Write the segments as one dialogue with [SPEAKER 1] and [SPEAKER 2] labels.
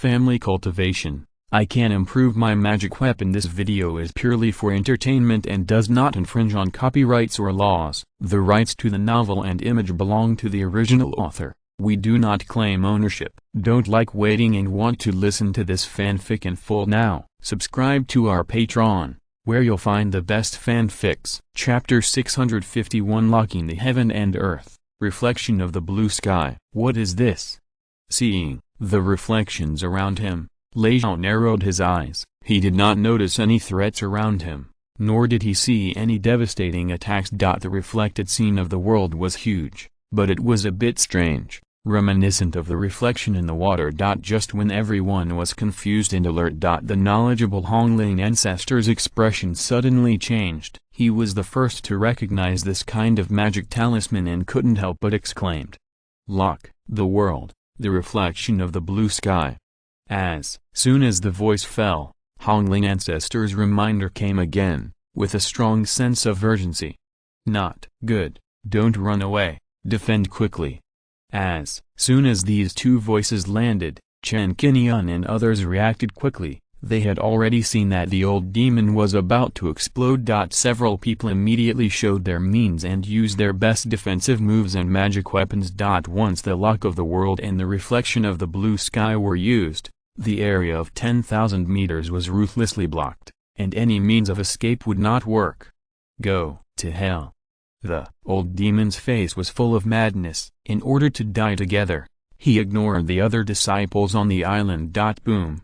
[SPEAKER 1] Family Cultivation. I can improve my magic weapon. This video is purely for entertainment and does not infringe on copyrights or laws. The rights to the novel and image belong to the original author. We do not claim ownership. Don't like waiting and want to listen to this fanfic in full now? Subscribe to our Patreon, where you'll find the best fanfics. Chapter 651, Locking the Heaven and Earth. Reflection of the Blue Sky. What is this? Seeing the reflections around him, Lei Zhao narrowed his eyes. He did not notice any threats around him, nor did he see any devastating attacks. The reflected scene of the world was huge, but it was a bit strange, reminiscent of the reflection in the water. Just when everyone was confused and alert, the knowledgeable Hongling ancestor's expression suddenly changed. He was the first to recognize this kind of magic talisman and couldn't help but exclaimed, "Lock the world, the reflection of the blue sky." As soon as the voice fell, Hongling ancestor's reminder came again, with a strong sense of urgency. "Not good, don't run away, defend quickly." As soon as these two voices landed, Chen Qingyun and others reacted quickly. They had already seen that the old demon was about to explode. Several people immediately showed their means and used their best defensive moves and magic weapons. Once the lock of the world and the reflection of the blue sky were used, the area of 10,000 meters was ruthlessly blocked, and any means of escape would not work. Go to hell. The old demon's face was full of madness. In order to die together, he ignored the other disciples on the island. Boom.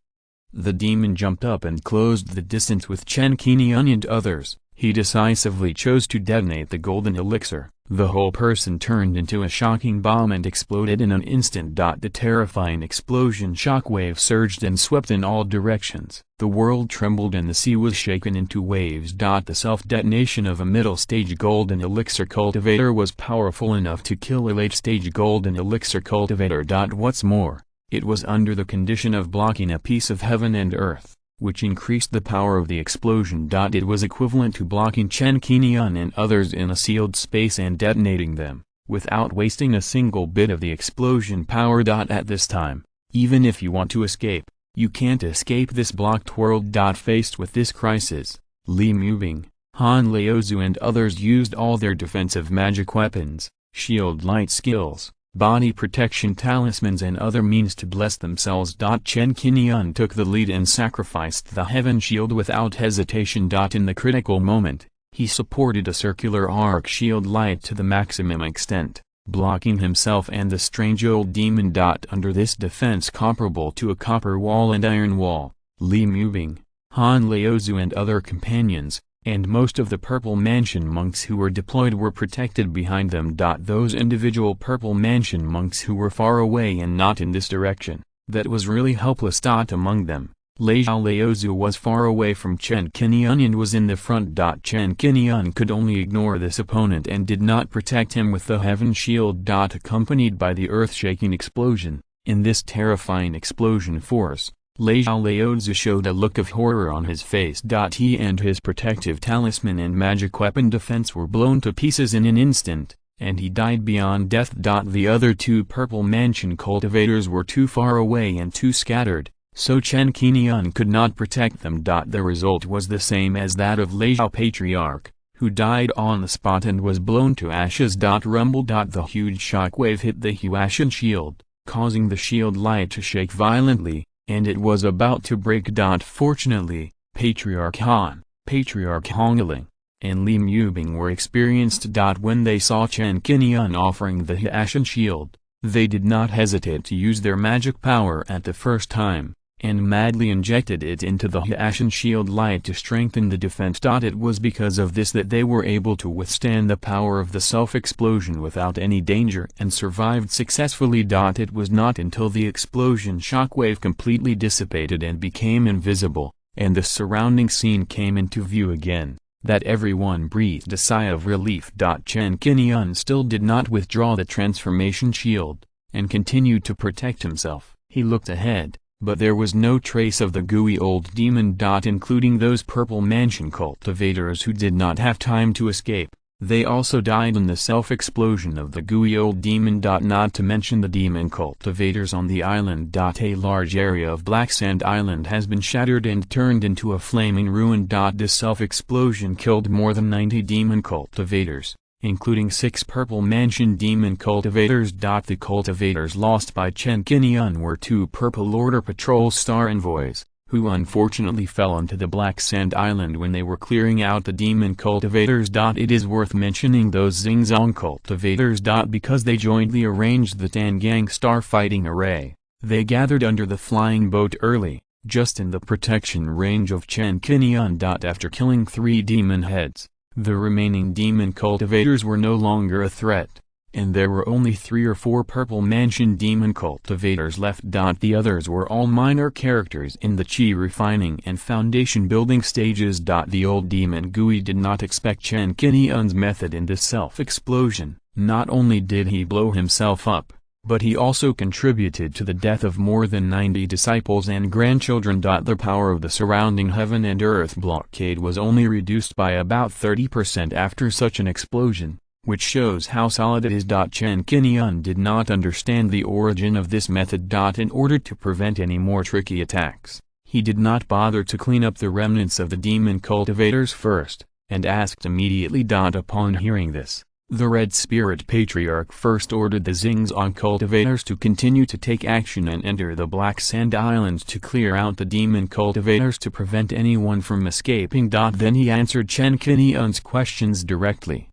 [SPEAKER 1] The demon jumped up and closed the distance with Chen Qingyun and others. He decisively chose to detonate the golden elixir. The whole person turned into a shocking bomb and exploded in an instant. The terrifying explosion shockwave surged and swept in all directions. The world trembled and the sea was shaken into waves. The self-detonation of a middle-stage golden elixir cultivator was powerful enough to kill a late-stage golden elixir cultivator. What's more, it was under the condition of blocking a piece of heaven and earth, which increased the power of the explosion. It was equivalent to blocking Chen Qingyun and others in a sealed space and detonating them, without wasting a single bit of the explosion power. At this time, even if you want to escape, you can't escape this blocked world. Faced with this crisis, Li Mubing, Han Laozu and others used all their defensive magic weapons, shield light skills, body protection talismans and other means to bless themselves. Chen Qingyun took the lead and sacrificed the heaven shield without hesitation. In the critical moment, he supported a circular arc shield light to the maximum extent, blocking himself and the strange old demon. Under this defense comparable to a copper wall and iron wall, Li Mubing, Han Laozu and other companions, and most of the Purple Mansion monks who were deployed were protected behind them. Those individual Purple Mansion monks who were far away and not in this direction, that was really helpless. Among them, Lei Zhao Laozu was far away from Chen Qingyun and was in the front. Chen Qingyun could only ignore this opponent and did not protect him with the heaven shield. Accompanied by the earth-shaking explosion, in this terrifying explosion force, Lei Zhao Laozu showed a look of horror on his face. He and his protective talisman and magic weapon defense were blown to pieces in an instant, and he died beyond death. The other two Purple Mansion cultivators were too far away and too scattered, so Chen Qingyun could not protect them. The result was the same as that of Lei Zhao Patriarch, who died on the spot and was blown to ashes. Rumble. The huge shockwave hit the Huashan shield, causing the shield light to shake violently, and it was about to break. Fortunately, Patriarch Han, Patriarch Hongling, and Li Mubing were experienced. When they saw Chen Qingyun offering the Huashan shield, they did not hesitate to use their magic power at the first time, and madly injected it into the Huashan shield light to strengthen the defense. It was because of this that they were able to withstand the power of the self-explosion without any danger and survived successfully. It was not until the explosion shockwave completely dissipated and became invisible, and the surrounding scene came into view again, that everyone breathed a sigh of relief. Chen Qingyun still did not withdraw the transformation shield, and continued to protect himself. He looked ahead, but there was no trace of the gooey old demon. Including those Purple Mansion cultivators who did not have time to escape. They also died in the self-explosion of the gooey old demon. Not to mention the demon cultivators on the island. A large area of Black Sand Island has been shattered and turned into a flaming ruin. This self-explosion killed more than 90 demon cultivators, including 6 Purple Mansion demon cultivators. The cultivators lost by Chen Qingyun were 2 Purple Order Patrol Star envoys, who unfortunately fell onto the Black Sand Island when they were clearing out the demon cultivators. It is worth mentioning those Xingzong cultivators. Because they jointly arranged the Tiangang Star fighting array, they gathered under the flying boat early, just in the protection range of Chen Qingyun. After killing 3 demon heads, the remaining demon cultivators were no longer a threat, and there were only 3 or 4 Purple Mansion demon cultivators left. The others were all minor characters in the Qi refining and foundation building stages. The old demon Gui did not expect Chen Qingyun's method in this self-explosion. Not only did he blow himself up, but he also contributed to the death of more than 90 disciples and grandchildren. The power of the surrounding heaven and earth blockade was only reduced by about 30% after such an explosion, which shows how solid it is. Chen Qingyun did not understand the origin of this method. In order to prevent any more tricky attacks, he did not bother to clean up the remnants of the demon cultivators first, and asked immediately. Upon hearing this, the Red Spirit Patriarch first ordered the Xingzong cultivators to continue to take action and enter the Black Sand Islands to clear out the demon cultivators to prevent anyone from escaping. Then he answered Chen Qingyun's questions directly.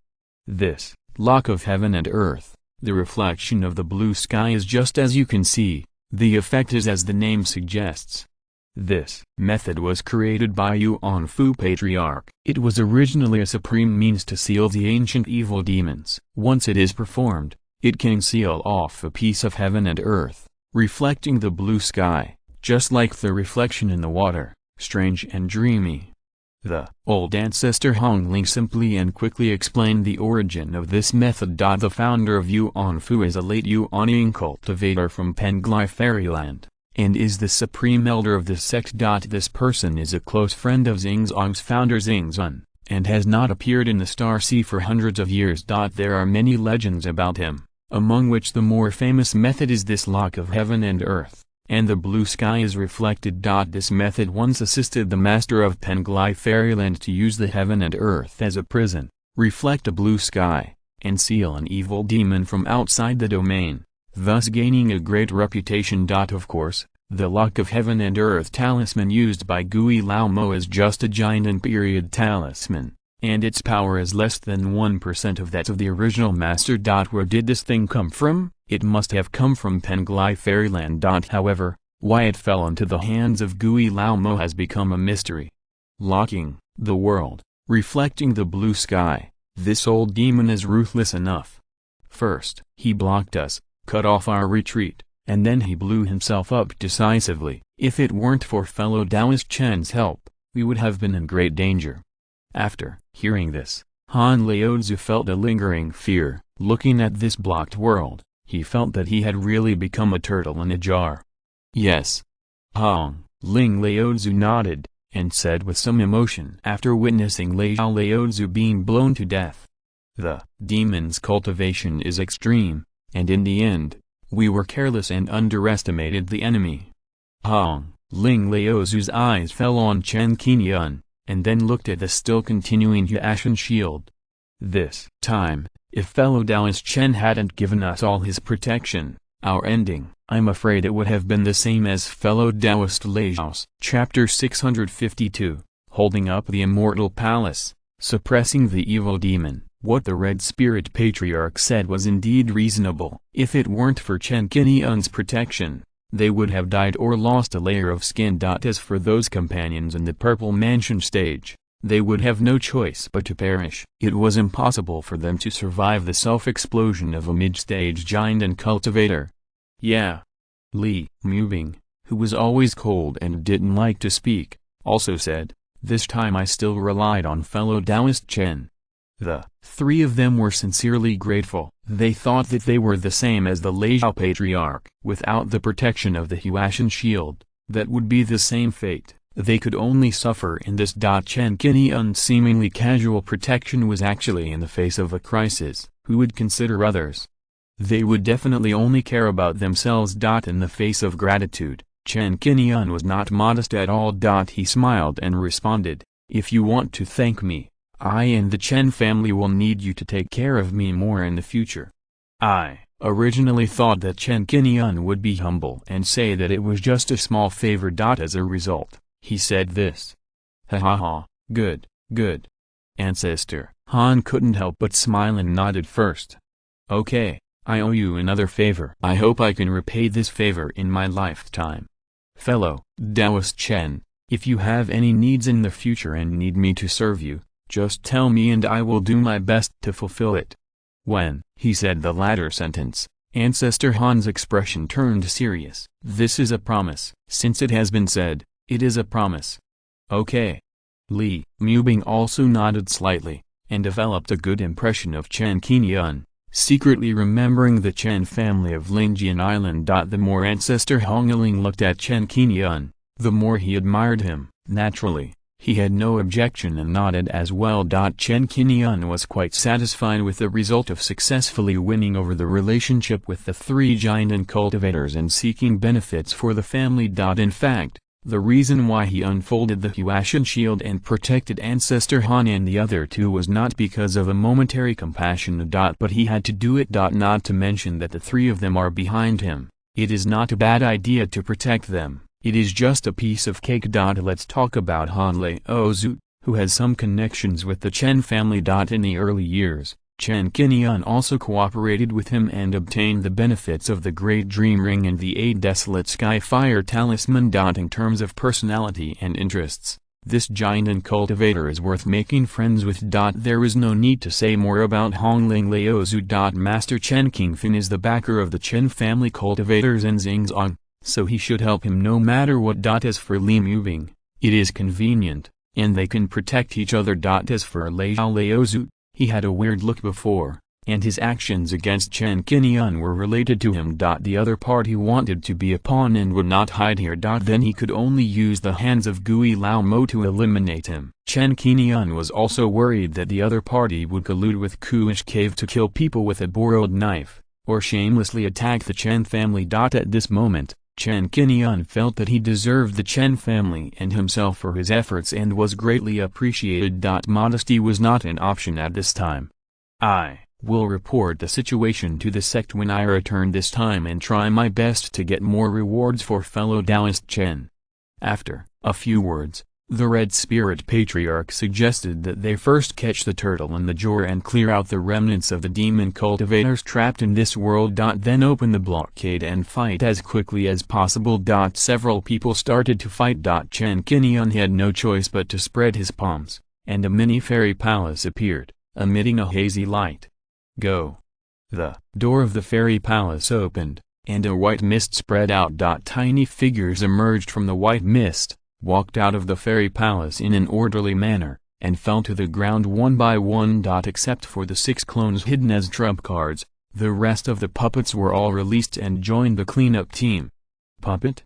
[SPEAKER 1] This lock of heaven and earth, the reflection of the blue sky, is just as you can see. The effect is as the name suggests. This method was created by Yuanfu Patriarch. It was originally a supreme means to seal the ancient evil demons. Once it is performed, it can seal off a piece of heaven and earth, reflecting the blue sky, just like the reflection in the water, strange and dreamy. The old ancestor Hong Ling simply and quickly explained the origin of this method. The founder of Yuanfu is a late Yuanying cultivator from Penglai Fairyland, and is the supreme elder of this sect. This person is a close friend of Xingzong's founder Xingzun, and has not appeared in the Star Sea for hundreds of years. There are many legends about him, among which the more famous method is this lock of heaven and earth, and the blue sky is reflected. This method once assisted the master of Penglai Fairyland to use the heaven and earth as a prison, reflect a blue sky, and seal an evil demon from outside the domain, thus gaining a great reputation. Of course, the lock of heaven and earth talisman used by Gui Lao Mo is just a giant period talisman, and its power is less than 1% of that of the original master. Where did this thing come from? It must have come from Penglai Fairyland. However, why it fell into the hands of Gui Lao Mo has become a mystery. Locking the world, reflecting the blue sky, this old demon is ruthless enough. First, he blocked us, cut off our retreat, and then he blew himself up decisively. If it weren't for fellow Taoist Chen's help, we would have been in great danger. After hearing this, Han Laozi felt a lingering fear. Looking at this blocked world, he felt that he had really become a turtle in a jar. Yes. Hong Ling Laozi nodded, and said with some emotion after witnessing Lao Laozi being blown to death. The demon's cultivation is extreme, and in the end, we were careless and underestimated the enemy. Hong Ling Laozi's eyes fell on Chen Qingyun, and then looked at the still continuing Huashan shield. This time, if fellow Taoist Chen hadn't given us all his protection, our ending, I'm afraid it would have been the same as fellow Taoist Laos. Chapter 652, Holding up the Immortal Palace, Suppressing the Evil Demon. What the Red Spirit Patriarch said was indeed reasonable. If it weren't for Chen Qingyun's protection, they would have died or lost a layer of skin. As for those companions in the Purple Mansion stage, they would have no choice but to perish. It was impossible for them to survive the self-explosion of a mid-stage giant and cultivator. Yeah. Li Mubing, who was always cold and didn't like to speak, also said, "This time I still relied on fellow Taoist Chen." The 3 of them were sincerely grateful. They thought that they were the same as the Lao Patriarch. Without the protection of the Huashan shield, that would be the same fate. They could only suffer in this. Chen Qingyun's seemingly casual protection was actually in the face of a crisis. Who would consider others? They would definitely only care about themselves. In the face of gratitude, Chen Qingyun was not modest at all. He smiled and responded, "If you want to thank me, I and the Chen family will need you to take care of me more in the future." I originally thought that Chen Qingyun would be humble and say that it was just a small favor. As a result, he said this. "Ha ha ha, good, good." Ancestor Han couldn't help but smile and nodded first. "Okay, I owe you another favor. I hope I can repay this favor in my lifetime. Fellow Taoist Chen, if you have any needs in the future and need me to serve you, just tell me and I will do my best to fulfill it." When he said the latter sentence, Ancestor Han's expression turned serious. "This is a promise. Since it has been said, it is a promise." "Okay." Li Mubing also nodded slightly, and developed a good impression of Chen Qingyun, secretly remembering the Chen family of Lingjian Island. The more Ancestor Hongling looked at Chen Qingyun, the more he admired him. Naturally, he had no objection and nodded as well. Chen Qingyun was quite satisfied with the result of successfully winning over the relationship with the three giant cultivators and seeking benefits for the family. In fact, the reason why he unfolded the Huashan shield and protected Ancestor Han and the other two was not because of a momentary compassion. But he had to do it. Not to mention that the three of them are behind him. It is not a bad idea to protect them. It is just a piece of cake. Let's talk about Han Leozhu, who has some connections with the Chen family. In the early years, Chen Qingyun also cooperated with him and obtained the benefits of the Great Dream Ring and the 8 Desolate Sky Fire Talisman. In terms of personality and interests, this giant cultivator is worth making friends with. There is no need to say more about Hongling Leozhu. Master Chen Qingfen is the backer of the Chen family cultivators and Xingzong, so he should help him no matter what. As for Li Mubing, it is convenient, and they can protect each other. As for Leozhu, he had a weird look before, and his actions against Chen Qingyun were related to him. The other party wanted to be a pawn and would not hide here. Then he could only use the hands of Gui Lao Mo to eliminate him. Chen Qingyun was also worried that the other party would collude with Kuish Cave to kill people with a borrowed knife, or shamelessly attack the Chen family. At this moment, Chen Qingyun felt that he deserved the Chen family and himself for his efforts and was greatly appreciated. Modesty was not an option at this time. "I will report the situation to the sect when I return this time and try my best to get more rewards for fellow Taoist Chen." After a few words, the Red Spirit Patriarch suggested that they first catch the turtle in the jar and clear out the remnants of the demon cultivators trapped in this world. Then open the blockade and fight as quickly as possible. Several people started to fight. Chen Qingyun had no choice but to spread his palms, and a mini fairy palace appeared, emitting a hazy light. "Go!" The door of the fairy palace opened, and a white mist spread out. Tiny figures emerged from the white mist, walked out of the fairy palace in an orderly manner, and fell to the ground one by one. Except for the 6 clones hidden as trump cards, the rest of the puppets were all released and joined the cleanup team. "Puppet?"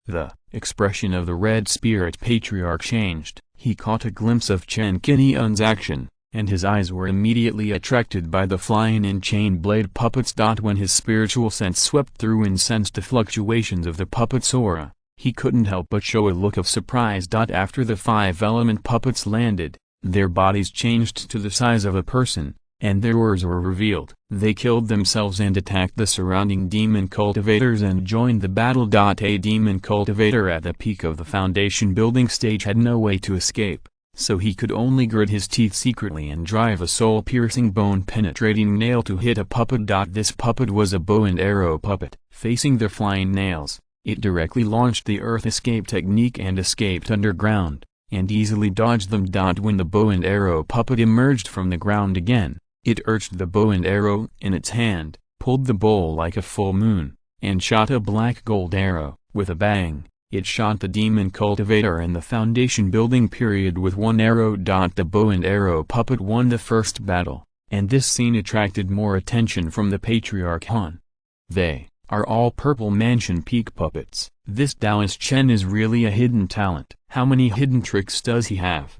[SPEAKER 1] The expression of the Red Spirit Patriarch changed. He caught a glimpse of Chen Qingyun's action, and his eyes were immediately attracted by the flying and chain blade puppets. When his spiritual sense swept through and sensed the fluctuations of the puppet's aura, he couldn't help but show a look of surprise. After the 5-element puppets landed, their bodies changed to the size of a person, and their auras were revealed. They killed themselves and attacked the surrounding demon cultivators and joined the battle. A demon cultivator at the peak of the foundation building stage had no way to escape, so he could only grit his teeth secretly and drive a soul-piercing bone-penetrating nail to hit a puppet. This puppet was a bow and arrow puppet. Facing the flying nails, it directly launched the earth escape technique and escaped underground, and easily dodged them. When the bow and arrow puppet emerged from the ground again, it urged the bow and arrow in its hand, pulled the bowl like a full moon, and shot a black gold arrow. With a bang, it shot the demon cultivator in the foundation building period with 1 arrow. The bow and arrow puppet won the first battle, and this scene attracted more attention from the Patriarch Han. They are all Purple Mansion Peak puppets. This Taoist Chen is really a hidden talent. How many hidden tricks does he have?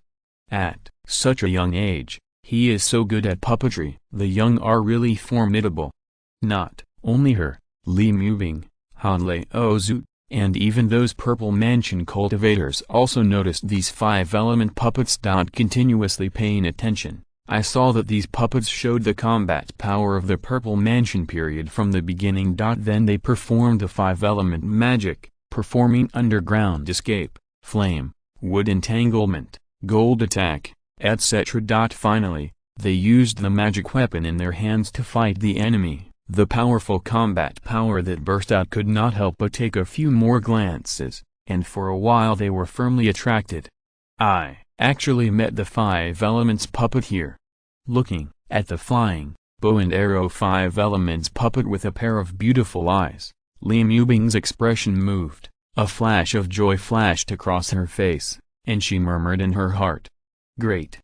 [SPEAKER 1] At such a young age, he is so good at puppetry. The young are really formidable. Not only her, Li Mubing, Han Lao Zhu, and even those Purple Mansion cultivators also noticed these 5-element puppets. Continuously paying attention, I saw that these puppets showed the combat power of the Purple Mansion period from the beginning. Then they performed the 5-element magic, performing underground escape, flame, wood entanglement, gold attack, etc. Finally, they used the magic weapon in their hands to fight the enemy. The powerful combat power that burst out could not help but take a few more glances, and for a while they were firmly attracted. I actually met the 5 elements puppet here. Looking at the flying, bow and arrow 5 elements puppet with a pair of beautiful eyes, Li Mubing's expression moved, a flash of joy flashed across her face, and she murmured in her heart, "Great."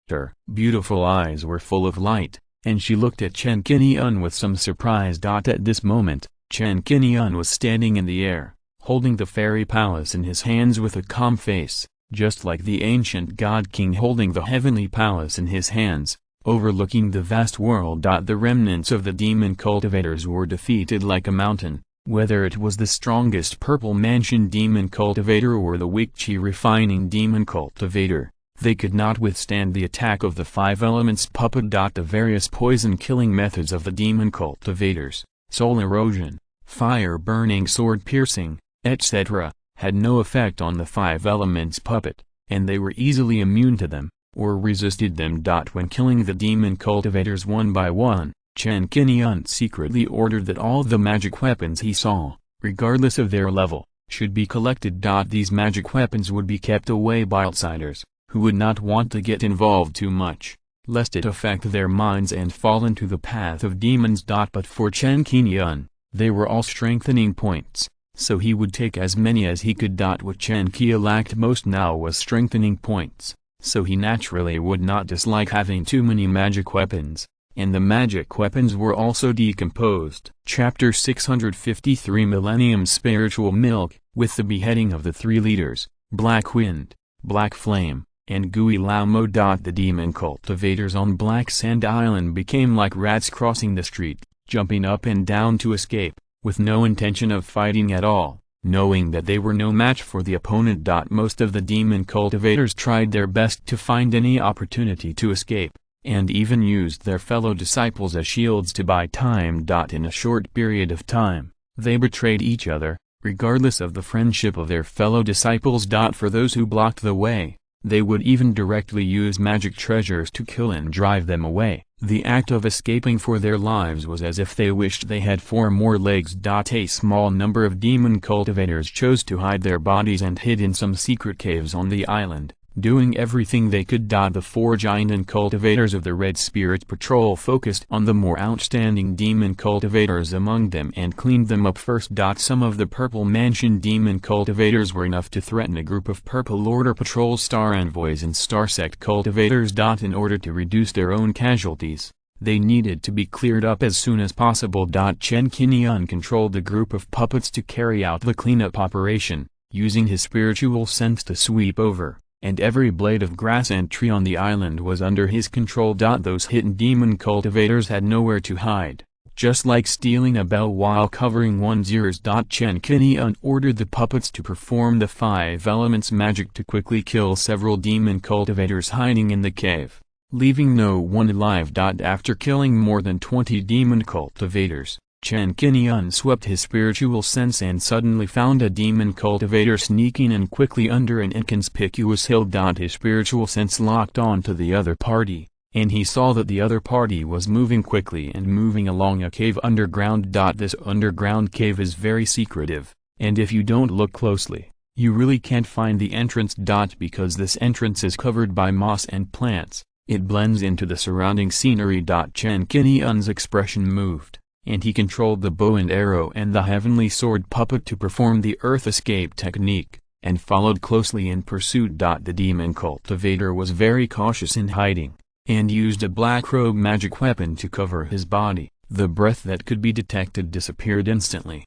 [SPEAKER 1] Her beautiful eyes were full of light, and she looked at Chen Qingyun with some surprise. At this moment, Chen Qingyun was standing in the air, holding the fairy palace in his hands with a calm face, just like the ancient god king holding the heavenly palace in his hands, overlooking the vast world. The remnants of the demon cultivators were defeated like a mountain, whether it was the strongest Purple Mansion demon cultivator or the weak Qi refining demon cultivator. They could not withstand the attack of the 5 elements puppet. The various poison-killing methods of the demon cultivators, soul erosion, fire burning, sword piercing, etc., had no effect on the 5 elements puppet, and they were easily immune to them, or resisted them. When killing the demon cultivators one by one, Chen Qingyun secretly ordered that all the magic weapons he saw, regardless of their level, should be collected. These magic weapons would be kept away by outsiders, who would not want to get involved too much, lest it affect their minds and fall into the path of demons. But for Chen Qingyun, they were all strengthening points, so he would take as many as he could. What Chen Qingyun lacked most now was strengthening points, so he naturally would not dislike having too many magic weapons, and the magic weapons were also decomposed. Chapter 653 Millennium Spiritual Milk. With the beheading of the 3 leaders, Black Wind, Black Flame, and Gui Lao Mo. The demon cultivators on Black Sand Island became like rats crossing the street, jumping up and down to escape, with no intention of fighting at all, knowing that they were no match for the opponent. Most of the demon cultivators tried their best to find any opportunity to escape, and even used their fellow disciples as shields to buy time. In a short period of time, they betrayed each other, regardless of the friendship of their fellow disciples. For those who blocked the way, they would even directly use magic treasures to kill and drive them away. The act of escaping for their lives was as if they wished they had 4 more legs. A small number of demon cultivators chose to hide their bodies and hid in some secret caves on the island, doing everything they could. The 4 giant cultivators of the Red Spirit Patrol focused on the more outstanding demon cultivators among them and cleaned them up first. Some of the Purple Mansion demon cultivators were enough to threaten a group of Purple Order Patrol Star Envoys and Star Sect cultivators. In order to reduce their own casualties, they needed to be cleared up as soon as possible. Chen Qingyun controlled the group of puppets to carry out the cleanup operation, using his spiritual sense to sweep over, and every blade of grass and tree on the island was under his control. Those hidden demon cultivators had nowhere to hide, just like stealing a bell while covering one's ears. Chen Qingyun ordered the puppets to perform the 5 elements magic to quickly kill several demon cultivators hiding in the cave, leaving no one alive. After killing more than 20 demon cultivators, Chen Qingyun swept his spiritual sense and suddenly found a demon cultivator sneaking in quickly under an inconspicuous hill. His spiritual sense locked on to the other party, and he saw that the other party was moving quickly and moving along a cave underground. This underground cave is very secretive, and if you don't look closely, you really can't find the entrance. Because this entrance is covered by moss and plants, it blends into the surrounding scenery. Chen Qingyun's expression moved, and he controlled the bow and arrow and the heavenly sword puppet to perform the earth escape technique, and followed closely in pursuit. The demon cultivator was very cautious in hiding, and used a black robe magic weapon to cover his body. The breath that could be detected disappeared instantly.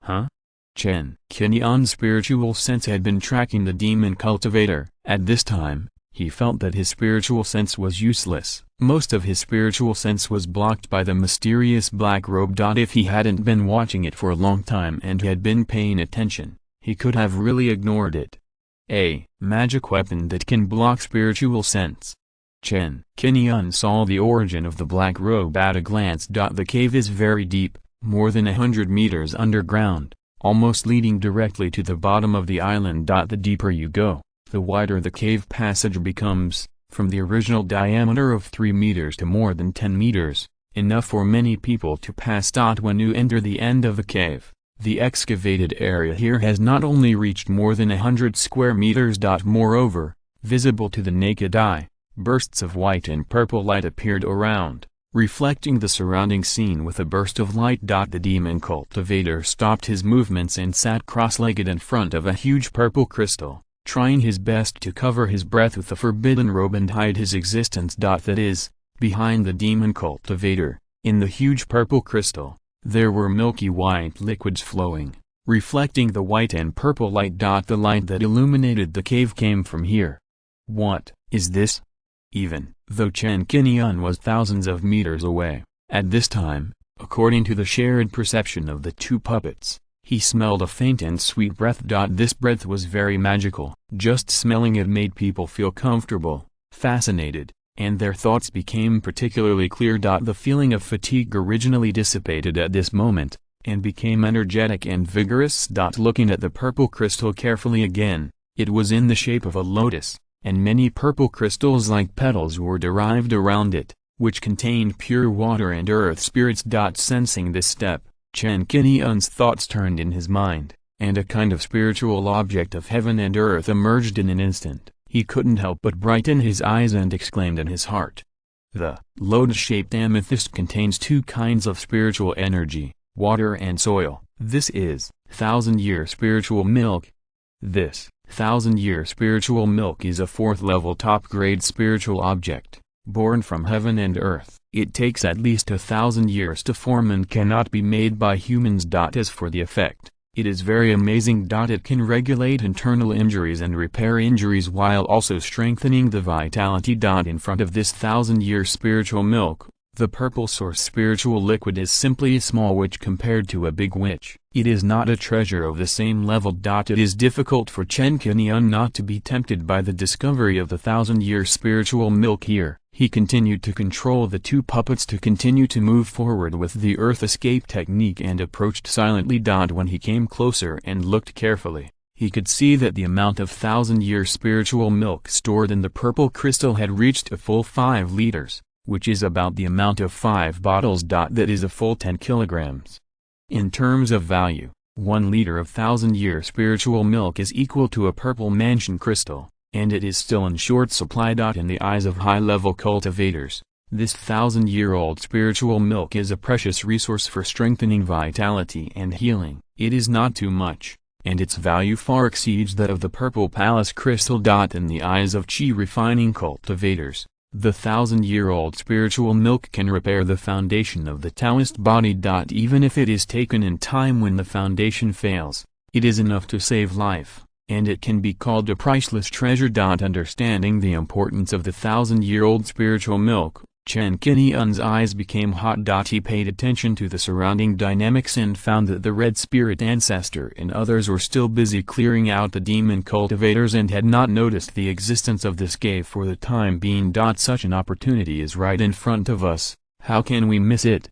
[SPEAKER 1] Huh? Chen Qingyun's spiritual sense had been tracking the demon cultivator. At this time, he felt that his spiritual sense was useless. Most of his spiritual sense was blocked by the mysterious black robe. If he hadn't been watching it for a long time and had been paying attention, he could have really ignored it. A magic weapon that can block spiritual sense. Chen Qingyun saw the origin of the black robe at a glance. The cave is very deep, more than 100 meters underground, almost leading directly to the bottom of the island. The deeper you go, the wider the cave passage becomes, from the original diameter of 3 meters to more than 10 meters, enough for many people to pass. When you enter the end of the cave, the excavated area here has not only reached more than 100 square meters. Moreover, visible to the naked eye, bursts of white and purple light appeared around, reflecting the surrounding scene with a burst of light. The demon cultivator stopped his movements and sat cross-legged in front of a huge purple crystal, trying his best to cover his breath with the forbidden robe and hide his existence. That is, behind the demon cultivator, in the huge purple crystal, there were milky white liquids flowing, reflecting the white and purple light. The light that illuminated the cave came from here. What is this? Even though Chen Qingyun was thousands of meters away, at this time, according to the shared perception of the two puppets, he smelled a faint and sweet breath. This breath was very magical. Just smelling it made people feel comfortable, fascinated, and their thoughts became particularly clear. The feeling of fatigue originally dissipated at this moment, and became energetic and vigorous. Looking at the purple crystal carefully again, it was in the shape of a lotus, and many purple crystals like petals were derived around it, which contained pure water and earth spirits. Sensing this step, Chen Qingyun's thoughts turned in his mind, and a kind of spiritual object of heaven and earth emerged in an instant. He couldn't help but brighten his eyes and exclaimed in his heart. The lotus-shaped amethyst contains two kinds of spiritual energy, water and soil. This is 1,000-year spiritual milk. This 1,000-year spiritual milk is a 4th-level top-grade spiritual object, born from heaven and earth. It takes at least 1,000 years to form and cannot be made by humans. As for the effect, it is very amazing. It can regulate internal injuries and repair injuries while also strengthening the vitality. In front of this 1,000-year spiritual milk, the purple source spiritual liquid is simply a small witch compared to a big witch. It is not a treasure of the same level. It is difficult for Chen Qingyun not to be tempted by the discovery of the 1,000-year spiritual milk here. He continued to control the two puppets to continue to move forward with the earth escape technique and approached silently. When he came closer and looked carefully, he could see that the amount of 1,000-year spiritual milk stored in the purple crystal had reached a full 5 liters, which is about the amount of 5 bottles. That is a full 10 kilograms. In terms of value, 1 liter of 1,000-year spiritual milk is equal to a purple mansion crystal, and it is still in short supply. In the eyes of high-level cultivators, this 1,000-year-old spiritual milk is a precious resource for strengthening vitality and healing. It is not too much, and its value far exceeds that of the purple palace crystal. In the eyes of chi-refining cultivators, the 1,000-year-old spiritual milk can repair the foundation of the Taoist body. Even if it is taken in time when the foundation fails, it is enough to save life, and it can be called a priceless treasure. Understanding the importance of the 1,000-year-old spiritual milk, Chen Qingyun's eyes became hot. He paid attention to the surrounding dynamics and found that the red spirit ancestor and others were still busy clearing out the demon cultivators and had not noticed the existence of this cave for the time being. Such an opportunity is right in front of us, how can we miss it?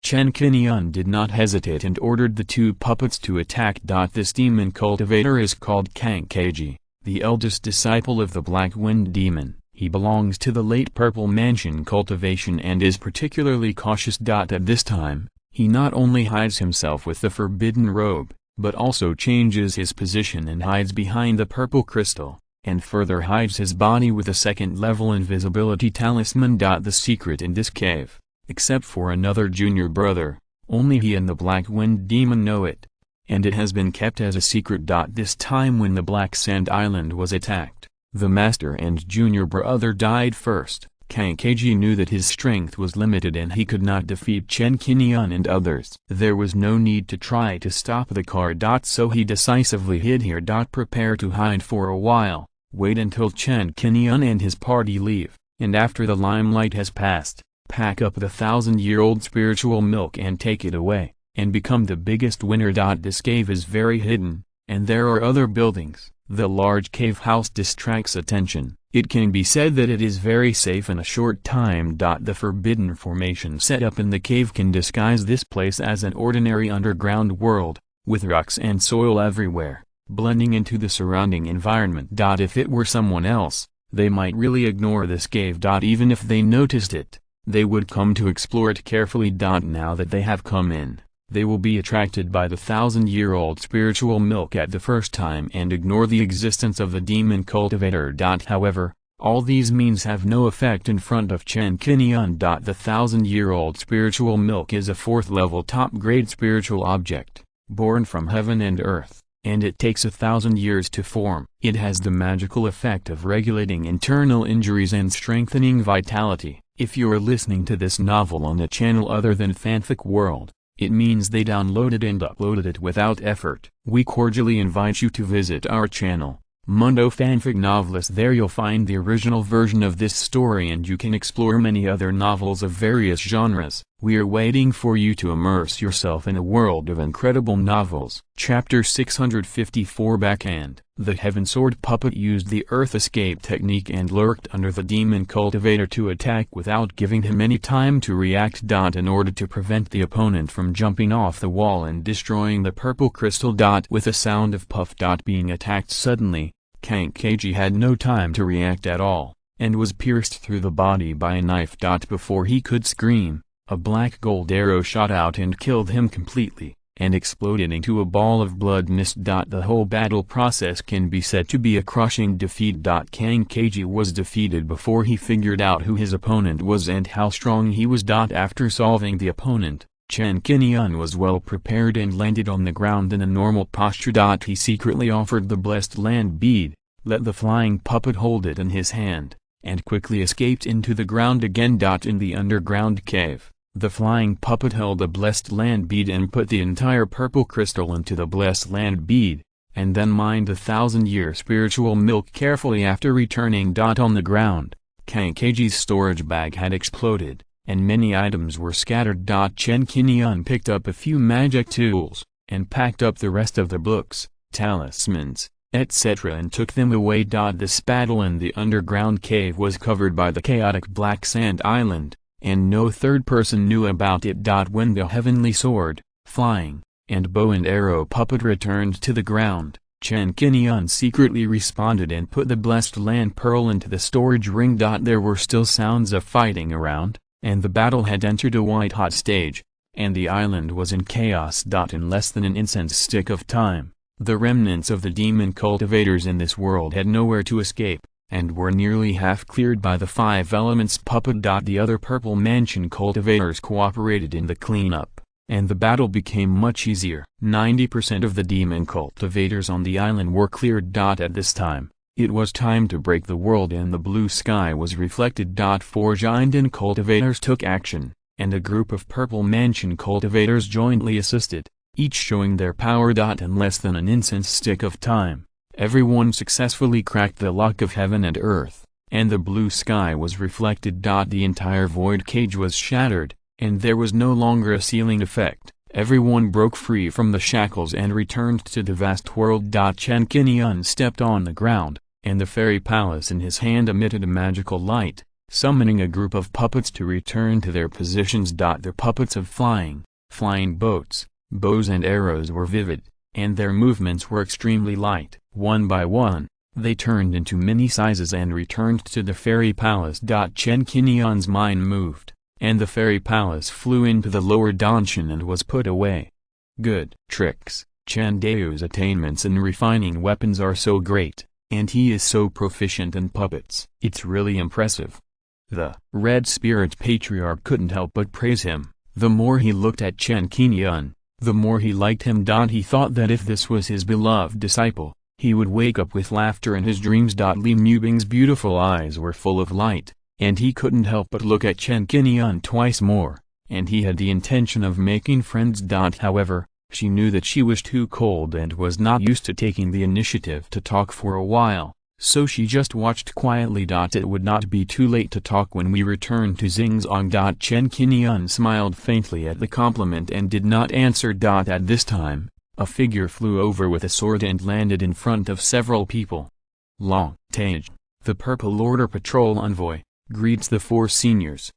[SPEAKER 1] Chen Qingyun did not hesitate and ordered the two puppets to attack. This demon cultivator is called Qingguang, the eldest disciple of the Black Wind Demon. He belongs to the late Purple Mansion Cultivation and is particularly cautious. At this time, he not only hides himself with the forbidden robe, but also changes his position and hides behind the purple crystal, and further hides his body with a second-level invisibility talisman. The secret in this cave, except for another junior brother, only he and the Black Wind Demon know it, and it has been kept as a secret. This time when the Black Sand Island was attacked, the master and junior brother died first. Qingguang knew that his strength was limited and he could not defeat Chen Qingyun and others. There was no need to try to stop the car. So he decisively hid here. Prepare to hide for a while, wait until Chen Qingyun and his party leave, and after the limelight has passed, pack up the 1,000-year-old spiritual milk and take it away, and become the biggest winner. This cave is very hidden, and there are other buildings. The large cave house distracts attention. It can be said that it is very safe in a short time. The forbidden formation set up in the cave can disguise this place as an ordinary underground world, with rocks and soil everywhere, blending into the surrounding environment. If it were someone else, they might really ignore this cave. Even if they noticed it, they would come to explore it carefully. Now that they have come in, they will be attracted by the 1,000-year-old spiritual milk at the first time and ignore the existence of the demon cultivator. However, all these means have no effect in front of Chen Qingyun. The 1,000-year-old spiritual milk is a 4th-level top-grade spiritual object, born from heaven and earth, and it takes 1,000 years to form. It has the magical effect of regulating internal injuries and strengthening vitality. If you're listening to this novel on a channel other than Fanfic World, it means they downloaded and uploaded it without effort. We cordially invite you to visit our channel, Mundo Fanfic Novelist. There you'll find the original version of this story and you can explore many other novels of various genres. We are waiting for you to immerse yourself in a world of incredible novels. Chapter 654 Backhand. The Heaven Sword puppet used the Earth Escape technique and lurked under the Demon Cultivator to attack without giving him any time to react. In order to prevent the opponent from jumping off the wall and destroying the purple crystal. With a sound of puff. Being attacked suddenly, Qingguang had no time to react at all, and was pierced through the body by a knife. Before he could scream, a black gold arrow shot out and killed him completely, and exploded into a ball of blood mist. The whole battle process can be said to be a crushing defeat. Qingguang was defeated before he figured out who his opponent was and how strong he was. After solving the opponent, Chen Qingyun was well prepared and landed on the ground in a normal posture. He secretly offered the blessed land bead, let the flying puppet hold it in his hand, and quickly escaped into the ground again. In the underground cave, the flying puppet held the blessed land bead and put the entire purple crystal into the blessed land bead, and then mined the 1,000-year spiritual milk carefully. After returning. On the ground, Qingguang's storage bag had exploded, and many items were scattered. Chen Qingyun picked up a few magic tools, and packed up the rest of the books, talismans, etc. and took them away. This battle in the underground cave was covered by the chaotic black sand island, and no third person knew about it. When the heavenly sword, flying, and bow and arrow puppet returned to the ground, Chen Qingyun secretly responded and put the blessed land pearl into the storage ring. There were still sounds of fighting around, and the battle had entered a white-hot stage, and the island was in chaos. In less than an incense stick of time, the remnants of the demon cultivators in this world had nowhere to escape, and were nearly half cleared by the 5 elements puppet. The other purple mansion cultivators cooperated in the cleanup, and the battle became much easier. 90% of the demon cultivators on the island were cleared. At this time, it was time to break the world and the blue sky was reflected. 4 giant cultivators took action, and a group of purple mansion cultivators jointly assisted, each showing their power. In less than an incense stick of time, everyone successfully cracked the lock of heaven and earth, and the blue sky was reflected. The entire void cage was shattered, and there was no longer a ceiling effect. Everyone broke free from the shackles and returned to the vast world. Chen Qingyun stepped on the ground, and the fairy palace in his hand emitted a magical light, summoning a group of puppets to return to their positions. The puppets of flying boats, bows and arrows were vivid, and their movements were extremely light. One by one, they turned into many sizes and returned to the fairy palace. Chen Qingyun's mind moved, and the fairy palace flew into the lower Danshan and was put away. Good tricks. Chen Dao's attainments in refining weapons are so great, and he is so proficient in puppets. It's really impressive. The Red Spirit Patriarch couldn't help but praise him. The more he looked at Chen Qingyun, the more he liked him. He thought that if this was his beloved disciple, he would wake up with laughter in his dreams. Li Mubing's beautiful eyes were full of light, and he couldn't help but look at Chen Qingyun twice more, and he had the intention of making friends. However, she knew that she was too cold and was not used to taking the initiative to talk for a while, so she just watched quietly. It would not be too late to talk when we returned to Xingzong. Chen Qingyun smiled faintly at the compliment and did not answer. At this time, a figure flew over with a sword and landed in front of several people. Long Tae, the Purple Order Patrol Envoy, greets the four seniors.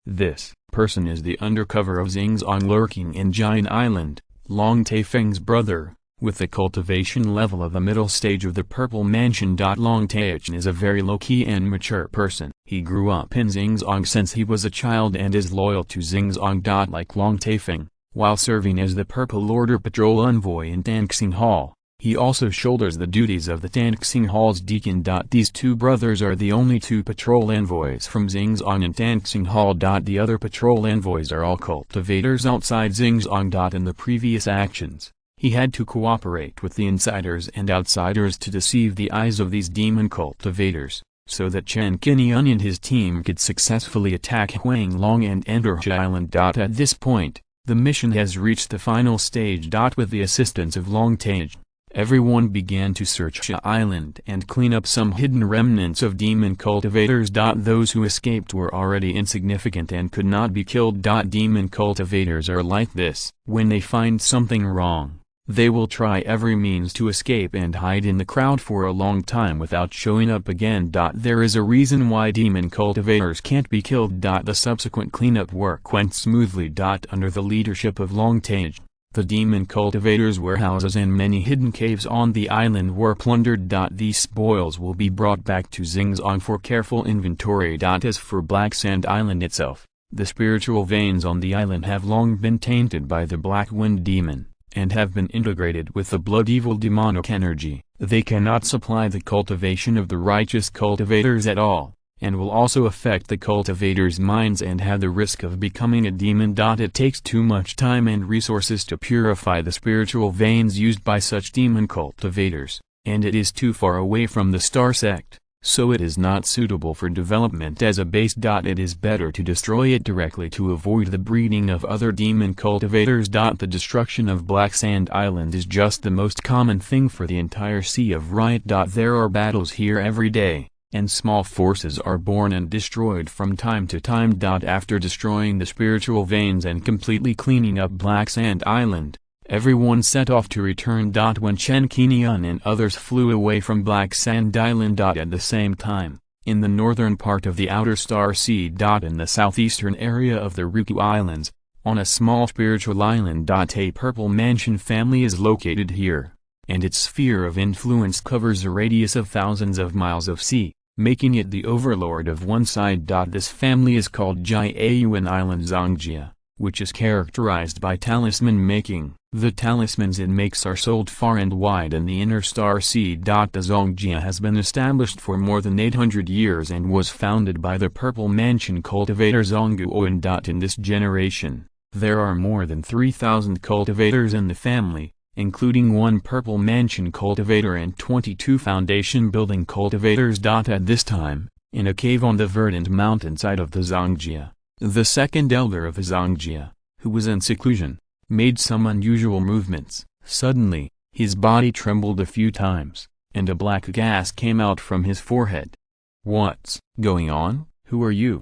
[SPEAKER 1] This person is the undercover of Xingzong lurking in Jian Island, Long Taifeng's brother, with the cultivation level of the middle stage of the Purple Mansion. Long Taichin is a very low-key and mature person. He grew up in Xingzong since he was a child and is loyal to Xingzong. Like Long Taifeng, while serving as the Purple Order Patrol Envoy in Tanxing Hall, he also shoulders the duties of the Tanxing Hall's deacon. These two brothers are the only two patrol envoys from Xingzong and Tanxing Hall. The other patrol envoys are all cultivators outside Xingzong. In the previous actions, he had to cooperate with the insiders and outsiders to deceive the eyes of these demon cultivators, so that Chen Qingyun and his team could successfully attack Huanglong and enter Zhi Island. At this point, the mission has reached the final stage. With the assistance of Long Tae, everyone began to search Zhi Island and clean up some hidden remnants of demon cultivators. Those who escaped were already insignificant and could not be killed. Demon cultivators are like this. When they find something wrong, they will try every means to escape and hide in the crowd for a long time without showing up again. There is a reason why demon cultivators can't be killed. The subsequent cleanup work went smoothly. Under the leadership of Long Tae, the demon cultivators' warehouses and many hidden caves on the island were plundered. These spoils will be brought back to Xingzong for careful inventory. As for Black Sand Island itself, the spiritual veins on the island have long been tainted by the Black Wind Demon, and have been integrated with the blood evil demonic energy. They cannot supply the cultivation of the righteous cultivators at all, and will also affect the cultivators' minds and have the risk of becoming a demon. It takes too much time and resources to purify the spiritual veins used by such demon cultivators, and it is too far away from the star sect, so it is not suitable for development as a base. It is better to destroy it directly to avoid the breeding of other demon cultivators. The destruction of Black Sand Island is just the most common thing for the entire Sea of Riot. There are battles here every day, and small forces are born and destroyed from time to time. After destroying the spiritual veins and completely cleaning up Black Sand Island, everyone set off to return. When Chen Qingyun and others flew away from Black Sand Island. At the same time, in the northern part of the Outer Star Sea. In the southeastern area of the Ryukyu Islands, on a small spiritual island. A Purple Mansion family is located here, and its sphere of influence covers a radius of thousands of miles of sea, making it the overlord of one side. This family is called Jiayuan Island Zongjia, which is characterized by talisman making. The talismans it makes are sold far and wide in the inner Star Sea. The Zongjia has been established for more than 800 years and was founded by the Purple Mansion cultivator Zhongguoan. In this generation, there are more than 3,000 cultivators in the family, including one Purple Mansion cultivator and 22 foundation building cultivators. At this time, in a cave on the verdant mountainside of the Zongjia, the second elder of the Zongjia, who was in seclusion, made some unusual movements. Suddenly, his body trembled a few times, and a black gas came out from his forehead. "What's going on? Who are you?"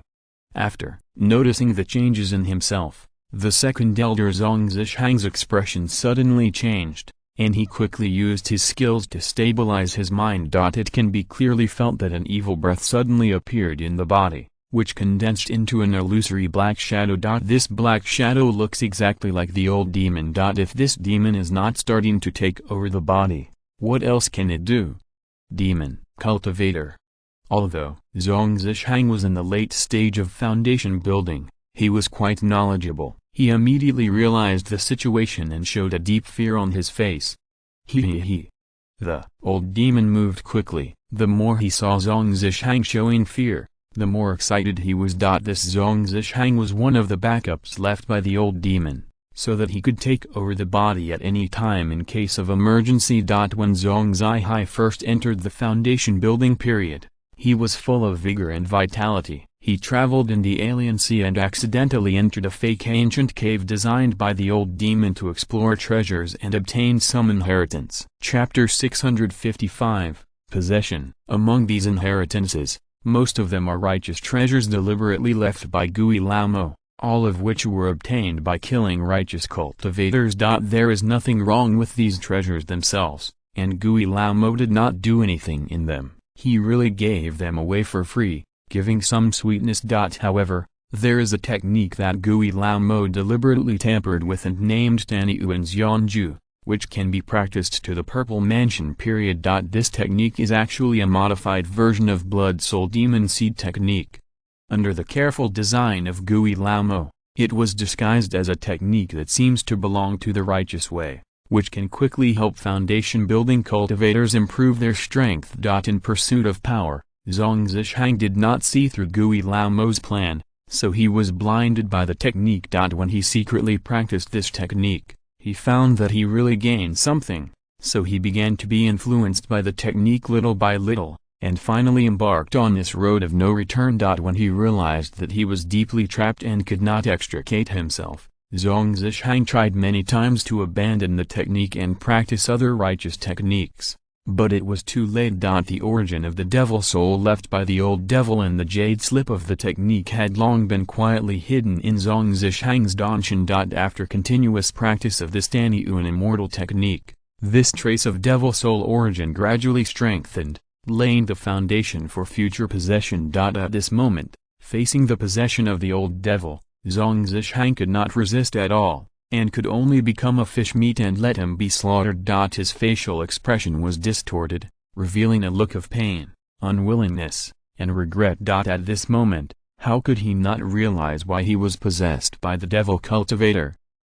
[SPEAKER 1] After noticing the changes in himself, the second elder Zhong Zishang's expression suddenly changed, and he quickly used his skills to stabilize his mind. It can be clearly felt that an evil breath suddenly appeared in the body, which condensed into an illusory black shadow. This black shadow looks exactly like the old demon. If this demon is not starting to take over the body, what else can it do? Demon cultivator. Although Zhong Zishang was in the late stage of foundation building, he was quite knowledgeable. He immediately realized the situation and showed a deep fear on his face. He. The old demon moved quickly. The more he saw Zhong Zishang showing fear, the more excited he was. This Zhong Zishang was one of the backups left by the old demon, so that he could take over the body at any time in case of emergency. When Zhong Zihai first entered the foundation building period, he was full of vigor and vitality. He traveled in the alien sea and accidentally entered a fake ancient cave designed by the old demon to explore treasures and obtain some inheritance. Chapter 655, Possession. Among these inheritances, most of them are righteous treasures deliberately left by Gui Lao, all of which were obtained by killing righteous cultivators. There is nothing wrong with these treasures themselves, and Gui Lao did not do anything in them. He really gave them away for free, giving some sweetness. However, there is a technique that Gui Lao deliberately tampered with and named Tanyuan Zhuxiantu, which can be practiced to the Purple Mansion. This technique is actually a modified version of Blood Soul Demon Seed technique. Under the careful design of Gui Lao, it was disguised as a technique that seems to belong to the righteous way, which can quickly help foundation-building cultivators improve their strength. In pursuit of power, Zhang Zishang did not see through Gui Lao's plan, so he was blinded by the technique. When he secretly practiced this technique, he found that he really gained something, so he began to be influenced by the technique little by little, and finally embarked on this road of no return. When he realized that he was deeply trapped and could not extricate himself, Zhang Zishang tried many times to abandon the technique and practice other righteous techniques. But it was too late. The origin of the devil soul left by the old devil and the jade slip of the technique had long been quietly hidden in Zhang Zishang's Danshan. After continuous practice of this Tanyuan immortal technique, this trace of devil soul origin gradually strengthened, laying the foundation for future possession. At this moment, facing the possession of the old devil, Zhang Zishang could not resist at all, and could only become a fish meat and let him be slaughtered. His facial expression was distorted, revealing a look of pain, unwillingness, and regret. At this moment, how could he not realize why he was possessed by the devil cultivator?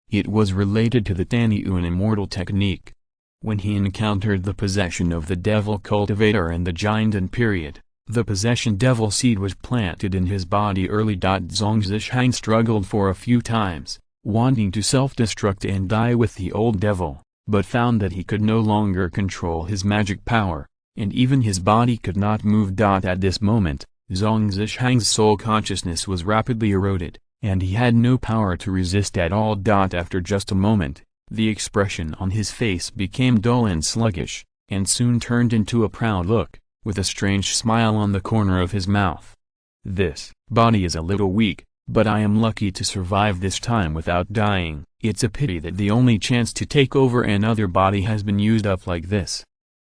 [SPEAKER 1] It was related to the Tanyuan immortal technique. When he encountered the possession of the devil cultivator and the Jiandan period, the possession devil seed was planted in his body early. Zhang Zishang struggled for a few times, wanting to self-destruct and die with the old devil, but found that he could no longer control his magic power, and even his body could not move. At this moment, Zhang Zishang's soul consciousness was rapidly eroded, and he had no power to resist at all. After just a moment, the expression on his face became dull and sluggish, and soon turned into a proud look, with a strange smile on the corner of his mouth. This body is a little weak, but I am lucky to survive this time without dying. It's a pity that the only chance to take over another body has been used up like this.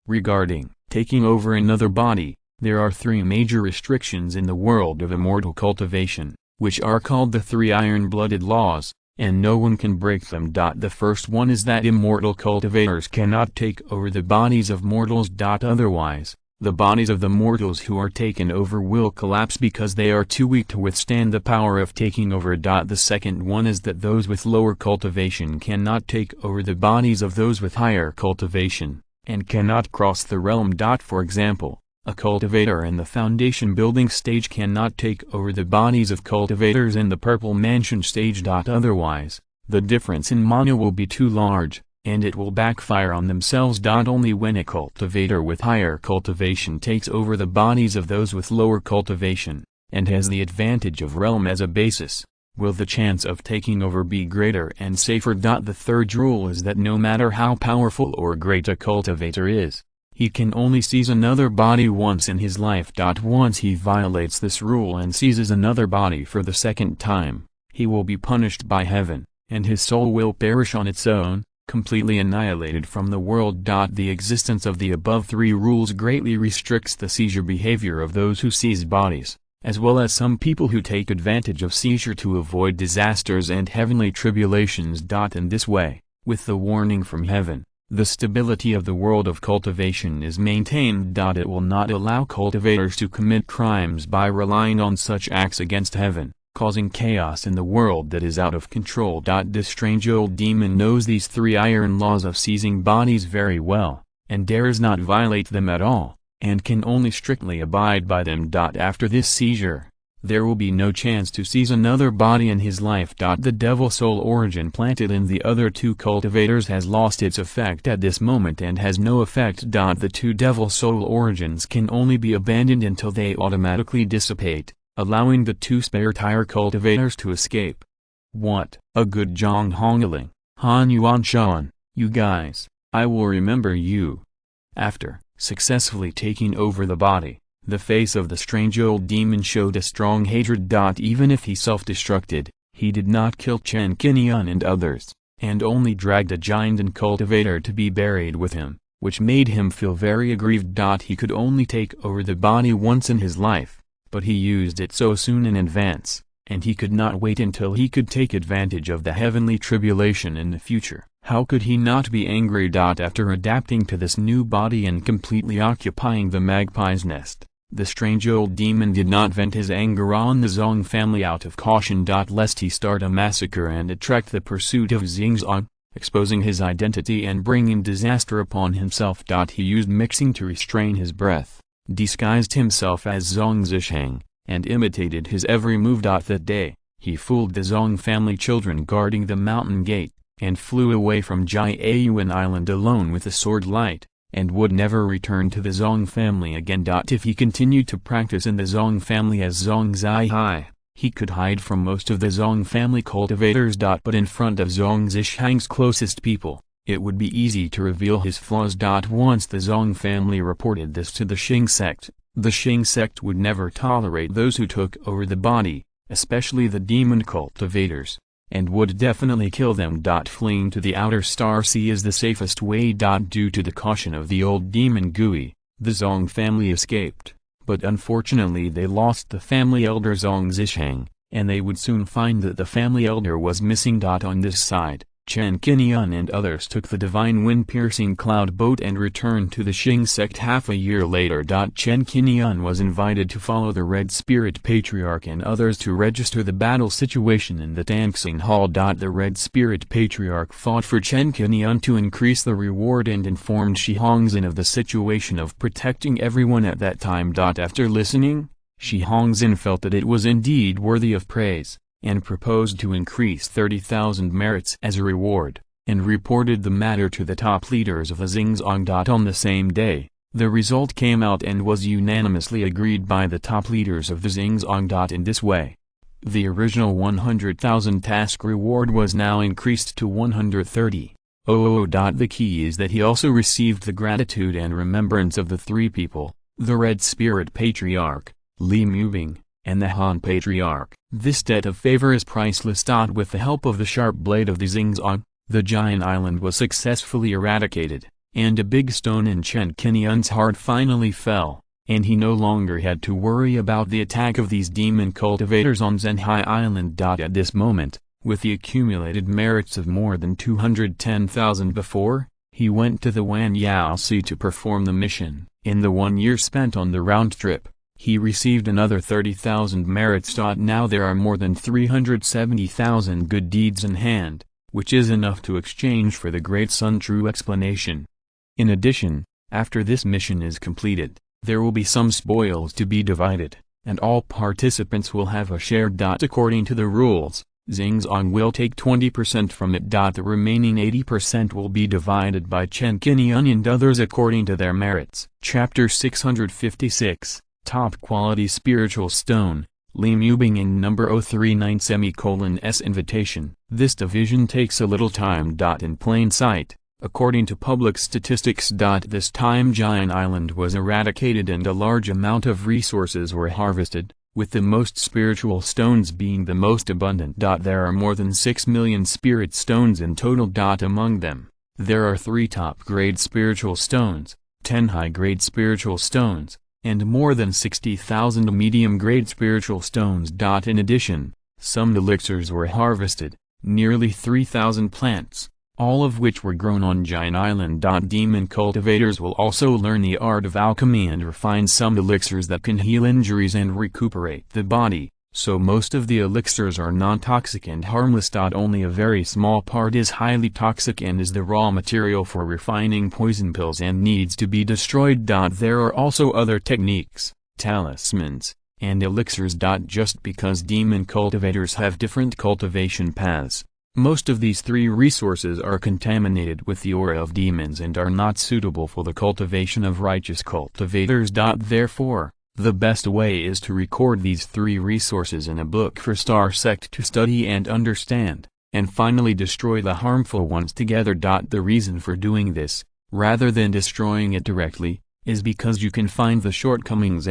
[SPEAKER 1] Regarding taking over another body, there are three major restrictions in the world of immortal cultivation, which are called the three iron-blooded laws, and no one can break them. The first one is that immortal cultivators cannot take over the bodies of mortals. Otherwise, the bodies of the mortals who are taken over will collapse because they are too weak to withstand the power of taking over. The second one is that those with lower cultivation cannot take over the bodies of those with higher cultivation, and cannot cross the realm. For example, a cultivator in the foundation building stage cannot take over the bodies of cultivators in the Purple Mansion stage. Otherwise, the difference in mana will be too large, and it will backfire on themselves. Only when a cultivator with higher cultivation takes over the bodies of those with lower cultivation, and has the advantage of realm as a basis, will the chance of taking over be greater and safer. The third rule is that no matter how powerful or great a cultivator is, he can only seize another body once in his life. Once he violates this rule and seizes another body for the second time, he will be punished by heaven, and his soul will perish on its own, completely annihilated from the world. The existence of the above three rules greatly restricts the seizure behavior of those who seize bodies, as well as some people who take advantage of seizure to avoid disasters and heavenly tribulations. In this way, with the warning from heaven, the stability of the world of cultivation is maintained. It will not allow cultivators to commit crimes by relying on such acts against heaven, causing chaos in the world that is out of control. This strange old demon knows these three iron laws of seizing bodies very well, and dares not violate them at all, and can only strictly abide by them. After this seizure, there will be no chance to seize another body in his life. The devil soul origin planted in the other two cultivators has lost its effect at this moment and has no effect. The two devil soul origins can only be abandoned until they automatically dissipate, allowing the two spare-tire cultivators to escape. What a good Zhang Hongling, Hunyuan Shan, you guys, I will remember you. After successfully taking over the body, the face of the strange old demon showed a strong hatred. Even if he self-destructed, he did not kill Chen Qingyun and others, and only dragged a giant and cultivator to be buried with him, which made him feel very aggrieved. He could only take over the body once in his life, but he used it so soon in advance, and he could not wait until he could take advantage of the heavenly tribulation in the future. How could he not be angry? After adapting to this new body and completely occupying the magpie's nest, the strange old demon did not vent his anger on the Zhang family out of caution. Lest he start a massacre and attract the pursuit of Xingzong, exposing his identity and bringing disaster upon himself. He used mixing to restrain his breath, disguised himself as Zhang Zisheng, and imitated his every move. That day, he fooled the Zhang family children guarding the mountain gate, and flew away from Jiayuan Island alone with a sword light, and would never return to the Zhang family again. If he continued to practice in the Zhang family as Zhang Zihai, he could hide from most of the Zhang family cultivators. But in front of Zhang Zisheng's closest people, it would be easy to reveal his flaws. Once the Zhang family reported this to the Qing sect, the Qing sect would never tolerate those who took over the body, especially the demon cultivators, and would definitely kill them. Fleeing to the outer star sea is the safest way. Due to the caution of the old demon Gui, the Zhang family escaped, but unfortunately they lost the family elder Zhang Zisheng, and they would soon find that the family elder was missing. On this side, Chen Qingyun and others took the divine wind-piercing cloud boat and returned to the Qing sect half a year later. Chen Qingyun was invited to follow the Red Spirit Patriarch and others to register the battle situation in the Dancing Hall. The Red Spirit Patriarch fought for Chen Qingyun to increase the reward and informed Shi Hongzhen of the situation of protecting everyone at that time. After listening, Shi Hongzhen felt that it was indeed worthy of praise, and proposed to increase 30,000 merits as a reward, and reported the matter to the top leaders of the Xingzong. On the same day, the result came out and was unanimously agreed by the top leaders of the Xingzong. In this way, the original 100,000 task reward was now increased to 130,000. The key is that he also received the gratitude and remembrance of the three people, the Red Spirit Patriarch, Li Mubing, and the Han Patriarch. This debt of favor is priceless. With the help of the sharp blade of the Xingzong, the giant island was successfully eradicated, and a big stone in Chen Qingyun's heart finally fell, and he no longer had to worry about the attack of these demon cultivators on Zhenhai Island. At this moment, with the accumulated merits of more than 210,000 before, he went to the Wanjiantu to perform the mission. In the 1 year spent on the round trip, he received another 30,000 merits. Now there are more than 370,000 good deeds in hand, which is enough to exchange for the Great Sun True Explanation. In addition, after this mission is completed, there will be some spoils to be divided, and all participants will have a share. According to the rules, Xingzong will take 20% from it. The remaining 80% will be divided by Chen Qingyun and others according to their merits. Chapter 656. Top Quality Spiritual Stone, Li Mubing in number 039:S Invitation. This division takes a little time. In plain sight, according to public statistics. This time Giant Island was eradicated and a large amount of resources were harvested, with the most spiritual stones being the most abundant. There are more than 6 million spirit stones in total. Among them, there are 3 top-grade spiritual stones, 10 high-grade spiritual stones, and more than 60,000 medium-grade spiritual stones. In addition, some elixirs were harvested, nearly 3,000 plants, all of which were grown on Giant Island. Demon cultivators will also learn the art of alchemy and refine some elixirs that can heal injuries and recuperate the body, so most of the elixirs are non-toxic and harmless. Only a very small part is highly toxic and is the raw material for refining poison pills and needs to be destroyed. There are also other techniques, talismans, and elixirs. Just because demon cultivators have different cultivation paths, most of these 3 resources are contaminated with the aura of demons and are not suitable for the cultivation of righteous cultivators. Therefore, The best way is to record these 3 resources in a book for Star Sect to study and understand, and finally destroy the harmful ones together. The reason for doing this, rather than destroying it directly, is because you can find the shortcomings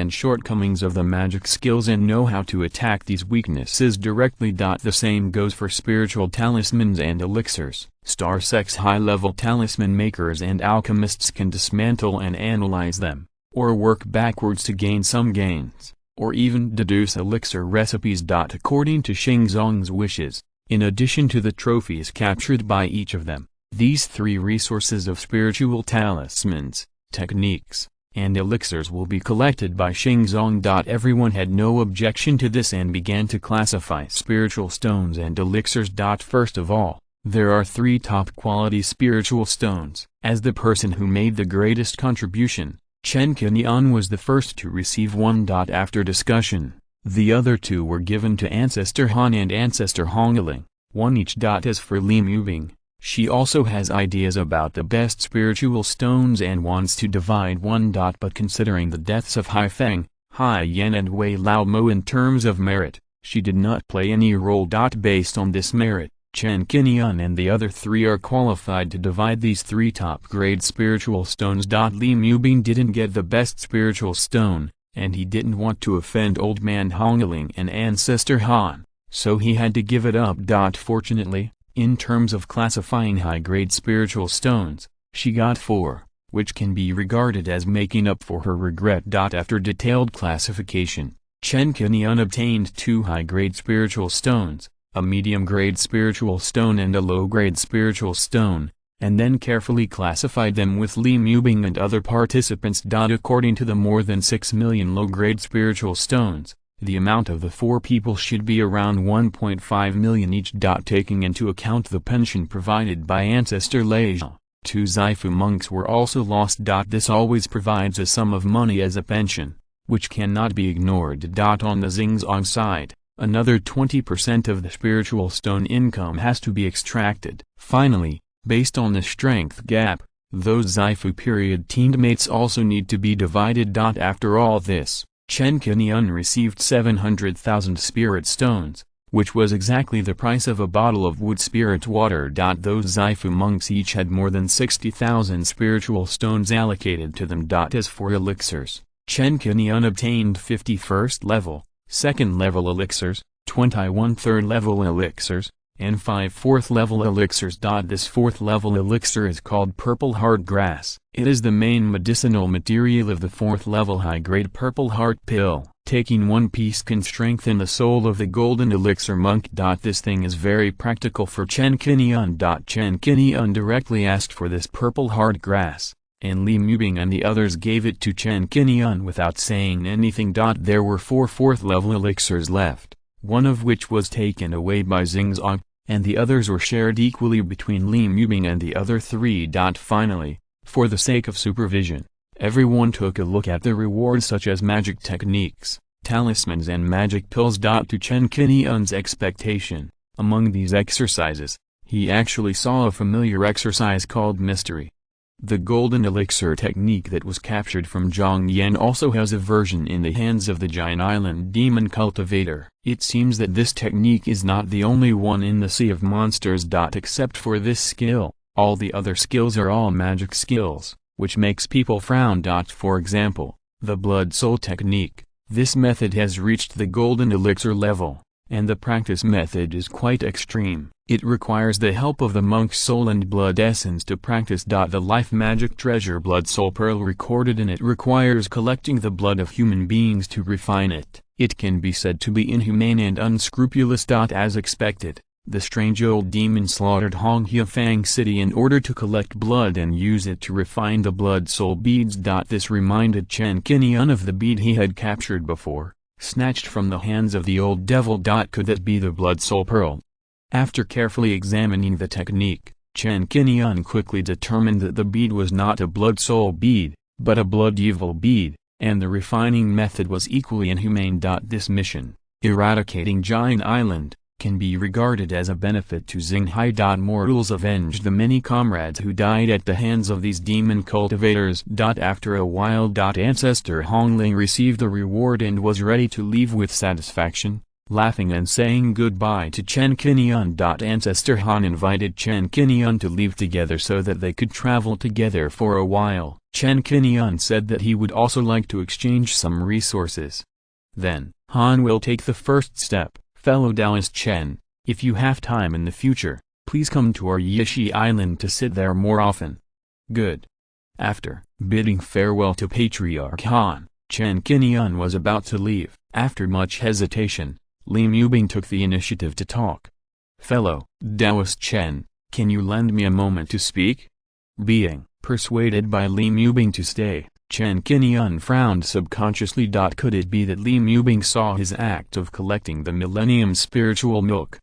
[SPEAKER 1] of the magic skills and know how to attack these weaknesses directly. The same goes for spiritual talismans and elixirs. Star Sect's high-level talisman makers and alchemists can dismantle and analyze them, or work backwards to gain some gains, or even deduce elixir recipes. According to Qingguang's wishes, in addition to the trophies captured by each of them, these 3 resources of spiritual talismans, techniques, and elixirs will be collected by Qingguang. Everyone had no objection to this and began to classify spiritual stones and elixirs. First of all, there are 3 top-quality spiritual stones. As the person who made the greatest contribution, Chen Qingyun was the first to receive one. After discussion, the other 2 were given to Ancestor Han and Ancestor Hongling, one each. As for Li Mubing, she also has ideas about the best spiritual stones and wants to divide one. But considering the deaths of Hai Feng, Hai Yan and Wei Lao Mo in terms of merit, she did not play any role. Based on this merit, Chen Qingyun and the other 3 are qualified to divide these 3 top-grade spiritual stones. Li Mubing didn't get the best spiritual stone, and he didn't want to offend Old Man Hongling and Ancestor Han, so he had to give it up. Fortunately, in terms of classifying high-grade spiritual stones, she got 4, which can be regarded as making up for her regret. After detailed classification, Chen Qingyun obtained 2 high-grade spiritual stones, a medium-grade spiritual stone and a low-grade spiritual stone, and then carefully classified them with Li Mubing and other participants. According to the more than 6 million low-grade spiritual stones, the amount of the 4 people should be around 1.5 million each. Taking into account the pension provided by Ancestor Leisha, 2 Zaifu monks were also lost. This always provides a sum of money as a pension, which cannot be ignored. On the Xingzong side, another 20% of the spiritual stone income has to be extracted. Finally, based on the strength gap, those Zaifu period teammates also need to be divided. After all this, Chen Qingyun received 700,000 spirit stones, which was exactly the price of a bottle of wood spirit water. Those Zaifu monks each had more than 60,000 spiritual stones allocated to them. As for elixirs, Chen Qingyun obtained 51st level, 2nd level elixirs, 21 3rd level elixirs, and 5 4th level elixirs. This 4th level elixir is called Purple Heart Grass. It is the main medicinal material of the 4th level high-grade Purple Heart Pill. Taking one piece can strengthen the soul of the golden elixir monk. This thing is very practical for Chen Qingyun. Chen Qingyun directly asked for this Purple Heart Grass, and Li Mubing and the others gave it to Chen Qingyun without saying anything. There were 4 4th level elixirs left, one of which was taken away by Xingzong, and the others were shared equally between Li Mubing and the other 3. Finally, for the sake of supervision, everyone took a look at the rewards such as magic techniques, talismans and magic pills. To Chen Qingyun's expectation, among these exercises, he actually saw a familiar exercise called Mystery. The golden elixir technique that was captured from Zhang Yan also has a version in the hands of the Giant Island demon cultivator. It seems that this technique is not the only one in the Sea of Monsters. Except for this skill, all the other skills are all magic skills, which makes people frown. For example, the Blood Soul technique. This method has reached the golden elixir level, and the practice method is quite extreme. It requires the help of the monk's soul and blood essence to practice. The life magic treasure Blood Soul Pearl recorded in it requires collecting the blood of human beings to refine it. It can be said to be inhumane and unscrupulous. As expected, the strange old demon slaughtered Honghia City in order to collect blood and use it to refine the blood soul beads. This reminded Chen Qingyun of the bead he had captured before, snatched from the hands of the old devil. Could that be the Blood Soul Pearl? After carefully examining the technique, Chen Qingyun quickly determined that the bead was not a blood soul bead, but a blood evil bead, and the refining method was equally inhumane. This mission, eradicating Giant Island, can be regarded as a benefit to Xinghai. Mortals avenged the many comrades who died at the hands of these demon cultivators. After a while, Ancestor Hongling received the reward and was ready to leave with satisfaction, laughing and saying goodbye to Chen Qingyun. Ancestor Han invited Chen Qingyun to leave together so that they could travel together for a while. Chen Qingyun said that he would also like to exchange some resources. Then, Han will take the first step. Fellow Taoist Chen, if you have time in the future, please come to our Yishi Island to sit there more often. Good. After bidding farewell to Patriarch Han, Chen Qingyun was about to leave. After much hesitation, Li Mubing took the initiative to talk. Fellow Taoist Chen, can you lend me a moment to speak? Being persuaded by Li Mubing to stay, Chen Qingyun frowned subconsciously. Could it be that Li Mubing saw his act of collecting the Millennium Spiritual Milk?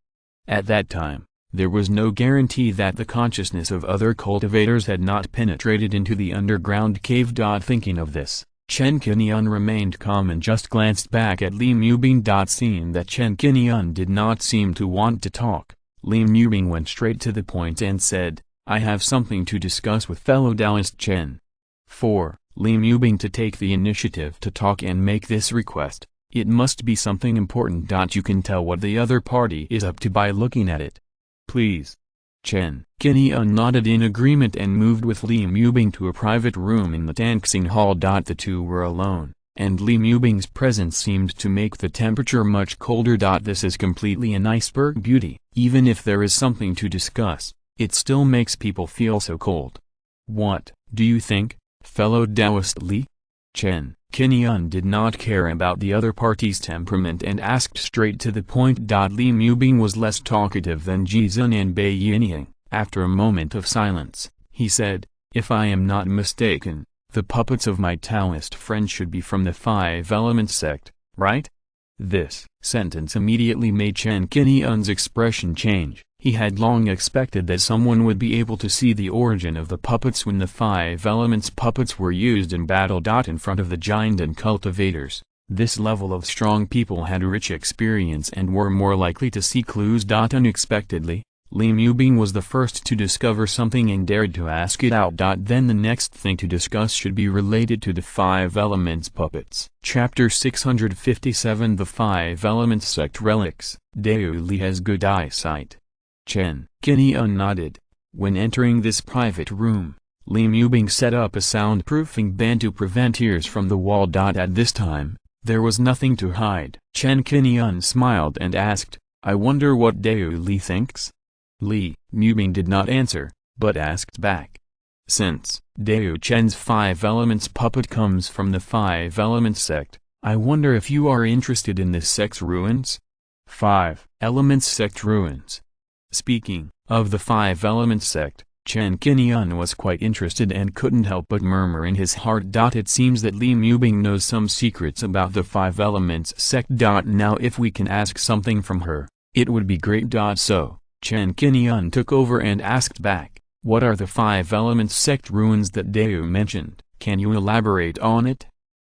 [SPEAKER 1] At that time, there was no guarantee that the consciousness of other cultivators had not penetrated into the underground cave. Thinking of this, Chen Qingyun remained calm and just glanced back at Li Mubing. Seeing that Chen Qingyun did not seem to want to talk, Li Mubing went straight to the point and said, I have something to discuss with fellow Taoist Chen. 4. Li Mubing to take the initiative to talk and make this request. It must be something important. You can tell what the other party is up to by looking at it. Please. Chen Qingyun nodded in agreement and moved with Li Mubing to a private room in the Tanxing Hall. The two were alone, and Li Mubing's presence seemed to make the temperature much colder. This is completely an iceberg beauty. Even if there is something to discuss, it still makes people feel so cold. What do you think, fellow Taoist Li? Chen Qingyun did not care about the other party's temperament and asked straight to the point. Li Mubing was less talkative than Jizun and Bai Yinying. After a moment of silence, he said, if I am not mistaken, the puppets of my Taoist friend should be from the Five Elements sect, right? This sentence immediately made Chen Qingyun's expression change. He had long expected that someone would be able to see the origin of the puppets when the Five Elements puppets were used in battle. In front of the giant and cultivators, this level of strong people had rich experience and were more likely to see clues. Unexpectedly, Li Mubing was the first to discover something and dared to ask it out. Then the next thing to discuss should be related to the Five Elements puppets. Chapter 657 The Five Elements Sect Relics. Dao Li has good eyesight. Chen Qingyun nodded. When entering this private room, Li Mubing set up a soundproofing band to prevent ears from the wall. At this time, there was nothing to hide. Chen Qingyun smiled and asked, I wonder what Dao Li thinks? Li Mubing did not answer, but asked back. Since Dao Chen's Five Elements puppet comes from the Five Elements sect, I wonder if you are interested in this sect's ruins? Five Elements sect ruins. Speaking of the Five Elements sect, Chen Qingyun was quite interested and couldn't help but murmur in his heart. It seems that Li Mubing knows some secrets about the Five Elements sect. Now if we can ask something from her, it would be great. So, Chen Qingyun took over and asked back, what are the Five Elements sect ruins that Dao mentioned? Can you elaborate on it?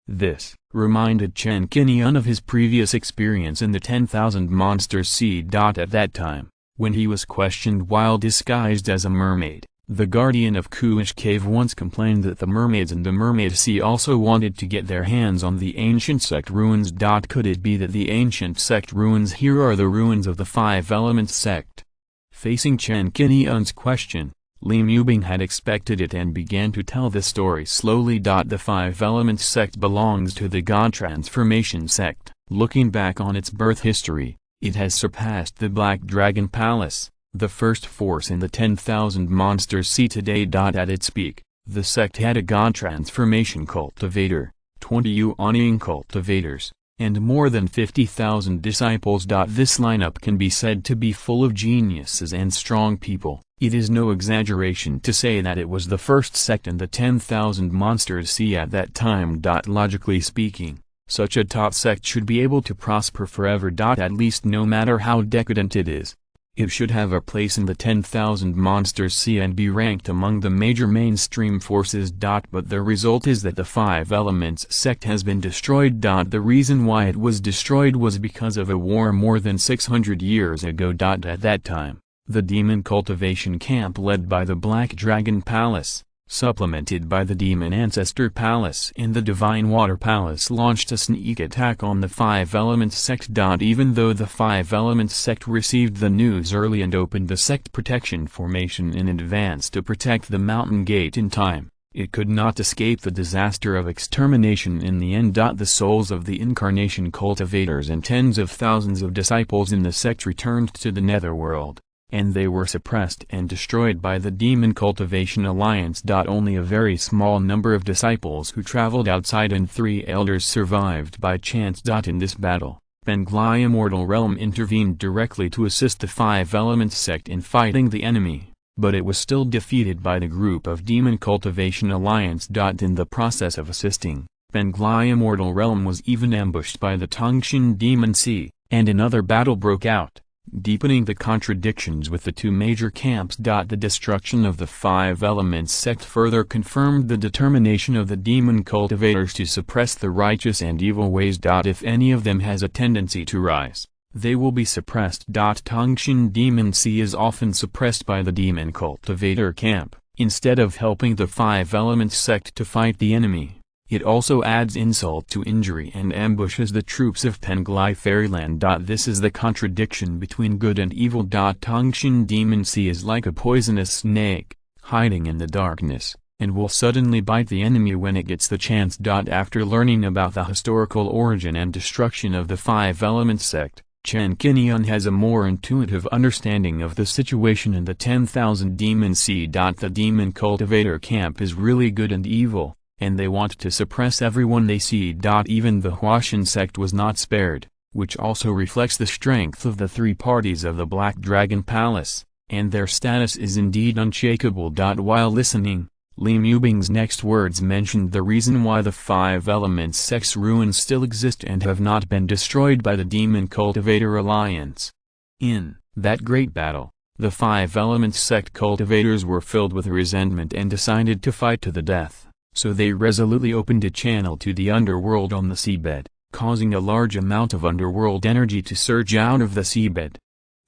[SPEAKER 1] This reminded Chen Qingyun of his previous experience in the 10,000 Monsters Sea. At that time, when he was questioned while disguised as a mermaid, the guardian of Kuish Cave once complained that the mermaids in the Mermaid Sea also wanted to get their hands on the ancient sect ruins. Could it be that the ancient sect ruins here are the ruins of the Five Elements sect? Facing Chen Qingyun's question, Li Mubing had expected it and began to tell the story slowly. The Five Elements sect belongs to the God Transformation sect. Looking back on its birth history, it has surpassed the Black Dragon Palace, the first force in the 10,000 Monsters Sea today. At its peak, the sect had a God Transformation cultivator, 20 Yuanying cultivators, and more than 50,000 disciples. This lineup can be said to be full of geniuses and strong people. It is no exaggeration to say that it was the first sect in the 10,000 Monsters Sea at that time. Logically speaking, such a top sect should be able to prosper forever. At least no matter how decadent it is. It should have a place in the 10,000 monsters sea and be ranked among the major mainstream forces. But the result is that the Five Elements sect has been destroyed. The reason why it was destroyed was because of a war more than 600 years ago. At that time, the Demon Cultivation camp led by the Black Dragon Palace, supplemented by the Demon Ancestor Palace and the Divine Water Palace, launched a sneak attack on the Five Elements sect. Even though the Five Elements sect received the news early and opened the sect protection formation in advance to protect the mountain gate in time, it could not escape the disaster of extermination in the end. The souls of the incarnation cultivators and tens of thousands of disciples in the sect returned to the netherworld, and they were suppressed and destroyed by the Demon Cultivation Alliance. Only a very small number of disciples who traveled outside and 3 elders survived by chance. In this battle, Penglai Immortal Realm intervened directly to assist the Five Elements sect in fighting the enemy, but it was still defeated by the group of Demon Cultivation Alliance. In the process of assisting, Penglai Immortal Realm was even ambushed by the Tongshan Demon Sea, and another battle broke out, deepening the contradictions with the two major camps. The destruction of the Five Elements sect further confirmed the determination of the demon cultivators to suppress the righteous and evil ways. If any of them has a tendency to rise, they will be suppressed. Tongshan Demon Sea is often suppressed by the demon cultivator camp. Instead of helping the Five Elements sect to fight the enemy, it also adds insult to injury and ambushes the troops of Penglai Fairyland. This is the contradiction between good and evil. Tongshan Demon Sea is like a poisonous snake, hiding in the darkness, and will suddenly bite the enemy when it gets the chance. After learning about the historical origin and destruction of the Five Elements sect, Chen Qingyun has a more intuitive understanding of the situation in the 10,000 Demon Sea. The demon cultivator camp is really good and evil, and they want to suppress everyone they see. Even the Huashan sect was not spared, which also reflects the strength of the 3 parties of the Black Dragon Palace, and their status is indeed unshakable. While listening, Li Mubing's next words mentioned the reason why the Five Elements sect's ruins still exist and have not been destroyed by the Demon Cultivator Alliance. In that great battle, the Five Elements sect cultivators were filled with resentment and decided to fight to the death. So they resolutely opened a channel to the underworld on the seabed, causing a large amount of underworld energy to surge out of the seabed.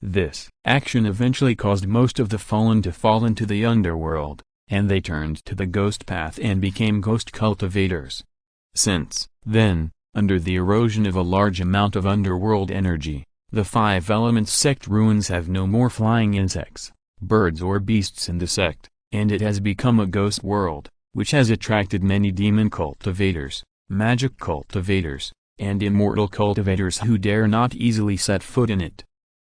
[SPEAKER 1] This action eventually caused most of the fallen to fall into the underworld, and they turned to the ghost path and became ghost cultivators. Since then, under the erosion of a large amount of underworld energy, the Five Elements sect ruins have no more flying insects, birds or beasts in the sect, and it has become a ghost world, which has attracted many demon cultivators, magic cultivators, and immortal cultivators who dare not easily set foot in it.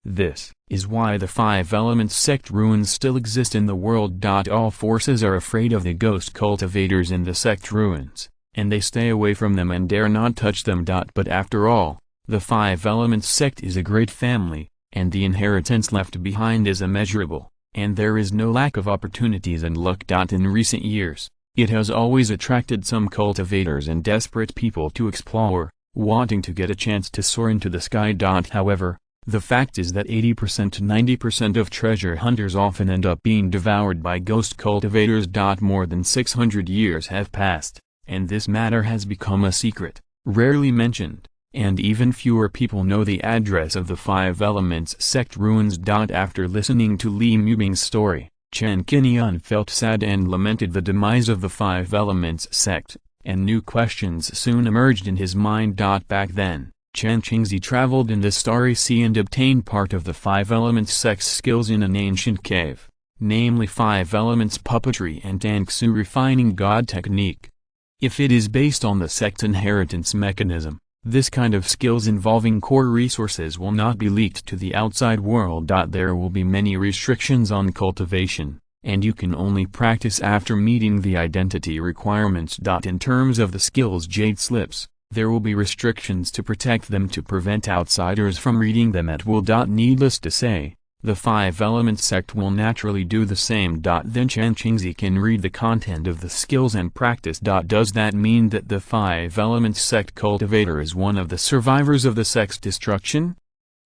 [SPEAKER 1] This is why the Five Elements sect ruins still exist in the world. All forces are afraid of the ghost cultivators in the sect ruins, and they stay away from them and dare not touch them. But after all, the Five Elements sect is a great family, and the inheritance left behind is immeasurable, and there is no lack of opportunities and luck. In recent years, it has always attracted some cultivators and desperate people to explore, wanting to get a chance to soar into the sky. However, the fact is that 80% to 90% of treasure hunters often end up being devoured by ghost cultivators. More than 600 years have passed, and this matter has become a secret, rarely mentioned, and even fewer people know the address of the Five Elements sect ruins. After listening to Li Mubing's story, Chen Qingyun felt sad and lamented the demise of the Five Elements sect, and new questions soon emerged in his mind. Back then, Chen Qingzi traveled in the Starry Sea and obtained part of the Five Elements sect's skills in an ancient cave, namely Five Elements puppetry and Tangsu refining god technique. If it is based on the sect's inheritance mechanism, this kind of skills involving core resources will not be leaked to the outside world. There will be many restrictions on cultivation, and you can only practice after meeting the identity requirements. In terms of the skills Jade Slips, there will be restrictions to protect them to prevent outsiders from reading them at will. Needless to say, the Five Elements sect will naturally do the same. Then Chen Qingzi can read the content of the skills and practice. Does that mean that the Five Elements sect cultivator is one of the survivors of the sect's destruction?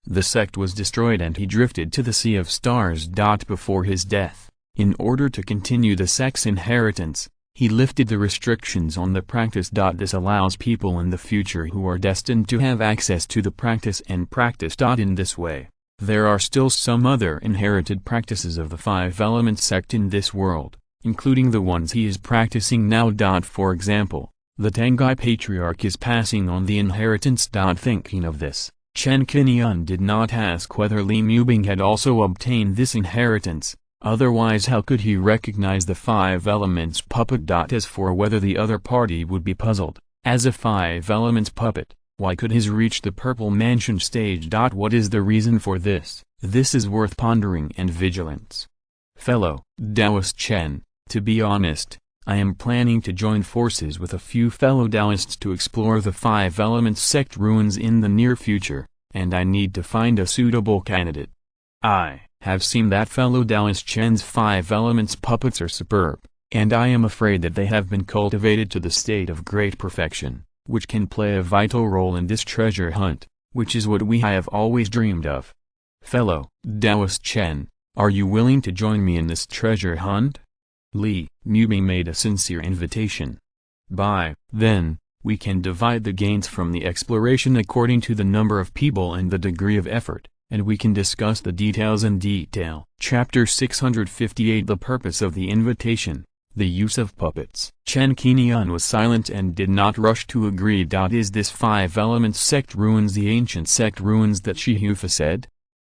[SPEAKER 1] The sect was destroyed and he drifted to the Sea of Stars. Before his death, in order to continue the sect's inheritance, he lifted the restrictions on the practice. This allows people in the future who are destined to have access to the practice and practice. In this way, there are still some other inherited practices of the Five Elements sect in this world, including the ones he is practicing now. For example, the Tangai Patriarch is passing on the inheritance. Thinking of this, Chen Qingyun did not ask whether Li Mubing had also obtained this inheritance, otherwise how could he recognize the Five Elements puppet? As for whether the other party would be puzzled, as a Five Elements puppet, why could his reach the Purple Mansion stage? What is the reason for this? This is worth pondering and vigilance. Fellow Taoist Chen, to be honest, I am planning to join forces with a few fellow Taoists to explore the Five Elements sect ruins in the near future, and I need to find a suitable candidate. I have seen that fellow Taoist Chen's Five Elements puppets are superb, and I am afraid that they have been cultivated to the state of great perfection, which can play a vital role in this treasure hunt, which is what we have always dreamed of. Fellow Taoist Chen, are you willing to join me in this treasure hunt? Li Mubing made a sincere invitation. Then, we can divide the gains from the exploration according to the number of people and the degree of effort, and we can discuss the details in detail. Chapter 658 The Purpose of the Invitation, the Use of Puppets. Chen Qingyun was silent and did not rush to agree. Is this Five Elements sect ruins the ancient sect ruins that Shi Hufa said?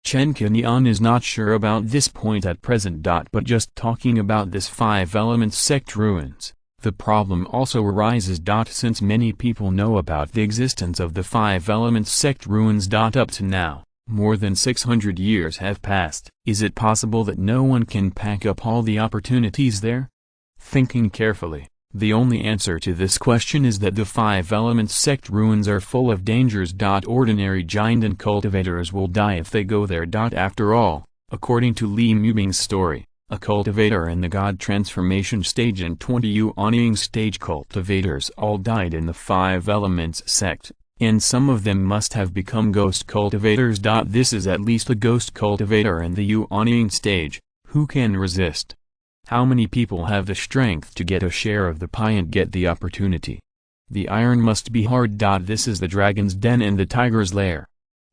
[SPEAKER 1] Chen Qingyun is not sure about this point at present. But just talking about this Five Elements sect ruins, the problem also arises. Since many people know about the existence of the Five Elements sect ruins. Up to now, more than 600 years have passed. Is it possible that no one can pack up all the opportunities there? Thinking carefully, the only answer to this question is that the Five Elements sect ruins are full of dangers. Ordinary giant and cultivators will die if they go there. After all, according to Li Mubing's story, a cultivator in the God transformation stage and 20 Yuanying stage cultivators all died in the Five Elements sect, and some of them must have become ghost cultivators. This is at least a ghost cultivator in the Yuanying stage. Who can resist? How many people have the strength to get a share of the pie and get the opportunity? The iron must be hard. This is the dragon's den and the tiger's lair.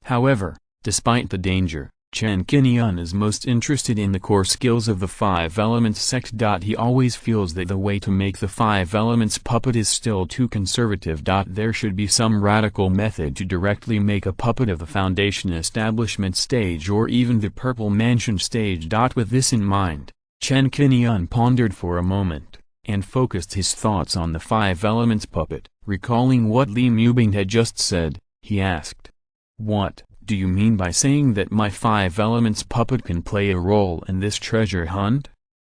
[SPEAKER 1] However, despite the danger, Chen Qingyun is most interested in the core skills of the Five Elements sect. He always feels that the way to make the Five Elements puppet is still too conservative. There should be some radical method to directly make a puppet of the Foundation Establishment stage or even the Purple Mansion stage. With this in mind, Chen Qingyun pondered for a moment, and focused his thoughts on the Five Elements puppet. Recalling what Li Mubing had just said, he asked, "What do you mean by saying that my Five Elements puppet can play a role in this treasure hunt?"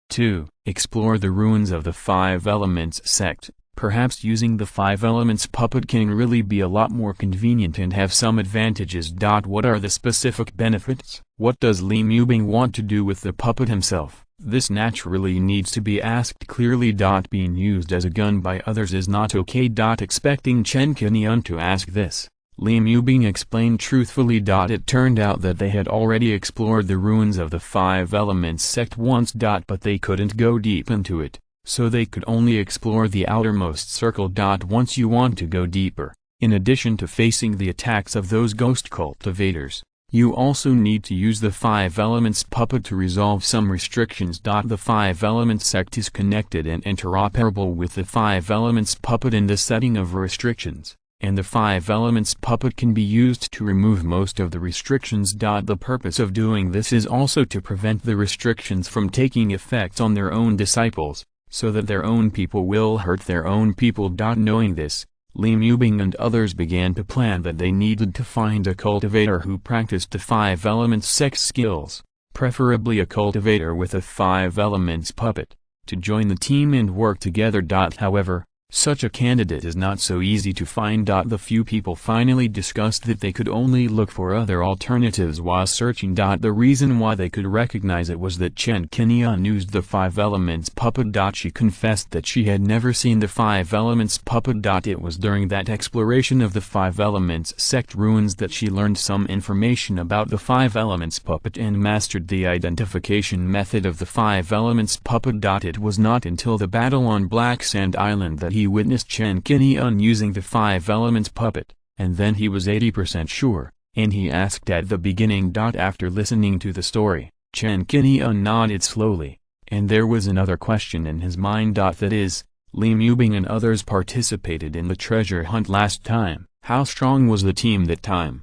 [SPEAKER 1] To explore the ruins of the Five Elements sect, perhaps using the Five Elements puppet can really be a lot more convenient and have some advantages. What are the specific benefits? What does Li Mubing want to do with the puppet himself? This naturally needs to be asked clearly. Being used as a gun by others is not okay. Expecting Chen Qingyun to ask this, Li Mubing explained truthfully. It turned out that they had already explored the ruins of the Five Elements sect once. But they couldn't go deep into it, so they could only explore the outermost circle. Once you want to go deeper, in addition to facing the attacks of those ghost cultivators, you also need to use the Five Elements puppet to resolve some restrictions. The Five Elements sect is connected and interoperable with the Five Elements puppet in the setting of restrictions, and the Five Elements puppet can be used to remove most of the restrictions. The purpose of doing this is also to prevent the restrictions from taking effect on their own disciples, so that their own people will hurt their own people. Knowing this, Li Mubing and others began to plan that they needed to find a cultivator who practiced the Five Elements sect skills, preferably a cultivator with a Five Elements puppet, to join the team and work together. However, Such a candidate is not so easy to find. The few people finally discussed that they could only look for other alternatives while searching. The reason why they could recognize it was that Chen Qingyun used the Five Elements puppet. She confessed that she had never seen the Five Elements puppet. It was during that exploration of the Five Elements sect ruins that she learned some information about the Five Elements puppet and mastered the identification method of the Five Elements puppet. It was not until the battle on Black Sand Island that he witnessed Chen Qingyun using the Five Elements puppet, and then he was 80% sure, and he asked at the beginning. After listening to the story, Chen Qingyun nodded slowly, and there was another question in his mind. That is, Li Mubing and others participated in the treasure hunt last time. How strong was the team that time?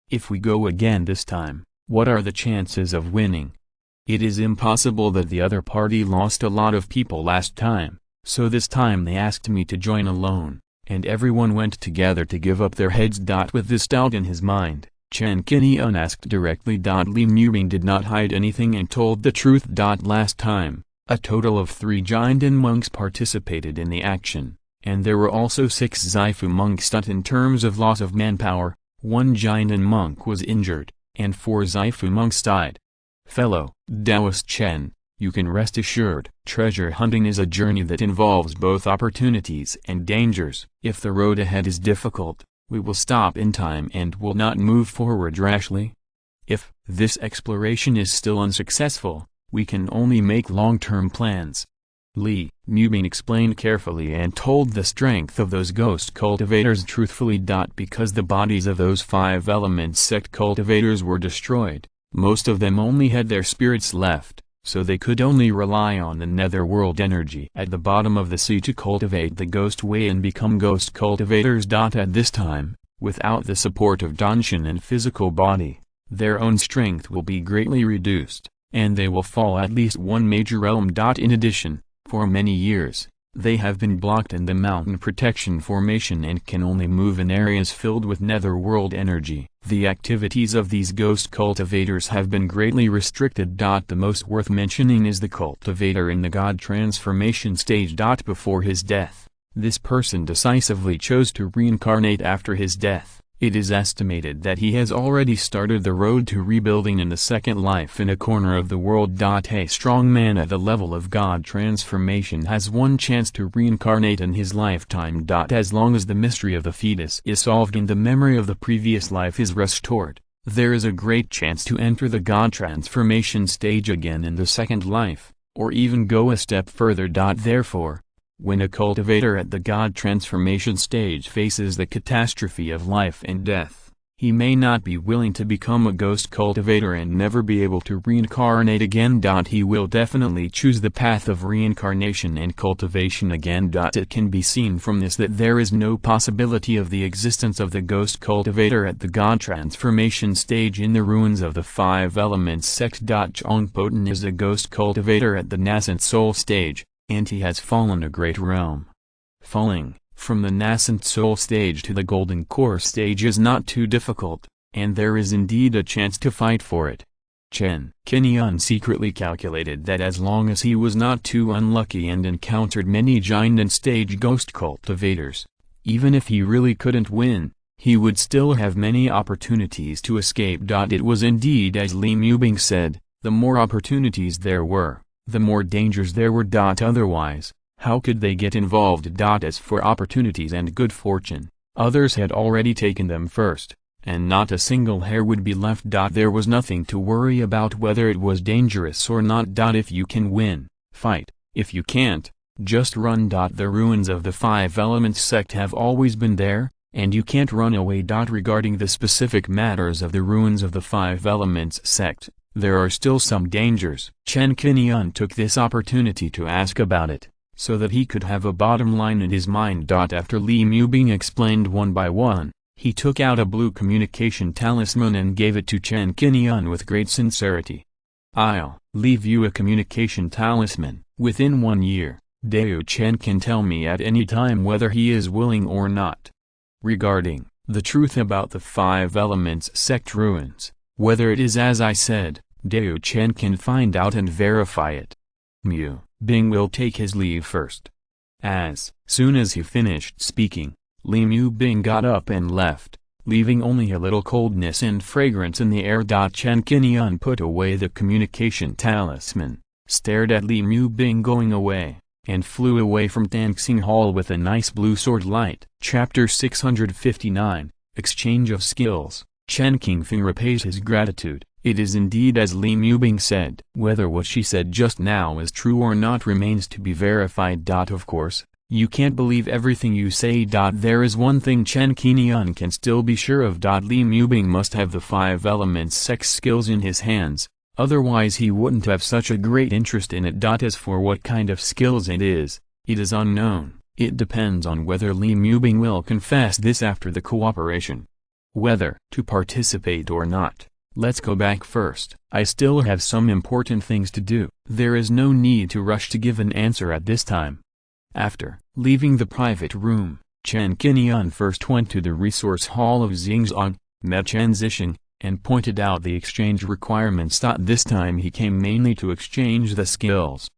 [SPEAKER 1] If we go again this time, what are the chances of winning? It is impossible that the other party lost a lot of people last time. So this time they asked me to join alone, and everyone went together to give up their heads. With this doubt in his mind, Chen Qingyun asked directly. Li Mubing did not hide anything and told the truth. Last time, a total of 3 Jiandan monks participated in the action, and there were also 6 Zaifu monks. In terms of loss of manpower, 1 Jiandan monk was injured, and 4 Zaifu monks died. Fellow Taoist Chen, you can rest assured, treasure hunting is a journey that involves both opportunities and dangers. If the road ahead is difficult, we will stop in time and will not move forward rashly. If this exploration is still unsuccessful, we can only make long-term plans. Li Mubing explained carefully and told the strength of those ghost cultivators truthfully. Because the bodies of those Five Elements sect cultivators were destroyed, most of them only had their spirits left. So they could only rely on the netherworld energy at the bottom of the sea to cultivate the ghost way and become ghost cultivators. At this time, without the support of Danshan and physical body, their own strength will be greatly reduced, and they will fall at least one major realm. In addition, for many years, they have been blocked in the mountain protection formation and can only move in areas filled with netherworld energy. The activities of these ghost cultivators have been greatly restricted. The most worth mentioning is the cultivator in the god transformation stage. Before his death, this person decisively chose to reincarnate after his death. It is estimated that he has already started the road to rebuilding in the second life in a corner of the world. A strong man at the level of god transformation has one chance to reincarnate in his lifetime. As long as the mystery of the fetus is solved and the memory of the previous life is restored, there is a great chance to enter the god transformation stage again in the second life, or even go a step further. Therefore, when a cultivator at the god transformation stage faces the catastrophe of life and death, he may not be willing to become a ghost cultivator and never be able to reincarnate again. He will definitely choose the path of reincarnation and cultivation again. It can be seen from this that there is no possibility of the existence of the ghost cultivator at the god transformation stage in the ruins of the Five Elements sect. Zhongpoten is a ghost cultivator at the nascent soul stage, and he has fallen a great realm. Falling from the nascent soul stage to the golden core stage is not too difficult, and there is indeed a chance to fight for it. Chen Qingyun secretly calculated that as long as he was not too unlucky and encountered many Jiandan stage ghost cultivators, even if he really couldn't win, he would still have many opportunities to escape. It was indeed as Li Mubing said, the more opportunities there were, the more dangers there were. Otherwise, how could they get involved? As for opportunities and good fortune, others had already taken them first, and not a single hair would be left. There was nothing to worry about whether it was dangerous or not. If you can win, fight. If you can't, just run. The ruins of the Five Elements sect have always been there, and you can't run away. Regarding the specific matters of the ruins of the Five Elements sect, there are still some dangers. Chen Qingyun took this opportunity to ask about it, so that he could have a bottom line in his mind. After Li Mubing explained one by one, he took out a blue communication talisman and gave it to Chen Qingyun with great sincerity. I'll leave you a communication talisman. Within 1 year, Dao Chen can tell me at any time whether he is willing or not. Regarding the truth about the Five Elements sect ruins, whether it is as I said, Dao Chen can find out and verify it. Mu Bing will take his leave first. As soon as he finished speaking, Li Mubing got up and left, leaving only a little coldness and fragrance in the air. Chen Qingyun put away the communication talisman, stared at Li Mubing going away, and flew away from Tanxing Hall with a nice blue sword light. Chapter 659, Exchange of Skills. Chen Qingfeng repays his gratitude. It is indeed as Li Mubing said. Whether what she said just now is true or not remains to be verified. Of course, you can't believe everything you say. There is one thing Chen Qingyun can still be sure of. Li Mubing must have the 5 elements sex skills in his hands, otherwise he wouldn't have such a great interest in it. As for what kind of skills it is unknown. It depends on whether Li Mubing will confess this after the cooperation. Whether to participate or not. Let's go back first. I still have some important things to do. There is no need to rush to give an answer at this time. After leaving the private room, Chen Qingyun first went to the resource hall of Xingzong, met Chen Zixing, and pointed out the exchange requirements. This time he came mainly to exchange the skills.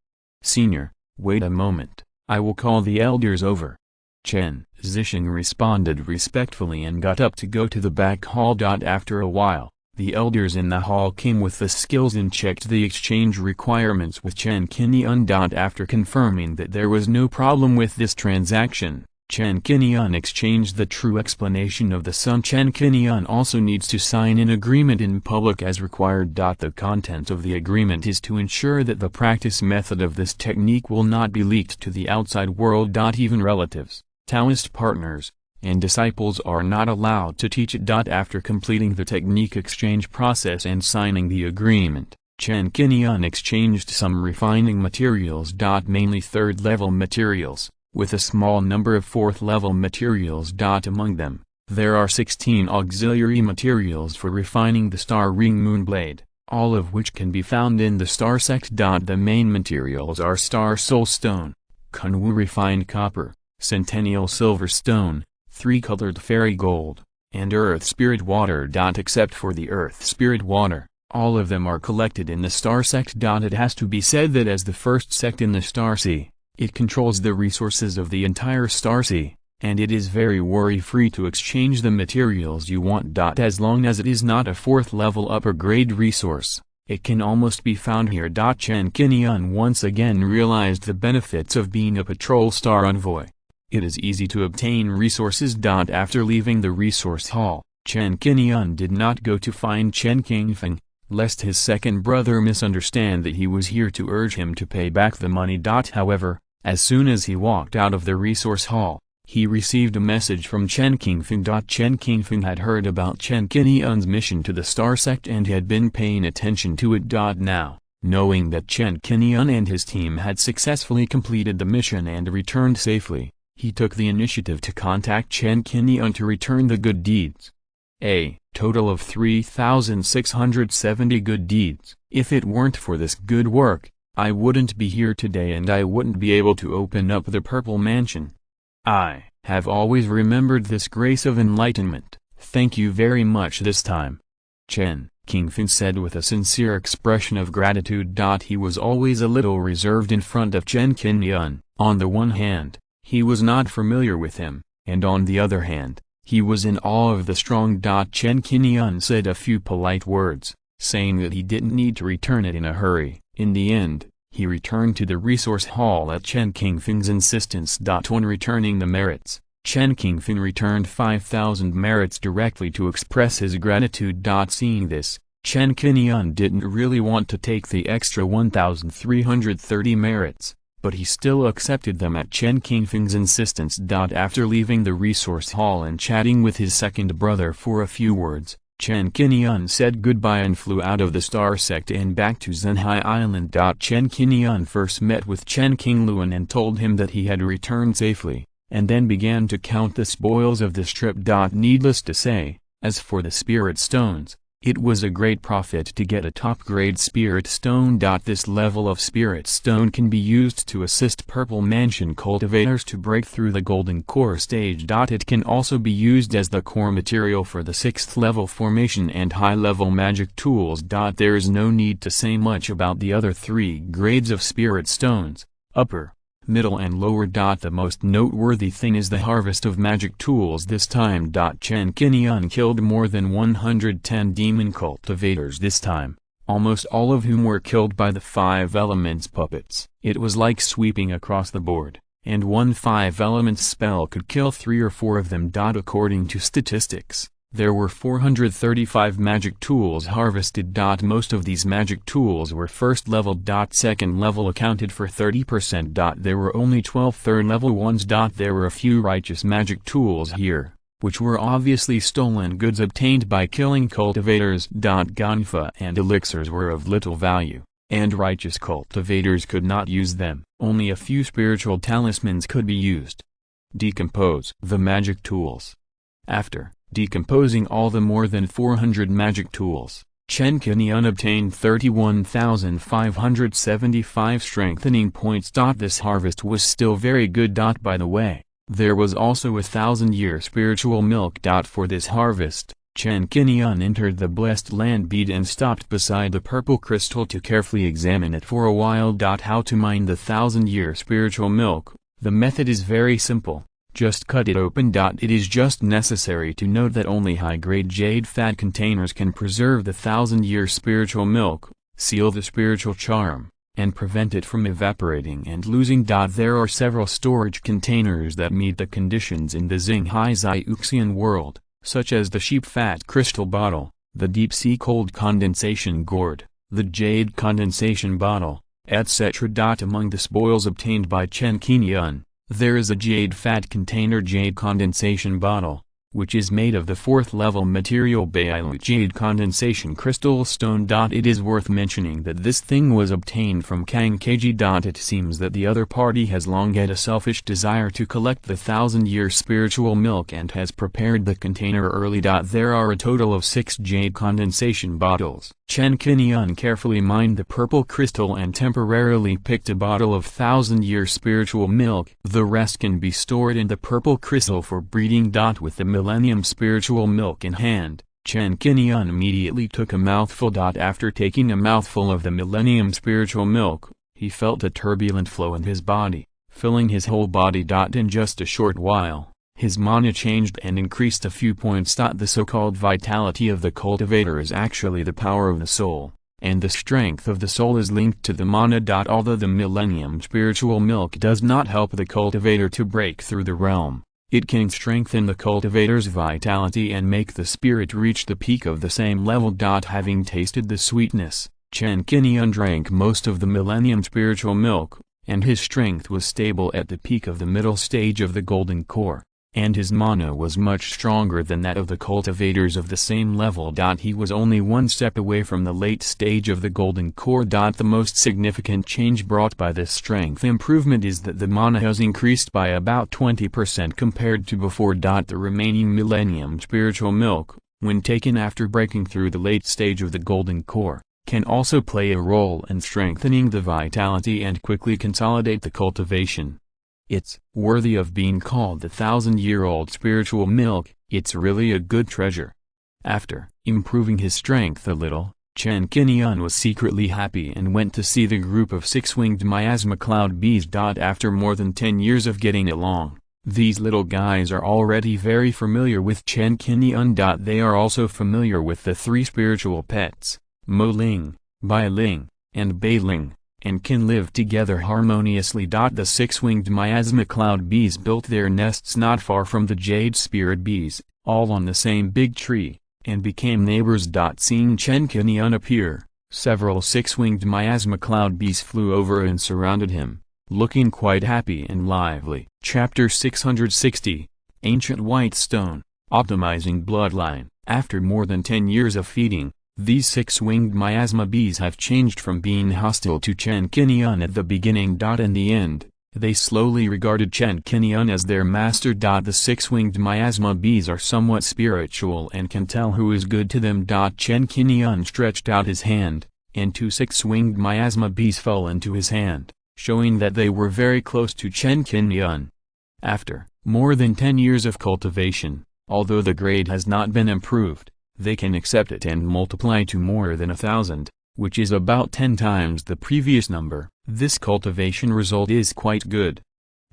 [SPEAKER 1] Senior, wait a moment, I will call the elders over. Chen Zixing responded respectfully and got up to go to the back hall. After a while, the elders in the hall came with the skills and checked the exchange requirements with Chen Qingyun. After confirming that there was no problem with this transaction, Chen Qingyun exchanged the true explanation of the sum. Chen Qingyun also needs to sign an agreement in public as required. The content of the agreement is to ensure that the practice method of this technique will not be leaked to the outside world. Even relatives, Taoist partners, and disciples are not allowed to teach it. After completing the technique exchange process and signing the agreement, Chen Qingyun exchanged some refining materials. Mainly 3rd-level materials, with a small number of 4th-level materials. Among them, there are 16 auxiliary materials for refining the Star Ring Moon Blade, all of which can be found in the Star Sect. The main materials are Star Soul Stone, Kunwu Refined Copper, Centennial Silver Stone, 3-colored Fairy Gold, and Earth Spirit Water. Except for the Earth Spirit Water, all of them are collected in the Star Sect. It has to be said that as the first sect in the Star Sea, it controls the resources of the entire Star Sea, and it is very worry-free to exchange the materials you want. As long as it is not a 4th-level upper-grade resource, it can almost be found here. Chen Qingyun once again realized the benefits of being a patrol star envoy. It is easy to obtain resources. After leaving the resource hall, Chen Qingyun did not go to find Chen Qingfeng, lest his second brother misunderstand that he was here to urge him to pay back the money. However, as soon as he walked out of the resource hall, he received a message from Chen Qingfeng. Chen Qingfeng had heard about Chen Qingyun's mission to the Star Sect and had been paying attention to it. Now, knowing that Chen Qingyun and his team had successfully completed the mission and returned safely, he took the initiative to contact Chen Qingyun to return the good deeds. A total of 3,670 good deeds. If it weren't for this good work, I wouldn't be here today and I wouldn't be able to open up the Purple Mansion. I have always remembered this grace of enlightenment. Thank you very much this time. Chen Qingfeng said with a sincere expression of gratitude. He was always a little reserved in front of Chen Qingyun. On the one hand, he was not familiar with him, and on the other hand, he was in awe of the strong. Chen Qingyun said a few polite words, saying that he didn't need to return it in a hurry. In the end, he returned to the resource hall at Chen Qingfeng's insistence. When returning the merits, Chen Qingfeng returned 5,000 merits directly to express his gratitude. Seeing this, Chen Qingyun didn't really want to take the extra 1,330 merits, but he still accepted them at Chen Qingfeng's insistence. After leaving the resource hall and chatting with his second brother for a few words, Chen Qingyun said goodbye and flew out of the Star Sect and back to Zhenhai Island. Chen Qingyun first met with Chen Qingluan and told him that he had returned safely, and then began to count the spoils of this trip. Needless to say, as for the spirit stones, it was a great profit to get a top-grade spirit stone. This level of spirit stone can be used to assist Purple Mansion cultivators to break through the golden core stage. It can also be used as the core material for the 6th level formation and high-level magic tools. There is no need to say much about the other 3 grades of spirit stones, upper, middle and lower. The most noteworthy thing is the harvest of magic tools this time. Chen Qingyun killed more than 110 demon cultivators this time, almost all of whom were killed by the 5 elements puppets. It was like sweeping across the board, and one 5 elements spell could kill 3 or 4 of them. According to statistics, there were 435 magic tools harvested. Most of these magic tools were first level. Second level accounted for 30%. There were only 12 third level ones. There were a few righteous magic tools here, which were obviously stolen goods obtained by killing cultivators. Gonfa and elixirs were of little value, and righteous cultivators could not use them. Only a few spiritual talismans could be used. Decompose the magic tools. After decomposing all the more than 400 magic tools, Chen Qingyun obtained 31,575 strengthening points. This harvest was still very good. By the way, there was also 1,000-year spiritual milk. For this harvest, Chen Qingyun entered the blessed land bead and stopped beside the purple crystal to carefully examine it for a while. How to mine the 1,000-year spiritual milk? The method is very simple. Just cut it open. It is just necessary to note that only high-grade jade fat containers can preserve the 1,000-year spiritual milk, seal the spiritual charm, and prevent it from evaporating and losing. There are several storage containers that meet the conditions in the Xinghai Zhuxian world, such as the sheep fat crystal bottle, the deep-sea cold condensation gourd, the jade condensation bottle, etc. Among the spoils obtained by Chen Qingyun, there is a jade fat container jade condensation bottle, which is made of the 4th level material Bailu jade condensation crystal stone. It is worth mentioning that this thing was obtained from Kang Kg. It seems that the other party has long had a selfish desire to collect the 1,000-year spiritual milk and has prepared the container early. There are a total of 6 jade condensation bottles. Chen Qingyun carefully mined the purple crystal and temporarily picked a bottle of 1,000-year spiritual milk. The rest can be stored in the purple crystal for breeding. With the millennium spiritual milk in hand, Chen Qingyun immediately took a mouthful. After taking a mouthful of the millennium spiritual milk, he felt a turbulent flow in his body, filling his whole body. In just a short while, his mana changed and increased a few points. The so-called vitality of the cultivator is actually the power of the soul, and the strength of the soul is linked to the mana. Although the millennium spiritual milk does not help the cultivator to break through the realm, it can strengthen the cultivator's vitality and make the spirit reach the peak of the same level. Having tasted the sweetness, Chen Qingyun drank most of the millennium spiritual milk, and his strength was stable at the peak of the middle stage of the golden core, and his mana was much stronger than that of the cultivators of the same level. He was only one step away from the late stage of the golden core. The most significant change brought by this strength improvement is that the mana has increased by about 20% compared to before. The remaining millennium spiritual milk, when taken after breaking through the late stage of the golden core, can also play a role in strengthening the vitality and quickly consolidate the cultivation. It's worthy of being called the 1,000-year-old spiritual milk. It's really a good treasure. After improving his strength a little, Chen Qingyun was secretly happy and went to see the group of 6-winged miasma cloud bees. After more than 10 years of getting along, these little guys are already very familiar with Chen Qingyun. They are also familiar with the 3 spiritual pets, Mo Ling, Bai Ling, and Bei Ling, and can live together harmoniously. The 6-winged miasma cloud bees built their nests not far from the jade spirit bees, all on the same big tree, and became neighbors. Seeing Chen Qingyun appear, several 6-winged miasma cloud bees flew over and surrounded him, looking quite happy and lively. Chapter 660, Ancient White Stone, Optimizing Bloodline. After more than 10 years of feeding, these 6-winged miasma bees have changed from being hostile to Chen Qingyun at the beginning. In the end, they slowly regarded Chen Qingyun as their master. The 6-winged miasma bees are somewhat spiritual and can tell who is good to them. Chen Qingyun stretched out his hand, and 2 6-winged miasma bees fell into his hand, showing that they were very close to Chen Qingyun. After more than 10 years of cultivation, although the grade has not been improved, they can accept it and multiply to more than 1,000. which is about 10 times the previous number. This cultivation result is quite good.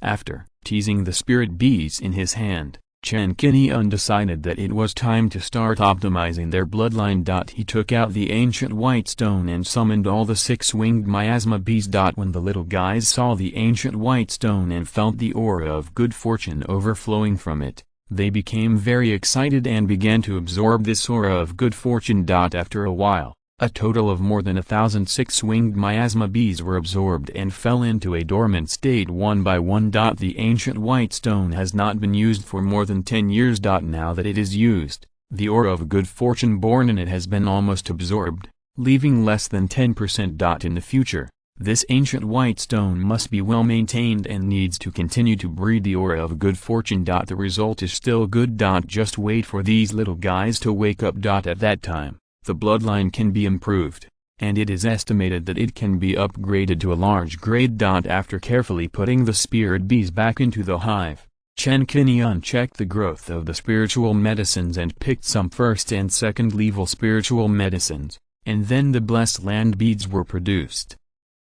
[SPEAKER 1] After teasing the spirit bees in his hand, Chen Qingyun decided that it was time to start optimizing their bloodline. He took out the ancient white stone and summoned all the 6-winged miasma bees. When the little guys saw the ancient white stone and felt the aura of good fortune overflowing from it, they became very excited and began to absorb this aura of good fortune. After a while, a total of more than 1,000 6-winged miasma bees were absorbed and fell into a dormant state one by one. The ancient white stone has not been used for more than 10 years. Now that it is used, the aura of good fortune born in it has been almost absorbed, leaving less than 10%. In the future, this ancient white stone must be well maintained and needs to continue to breed the aura of good fortune. The result is still good. Just wait for these little guys to wake up. At that time, the bloodline can be improved, and it is estimated that it can be upgraded to a large grade. After carefully putting the spirit bees back into the hive, Chen Qingyun checked the growth of the spiritual medicines and picked some first and second level spiritual medicines, and then the blessed land beads were produced.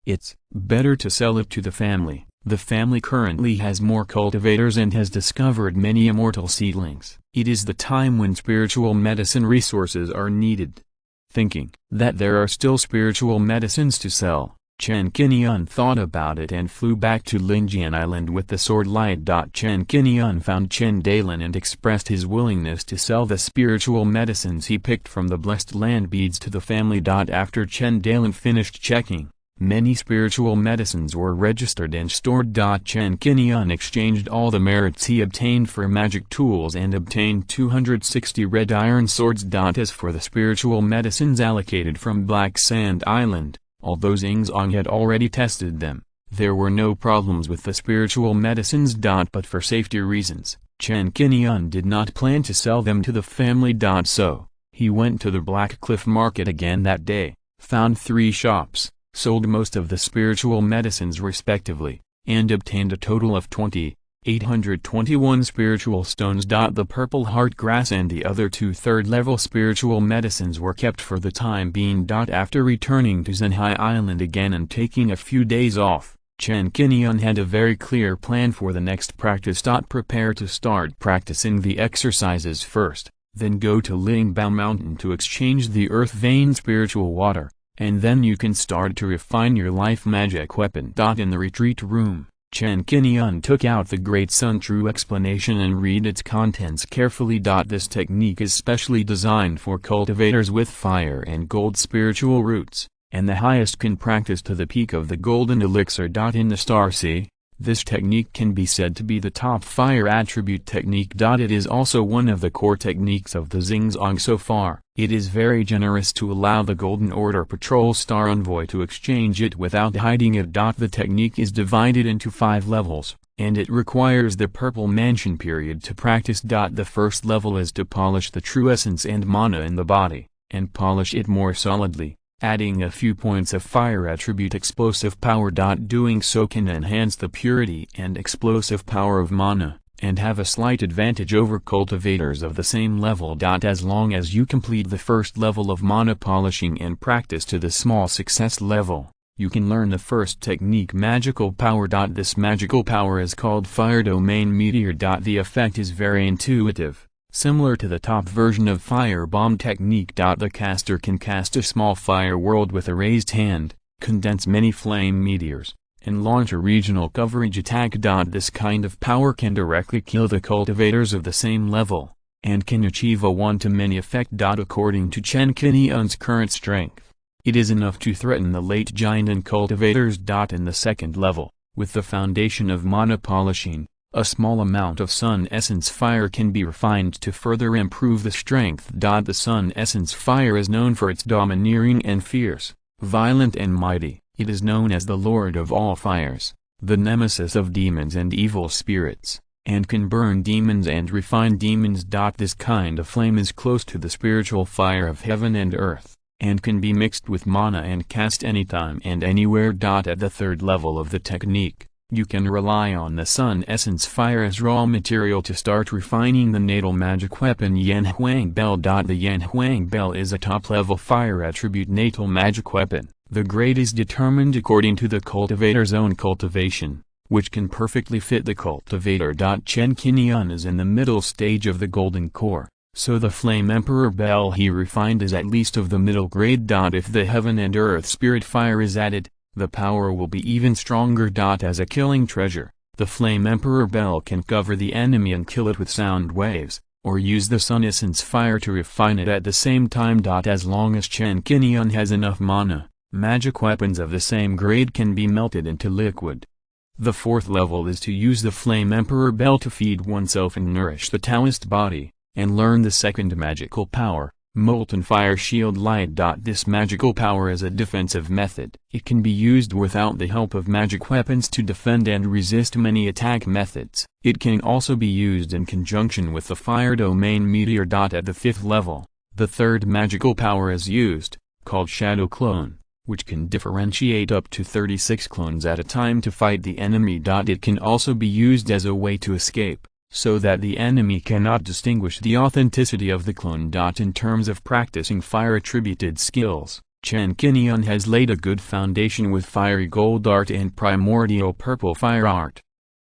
[SPEAKER 1] It's better to sell it to the family. The family currently has more cultivators and has discovered many immortal seedlings. It is the time when spiritual medicine resources are needed. Thinking that there are still spiritual medicines to sell, Chen Qingyun thought about it and flew back to Linjian Island with the sword light. Chen Qingyun found Chen Dalan and expressed his willingness to sell the spiritual medicines he picked from the blessed land beads to the family. After Chen Dalan finished checking, many spiritual medicines were registered and stored. Chen Qingyun exchanged all the merits he obtained for magic tools and obtained 260 red iron swords. As for the spiritual medicines allocated from Black Sand Island, although Xingzong had already tested them, there were no problems with the spiritual medicines. But for safety reasons, Chen Qingyun did not plan to sell them to the family. So, he went to the Black Cliff Market again that day, found 3 shops, sold most of the spiritual medicines respectively, and obtained a total of 821 spiritual stones. The purple heart grass and the other 2 third-level spiritual medicines were kept for the time being. After returning to Zhenhai Island again and taking a few days off, Chen Qingyun had a very clear plan for the next practice. Prepare to start practicing the exercises first, then go to Lingbao Mountain to exchange the earth vein spiritual water, and then you can start to refine your life magic weapon. In the retreat room, Chen Qingyun took out the Great Sun True Explanation and read its contents carefully. This technique is specially designed for cultivators with fire and gold spiritual roots, and the highest can practice to the peak of the golden elixir. In the Star Sea, this technique can be said to be the top fire attribute technique. It is also one of the core techniques of the Xingzong so far. It is very generous to allow the Golden Order Patrol Star Envoy to exchange it without hiding it. The technique is divided into 5 levels, and it requires the Purple Mansion period to practice. The first level is to polish the true essence and mana in the body, and polish it more solidly, adding a few points of fire attribute explosive power. Doing so can enhance the purity and explosive power of mana, and have a slight advantage over cultivators of the same level. As long as you complete the first level of mana polishing and practice to the small success level, you can learn the first technique, magical power. This magical power is called Fire Domain Meteor. The effect is very intuitive, similar to the top version of Fire Bomb technique. The caster can cast a small fire world with a raised hand, condense many flame meteors, and launch a regional coverage attack. This kind of power can directly kill the cultivators of the same level, and can achieve a one-to-many effect. According to Chen Qingyun's current strength, it is enough to threaten the late giant and cultivators. In the second level, with the foundation of mana polishing, a small amount of Sun Essence Fire can be refined to further improve the strength. The Sun Essence Fire is known for its domineering and fierce, violent and mighty. It is known as the Lord of all Fires, the nemesis of demons and evil spirits, and can burn demons and refine demons. This kind of flame is close to the spiritual fire of heaven and earth, and can be mixed with mana and cast anytime and anywhere. At the third level of the technique, You can rely on the Sun Essence Fire as raw material to start refining the natal magic weapon Yanhuang Bell. The Yanhuang Bell is a top-level fire attribute natal magic weapon. The grade is determined according to the cultivator's own cultivation, which can perfectly fit the cultivator. Chen Qingyun is in the middle stage of the golden core, so the Flame Emperor Bell he refined is at least of the middle grade. If the Heaven and Earth Spirit Fire is added, the power will be even stronger. As a killing treasure, the Flame Emperor Bell can cover the enemy and kill it with sound waves, or use the Sun Essence Fire to refine it at the same time. As long as Chen Qingyun has enough mana, magic weapons of the same grade can be melted into liquid. The fourth level is to use the Flame Emperor Bell to feed oneself and nourish the Taoist body, and learn the second magical power, Molten Fire Shield Light. This magical power is a defensive method. It can be used without the help of magic weapons to defend and resist many attack methods. It can also be used in conjunction with the Fire Domain Meteor. At the fifth level, the third magical power is used, called Shadow Clone, which can differentiate up to 36 clones at a time to fight the enemy. It can also be used as a way to escape, so that the enemy cannot distinguish the authenticity of the clone. In terms of practicing fire-attributed skills, Chen Qingyun has laid a good foundation with Fiery Gold Art and Primordial Purple Fire Art.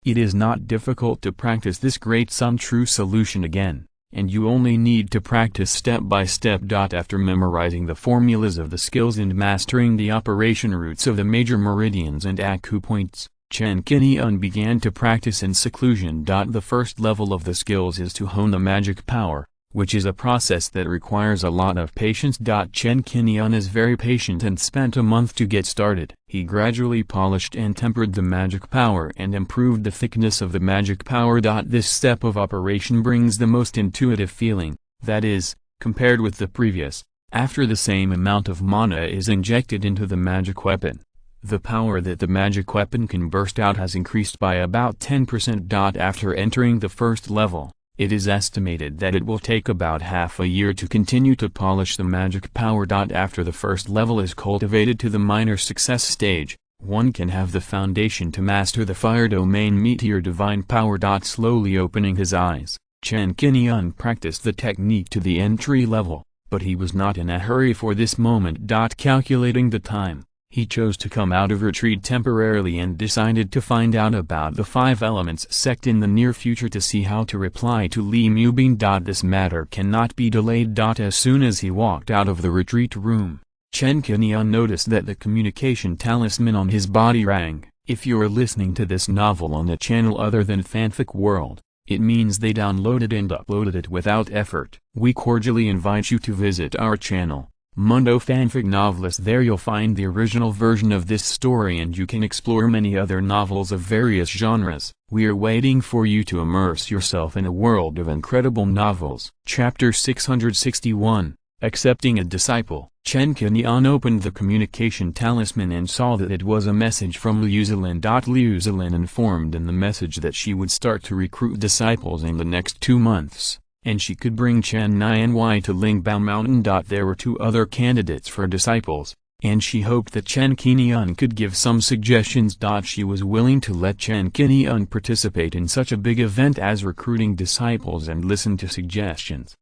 [SPEAKER 1] It is not difficult to practice this great Sun True solution again, and you only need to practice step by step. After memorizing the formulas of the skills and mastering the operation routes of the major meridians and acupoints, Chen Qingyun began to practice in seclusion. The first level of the skills is to hone the magic power, which is a process that requires a lot of patience. Chen Qingyun is very patient and spent a month to get started. He gradually polished and tempered the magic power and improved the thickness of the magic power. This step of operation brings the most intuitive feeling, that is, compared with the previous, after the same amount of mana is injected into the magic weapon. The power that the magic weapon can burst out has increased by about 10%. After entering the first level, it is estimated that it will take about half a year to continue to polish the magic power. After the first level is cultivated to the minor success stage, one can have the foundation to master the Fire Domain Meteor Divine Power. Slowly opening his eyes, Chen Qingyun practiced the technique to the entry level, but he was not in a hurry for this moment. Calculating the time, he chose to come out of retreat temporarily and decided to find out about the Five Elements sect in the near future to see how to reply to Li Mubing. This matter cannot be delayed. As soon as he walked out of the retreat room, Chen Qingyun noticed that the communication talisman on his body rang. If you're listening to this novel on a channel other than Fanfic World, it means they downloaded and uploaded it without effort. We cordially invite you to visit our channel, Mundo Fanfic Novelist. There you'll find the original version of this story and you can explore many other novels of various genres. We are waiting for you to immerse yourself in a world of incredible novels. Chapter 661, Accepting a Disciple. Chen Qingyun opened the communication talisman and saw that it was a message from Liu Zilin. Liu Zilin informed in the message that she would start to recruit disciples in the next 2 months, and she could bring Chen Nianwei to Lingbao Mountain. There were 2 other candidates for disciples, and she hoped that Chen Qingyun could give some suggestions. She was willing to let Chen Qingyun participate in such a big event as recruiting disciples and listen to suggestions.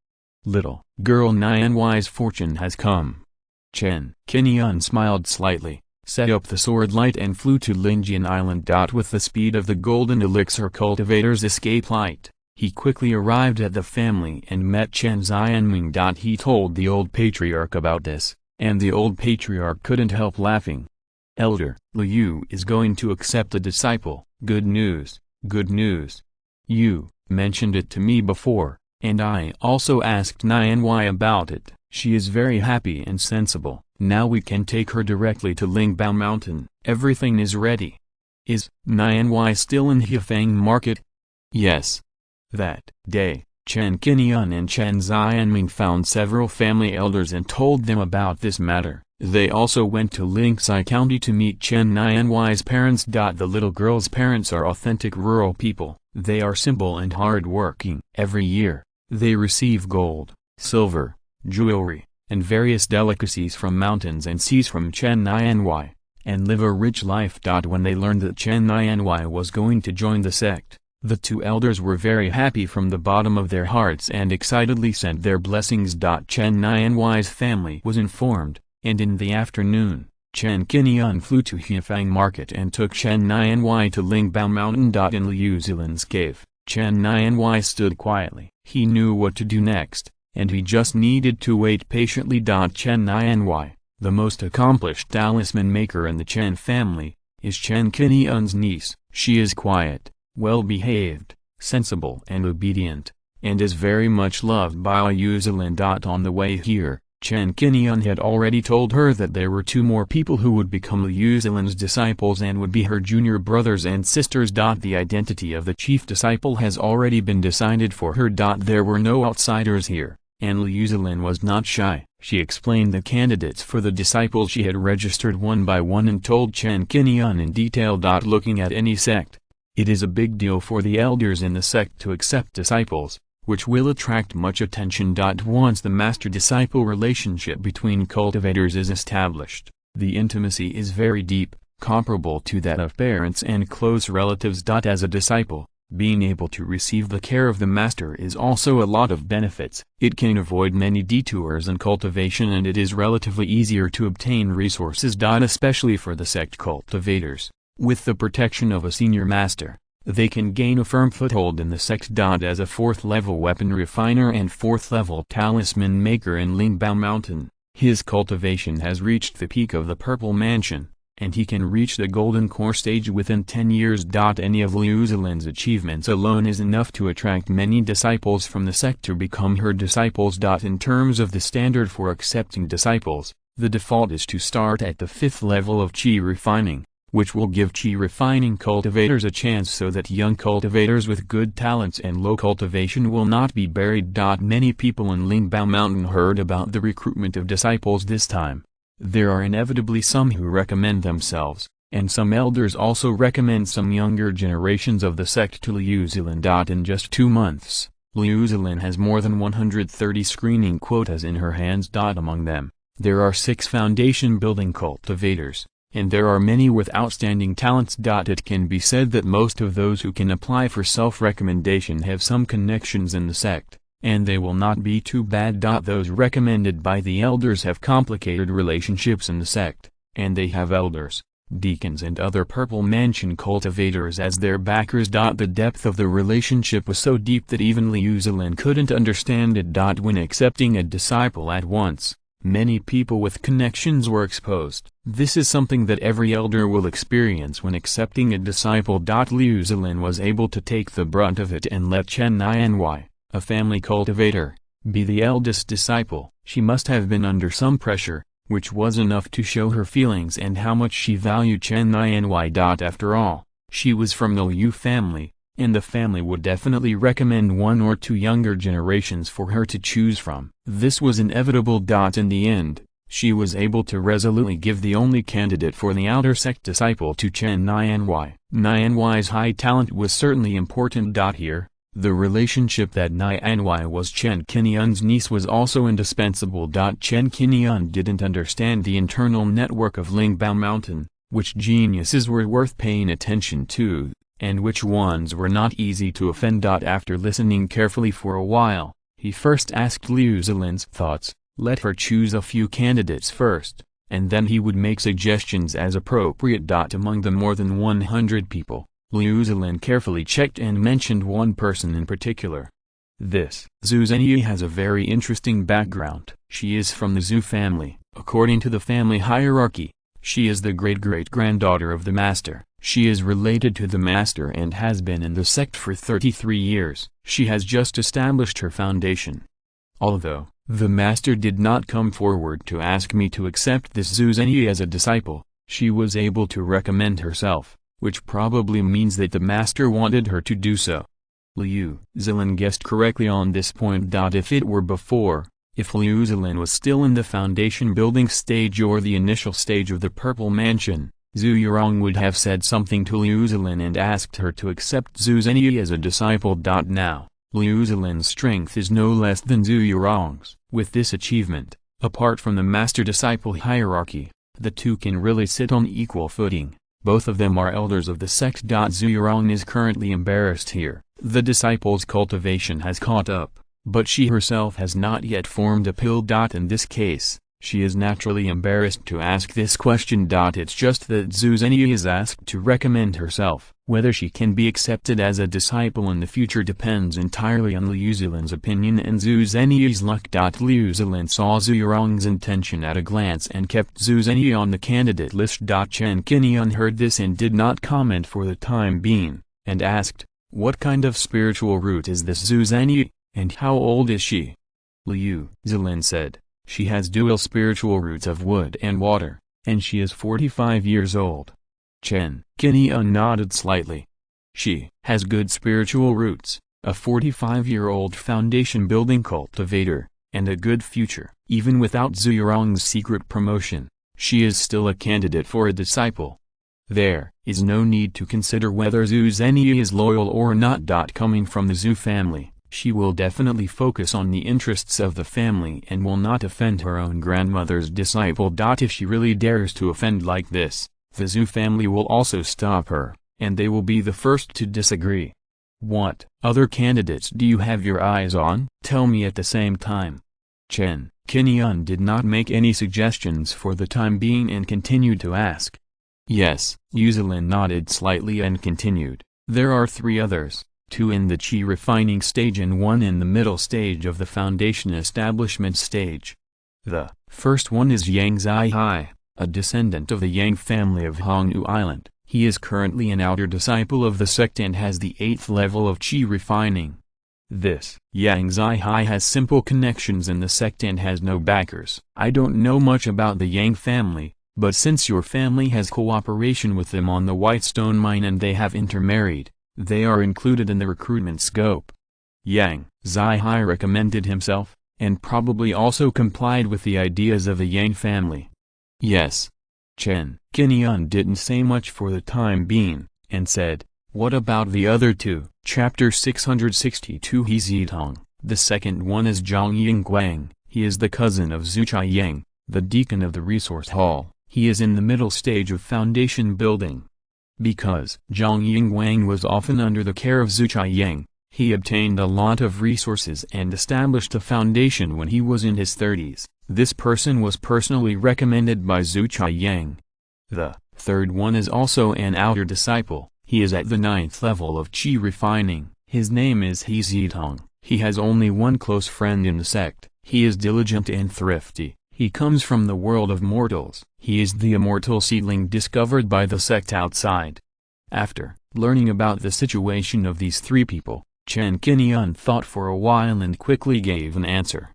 [SPEAKER 1] Little girl Nianwei's fortune has come. Chen Qingyun smiled slightly, set up the sword light and flew to Linjian Island. With the speed of the golden elixir cultivator's escape light, he quickly arrived at the family and met Chen Xianming. He told the old patriarch about this, and the old patriarch couldn't help laughing. Elder, Liu is going to accept a disciple. Good news, good news. You mentioned it to me before, and I also asked Nianwei about it. She is very happy and sensible. Now we can take her directly to Lingbao Mountain. Everything is ready. Is Nianwei still in Hefang Market? Yes. That day, Chen Qingyun and Chen Xianming found several family elders and told them about this matter. They also went to Linxi County to meet Chen Nianwei's parents. The little girl's parents are authentic rural people. They are simple and hard-working. Every year, they receive gold, silver, jewelry, and various delicacies from mountains and seas from Chen Nianwei, and live a rich life. When they learned that Chen Qingyun was going to join the sect, the two elders were very happy from the bottom of their hearts and excitedly sent their blessings. Chen Qingyun's family was informed, and in the afternoon, Chen Qingyun flew to Hefang Market and took Chen Qingyun to Lingbao Mountain. In Liu Zilin's cave, Chen Qingyun stood quietly. He knew what to do next, and he just needed to wait patiently. Chen Qingyun, the most accomplished talisman maker in the Chen family, is Chen Qingyun's niece. She is quiet, well-behaved, sensible and obedient, and is very much loved by Liu Zilin. On the way here, Chen Qingyun had already told her that there were two more people who would become Liu Zilin's disciples and would be her junior brothers and sisters. The identity of the chief disciple has already been decided for her. There were no outsiders here, and Liu Zilin was not shy. She explained the candidates for the disciples she had registered one by one and told Chen Qingyun in detail. Looking at any sect, it is a big deal for the elders in the sect to accept disciples, which will attract much attention. Once the master-disciple relationship between cultivators is established, the intimacy is very deep, comparable to that of parents and close relatives. As a disciple, being able to receive the care of the master is also a lot of benefits. It can avoid many detours in cultivation, and it is relatively easier to obtain resources. Especially for the sect cultivators, with the protection of a senior master, they can gain a firm foothold in the sect. As a 4th-level weapon refiner and 4th-level talisman maker in Lingbao Mountain, his cultivation has reached the peak of the Purple Mansion, and he can reach the Golden Core stage within 10 years. Any of Liu Zilin's achievements alone is enough to attract many disciples from the sect to become her disciples. In terms of the standard for accepting disciples, the default is to start at the 5th level of Qi refining, which will give Qi refining cultivators a chance so that young cultivators with good talents and low cultivation will not be buried. Many people in Lingbao Mountain heard about the recruitment of disciples this time. There are inevitably some who recommend themselves, and some elders also recommend some younger generations of the sect to Liu Zilin. In just 2 months, Liu Zilin has more than 130 screening quotas in her hands. Among them, there are 6 foundation-building cultivators, and there are many with outstanding talents. It can be said that most of those who can apply for self-recommendation have some connections in the sect, and they will not be too bad. Those recommended by the elders have complicated relationships in the sect, and they have elders, deacons and other Purple Mansion cultivators as their backers. The depth of the relationship was so deep that even Liu Zilin couldn't understand it. When accepting a disciple at once, many people with connections were exposed. This is something that every elder will experience when accepting a disciple. Liu Zilin was able to take the brunt of it and let Chen Qingyun, a family cultivator, be the eldest disciple. She must have been under some pressure, which was enough to show her feelings and how much she valued Chen Qingyun. After all, she was from the Liu family, and the family would definitely recommend 1 or 2 younger generations for her to choose from. This was inevitable. In the end, she was able to resolutely give the only candidate for the outer sect disciple to Chen Qingyun. Qingyun's high talent was certainly important. Here, the relationship that Qingyun was Chen Qingyun's niece was also indispensable. Chen Qingyun didn't understand the internal network of Lingbao Mountain, which geniuses were worth paying attention to, and which ones were not easy to offend. After listening carefully for a while, he first asked Liu Zilin's thoughts, let her choose a few candidates first, and then he would make suggestions as appropriate. Among the more than 100 people, Liu Zilin carefully checked and mentioned one person in particular. This Zhuxiantu has a very interesting background. She is from the Zhu family. According to the family hierarchy, she is the great-great-granddaughter of the master. She is related to the master and has been in the sect for 33 years. She has just established her foundation. Although the master did not come forward to ask me to accept this Zhuxiantu as a disciple, she was able to recommend herself, which probably means that the master wanted her to do so. Liu Zilin guessed correctly on this point. If it were before, if Liu Zilin was still in the foundation building stage or the initial stage of the Purple Mansion, Zhu Yurong would have said something to Liu Zilin and asked her to accept Zhuxiantu as a disciple. Now, Liu Zilin's strength is no less than Zhu Yurong's. With this achievement, apart from the master-disciple hierarchy, The two can really sit on equal footing. Both of them are elders of the sect. Zhuxiantu is currently embarrassed here. The disciple's cultivation has caught up, but she herself has not yet formed a pill. In this case, she is naturally embarrassed to ask this question. It's just that Zhuxiantu is asked to recommend herself. Whether she can be accepted as a disciple in the future depends entirely on Liu Zilin's opinion and Zhuxiantu's luck. Liu Zilin saw Zhuxiantu's intention at a glance and kept Zhuxiantu on the candidate list. Chen Qingyun heard this and did not comment for the time being, and asked, "What kind of spiritual root is this Zhuxiantu, and how old is she?" Liu Zilin said, "She has dual spiritual roots of wood and water, and she is 45 years old." Chen Qingyun nodded slightly. "She has good spiritual roots, a 45-year-old foundation-building cultivator, and a good future. Even without Zhuxiantu's secret promotion, she is still a candidate for a disciple. There is no need to consider whether Zhuxiantu is loyal or not. Coming from the Zhu family, she will definitely focus on the interests of the family and will not offend her own grandmother's disciple. If she really dares to offend like this, the Zhu family will also stop her, and they will be the first to disagree. What other candidates do you have your eyes on? Tell me at the same time." Chen Qingyun did not make any suggestions for the time being and continued to ask. "Yes." Liu Zilin nodded slightly and continued, "There are 3 others. 2 in the qi refining stage and 1 in the middle stage of the foundation establishment stage. The first one is Yang Zihai, a descendant of the Yang family of Hongnu Island. He is currently an outer disciple of the sect and has the 8th level of qi refining. This Yang Zihai has simple connections in the sect and has no backers. I don't know much about the Yang family, but since your family has cooperation with them on the Whitestone mine and they have intermarried, they are included in the recruitment scope." Yang Zihai recommended himself, and probably also complied with the ideas of the Yang family. "Yes." Chen Qingyun didn't say much for the time being, and said, "What about the other 2? Chapter 662. He Zitong. The second one is Qingguang. He is the cousin of Zhuxiantu, the deacon of the resource hall. He is in the middle stage of foundation building. Because Qingguang was often under the care of Zhuxiantu, he obtained a lot of resources and established a foundation when he was in his 30s. This person was personally recommended by Zhuxiantu. The third one is also an outer disciple. He is at the 9th level of qi refining. His name is He Zitong. He has only one close friend in the sect. He is diligent and thrifty. He comes from the world of mortals. He is the immortal seedling discovered by the sect outside." After learning about the situation of these 3 people, Chen Qingyun thought for a while and quickly gave an answer.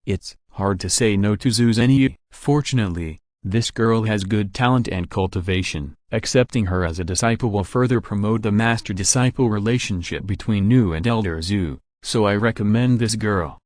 [SPEAKER 1] "It's hard to say no to Zhuxiantu. Fortunately, this girl has good talent and cultivation. Accepting her as a disciple will further promote the master-disciple relationship between new and elder Zhu, so I recommend this girl.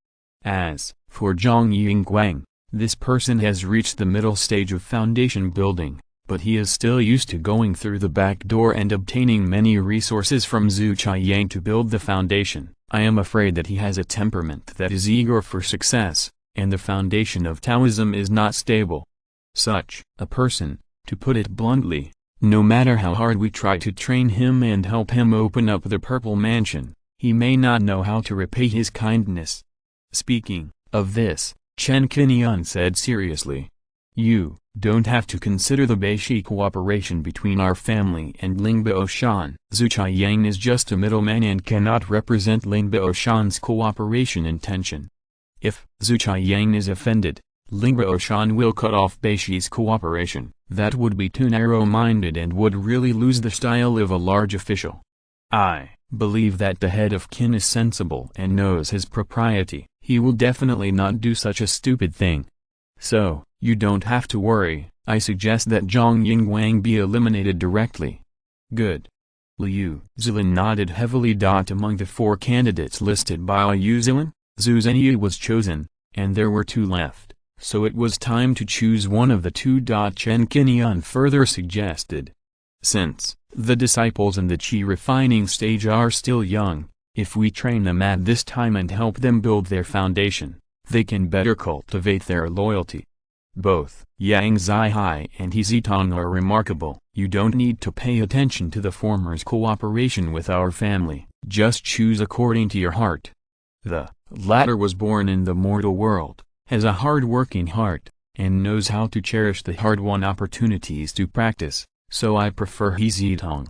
[SPEAKER 1] As for Qingguang, this person has reached the middle stage of foundation building, but he is still used to going through the back door and obtaining many resources from Zhuxiantu to build the foundation. I am afraid that he has a temperament that is eager for success, and the foundation of Taoism is not stable. Such a person, to put it bluntly, no matter how hard we try to train him and help him open up the Purple Mansion, he may not know how to repay his kindness." Speaking of this, Chen Qingyun said seriously, "You don't have to consider the Beishi cooperation between our family and Lingbo Shan. Zhuxiantu is just a middleman and cannot represent Lingbo Shan's cooperation intention. If Zhuxiantu is offended, Lingbo Shan will cut off Beishi's cooperation. That would be too narrow-minded and would really lose the style of a large official. I believe that the head of kin is sensible and knows his propriety. He will definitely not do such a stupid thing. So, you don't have to worry. I suggest that Qingguang be eliminated directly." "Good." Liu Zilin nodded heavily. Among the 4 candidates listed by Liu Zilin, Zhuxiantu was chosen, and there were 2 left, so it was time to choose one of the 2. Chen Qingyun further suggested, "Since the disciples in the qi refining stage are still young, if we train them at this time and help them build their foundation, they can better cultivate their loyalty. Both Yang Zihai and He Zitong are remarkable. You don't need to pay attention to the former's cooperation with our family, just choose according to your heart. The latter was born in the mortal world, has a hard-working heart, and knows how to cherish the hard-won opportunities to practice, so I prefer He Zitong.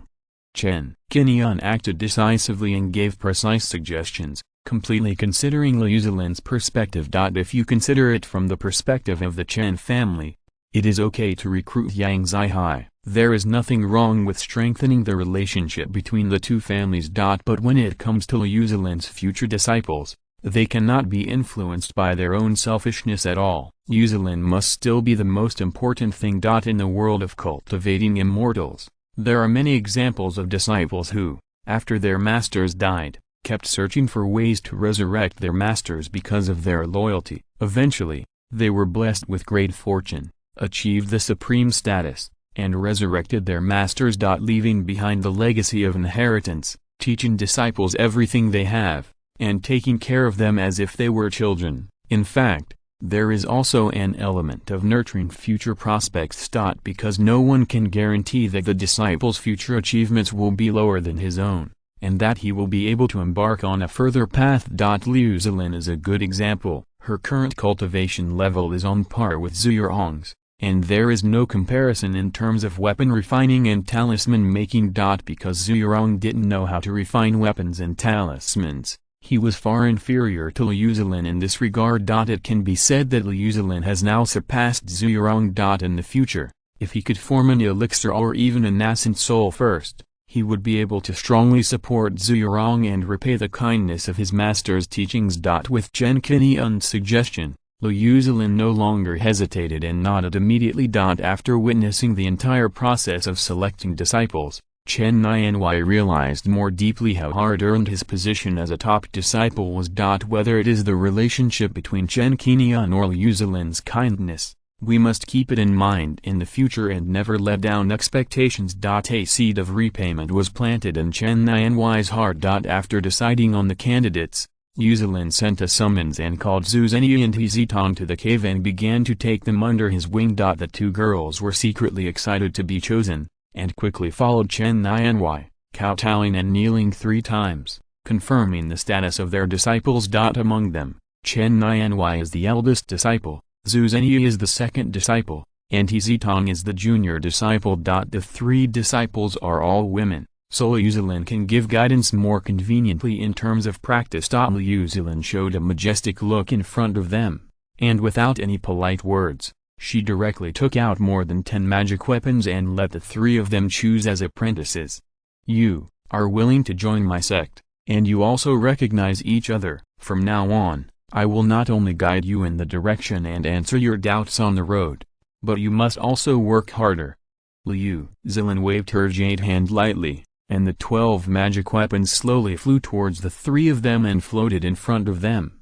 [SPEAKER 1] Chen Qingyun acted decisively and gave precise suggestions, completely considering Liu Zilin's perspective. If you consider it from the perspective of the Chen family, it is okay to recruit Yang Zihai. There is nothing wrong with strengthening the relationship between the two families. But when it comes to Liu Zilin's future disciples, they cannot be influenced by their own selfishness at all. Liu Zilin must still be the most important thing. In the world of cultivating immortals, there are many examples of disciples who, after their masters died, kept searching for ways to resurrect their masters because of their loyalty. Eventually, they were blessed with great fortune, achieved the supreme status, and resurrected their masters. Leaving behind the legacy of inheritance, teaching disciples everything they have, and taking care of them as if they were children. In fact, there is also an element of nurturing future prospects. Because no one can guarantee that the disciple's future achievements will be lower than his own, and that he will be able to embark on a further path. Liu Zilin is a good example. Her current cultivation level is on par with Zhuxiantu's, and there is no comparison in terms of weapon refining and talisman making. Because Zhuxiantu didn't know how to refine weapons and talismans, he was far inferior to Liu Zilin in this regard. It can be said that Liu Zilin has now surpassed Zhuxiantu. In the future, if he could form an elixir or even a nascent soul first, he would be able to strongly support Zhuxiantu and repay the kindness of his master's teachings. With Chen Qingyun's suggestion, Liu Zilin no longer hesitated and nodded immediately. After witnessing the entire process of selecting disciples, Chen Qingyun realized more deeply how hard-earned his position as a top disciple was. Whether it is the relationship between Chen Qingyun or Liu Zilin's kindness, we must keep it in mind in the future and never let down expectations. A seed of repayment was planted in Chen Qingyun's heart. After deciding on the candidates, Liu Zilin sent a summons and called Zhuxiantu and He Zitong to the cave and began to take them under his wing. The two girls were secretly excited to be chosen, and quickly followed Chen Qingyun, kowtowing and kneeling 3 times, confirming the status of their disciples. Among them, Chen Qingyun is the eldest disciple, Zhuxiantu is the second disciple, and He Zitong is the junior disciple. The 3 disciples are all women, so Liu Zilin can give guidance more conveniently in terms of practice. Liu Zilin showed a majestic look in front of them, and without any polite words, she directly took out more than 10 magic weapons and let the 3 of them choose as apprentices. You are willing to join my sect, and you also recognize each other. From now on, I will not only guide you in the direction and answer your doubts on the road, but you must also work harder. Liu Zilin waved her jade hand lightly, and the 12 magic weapons slowly flew towards the 3 of them and floated in front of them.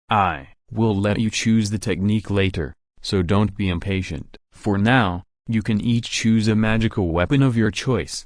[SPEAKER 1] I will let you choose the technique later, so don't be impatient. For now, you can each choose a magical weapon of your choice.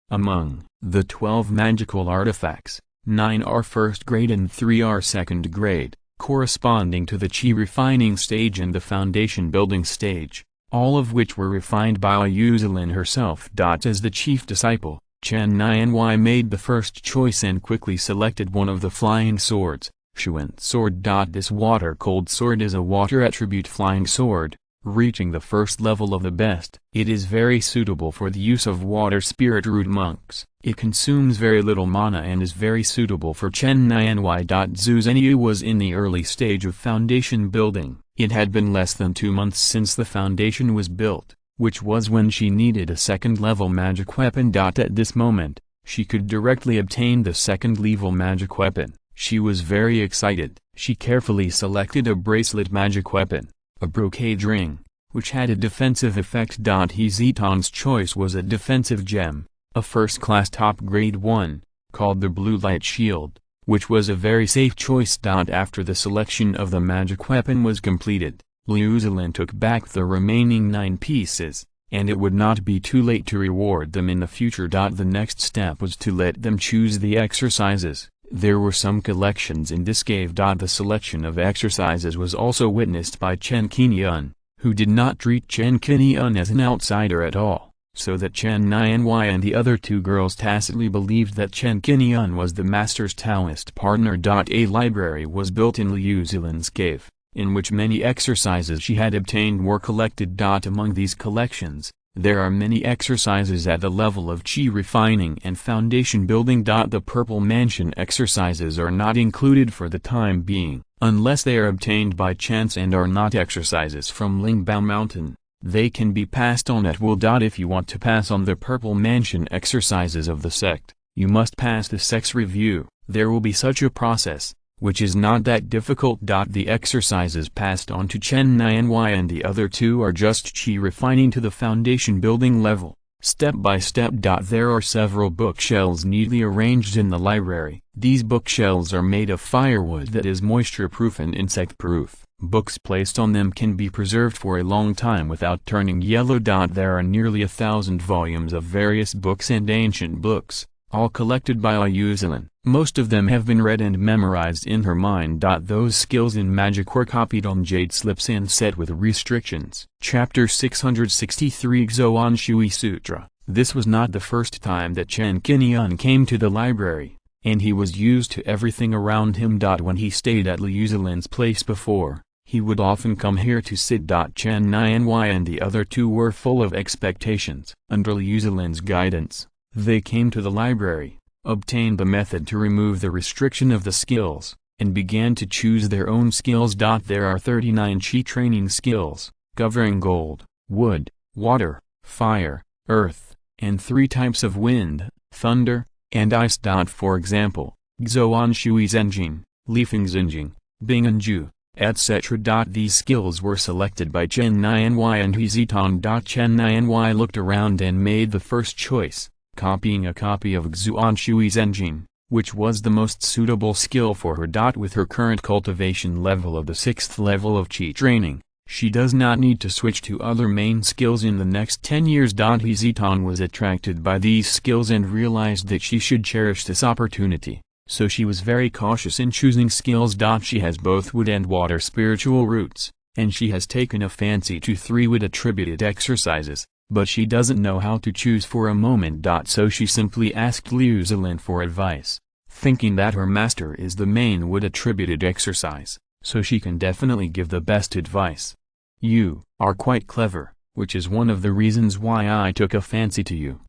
[SPEAKER 1] Among the 12 magical artifacts, 9 are first grade and 3 are second grade, corresponding to the Qi refining stage and the foundation building stage, all of which were refined by Liu Zilin herself. As the chief disciple, Chen Qingyun made the first choice and quickly selected one of the flying swords, Hunyuan sword. This water-cold sword is a water attribute flying sword, reaching the first level of the best. It is very suitable for the use of water spirit root monks. It consumes very little mana and is very suitable for Chen Qingyun. Zhuxiantu was in the early stage of foundation building. It had been less than 2 months since the foundation was built, which was when she needed a second-level magic weapon. At this moment, she could directly obtain the second-level magic weapon. She was very excited. She carefully selected a bracelet magic weapon, a brocade ring, which had a defensive effect. He Zitong's choice was a defensive gem, a first-class top-grade one, called the Blue Light Shield, which was a very safe choice. After the selection of the magic weapon was completed, Liu Zilin took back the remaining 9 pieces, and it would not be too late to reward them in the future. The next step was to let them choose the exercises. There were some collections in this cave. The selection of exercises was also witnessed by Chen Qingyun, who did not treat Chen Qingyun as an outsider at all, so that Chen Nianhui and the other two girls tacitly believed that Chen Qingyun was the master's Taoist partner. A library was built in Liu Zilin's cave, in which many exercises she had obtained were collected. Among these collections, there are many exercises at the level of qi refining and foundation building. The Purple Mansion exercises are not included for the time being, unless they are obtained by chance and are not exercises from Lingbao Mountain. They can be passed on at will. If you want to pass on the Purple Mansion exercises of the sect, you must pass the sex review. There will be such a process, which is not that difficult. The exercises passed on to Chen Nianhui and the other two are just qi refining to the foundation building level, step by step. There are several bookshelves neatly arranged in the library. These bookshelves are made of firewood that is moisture-proof and insect-proof. Books placed on them can be preserved for a long time without turning yellow. There are nearly 1,000 volumes of various books and ancient books, all collected by Liu Zilin. Most of them have been read and memorized in her mind. Those skills in magic were copied on jade slips and set with restrictions. Chapter 663 Xuan Shui Sutra. This was not the first time that Chen Qingyun came to the library, and he was used to everything around him. When he stayed at Liu Zilin's place before, he would often come here to sit. Chen Nianhui and the other two were full of expectations. Under Liu Zilin's guidance, they came to the library, obtained the method to remove the restriction of the skills, and began to choose their own skills. There are 39 qi training skills, covering gold, wood, water, fire, earth, and 3 types of wind, thunder, and ice. For example, Xuan Shui Zhenjing, Lifeng Xinjing, Binganju, etc. These skills were selected by Chen Nianhui and Huizitan. Chen Nianhui looked around and made the first choice, copying a copy of Xuan Shui Zhenjing, which was the most suitable skill for her. With her current cultivation level of the 6th level of qi training, she does not need to switch to other main skills in the next 10 years. Huizitan was attracted by these skills and realized that she should cherish this opportunity, so she was very cautious in choosing skills. She has both wood and water spiritual roots, and she has taken a fancy to 3 wood attributed exercises, but she doesn't know how to choose for a moment. So she simply asked Liu Zilin for advice, thinking that her master is the main wood attributed exercise, so she can definitely give the best advice. You are quite clever, which is one of the reasons why I took a fancy to you.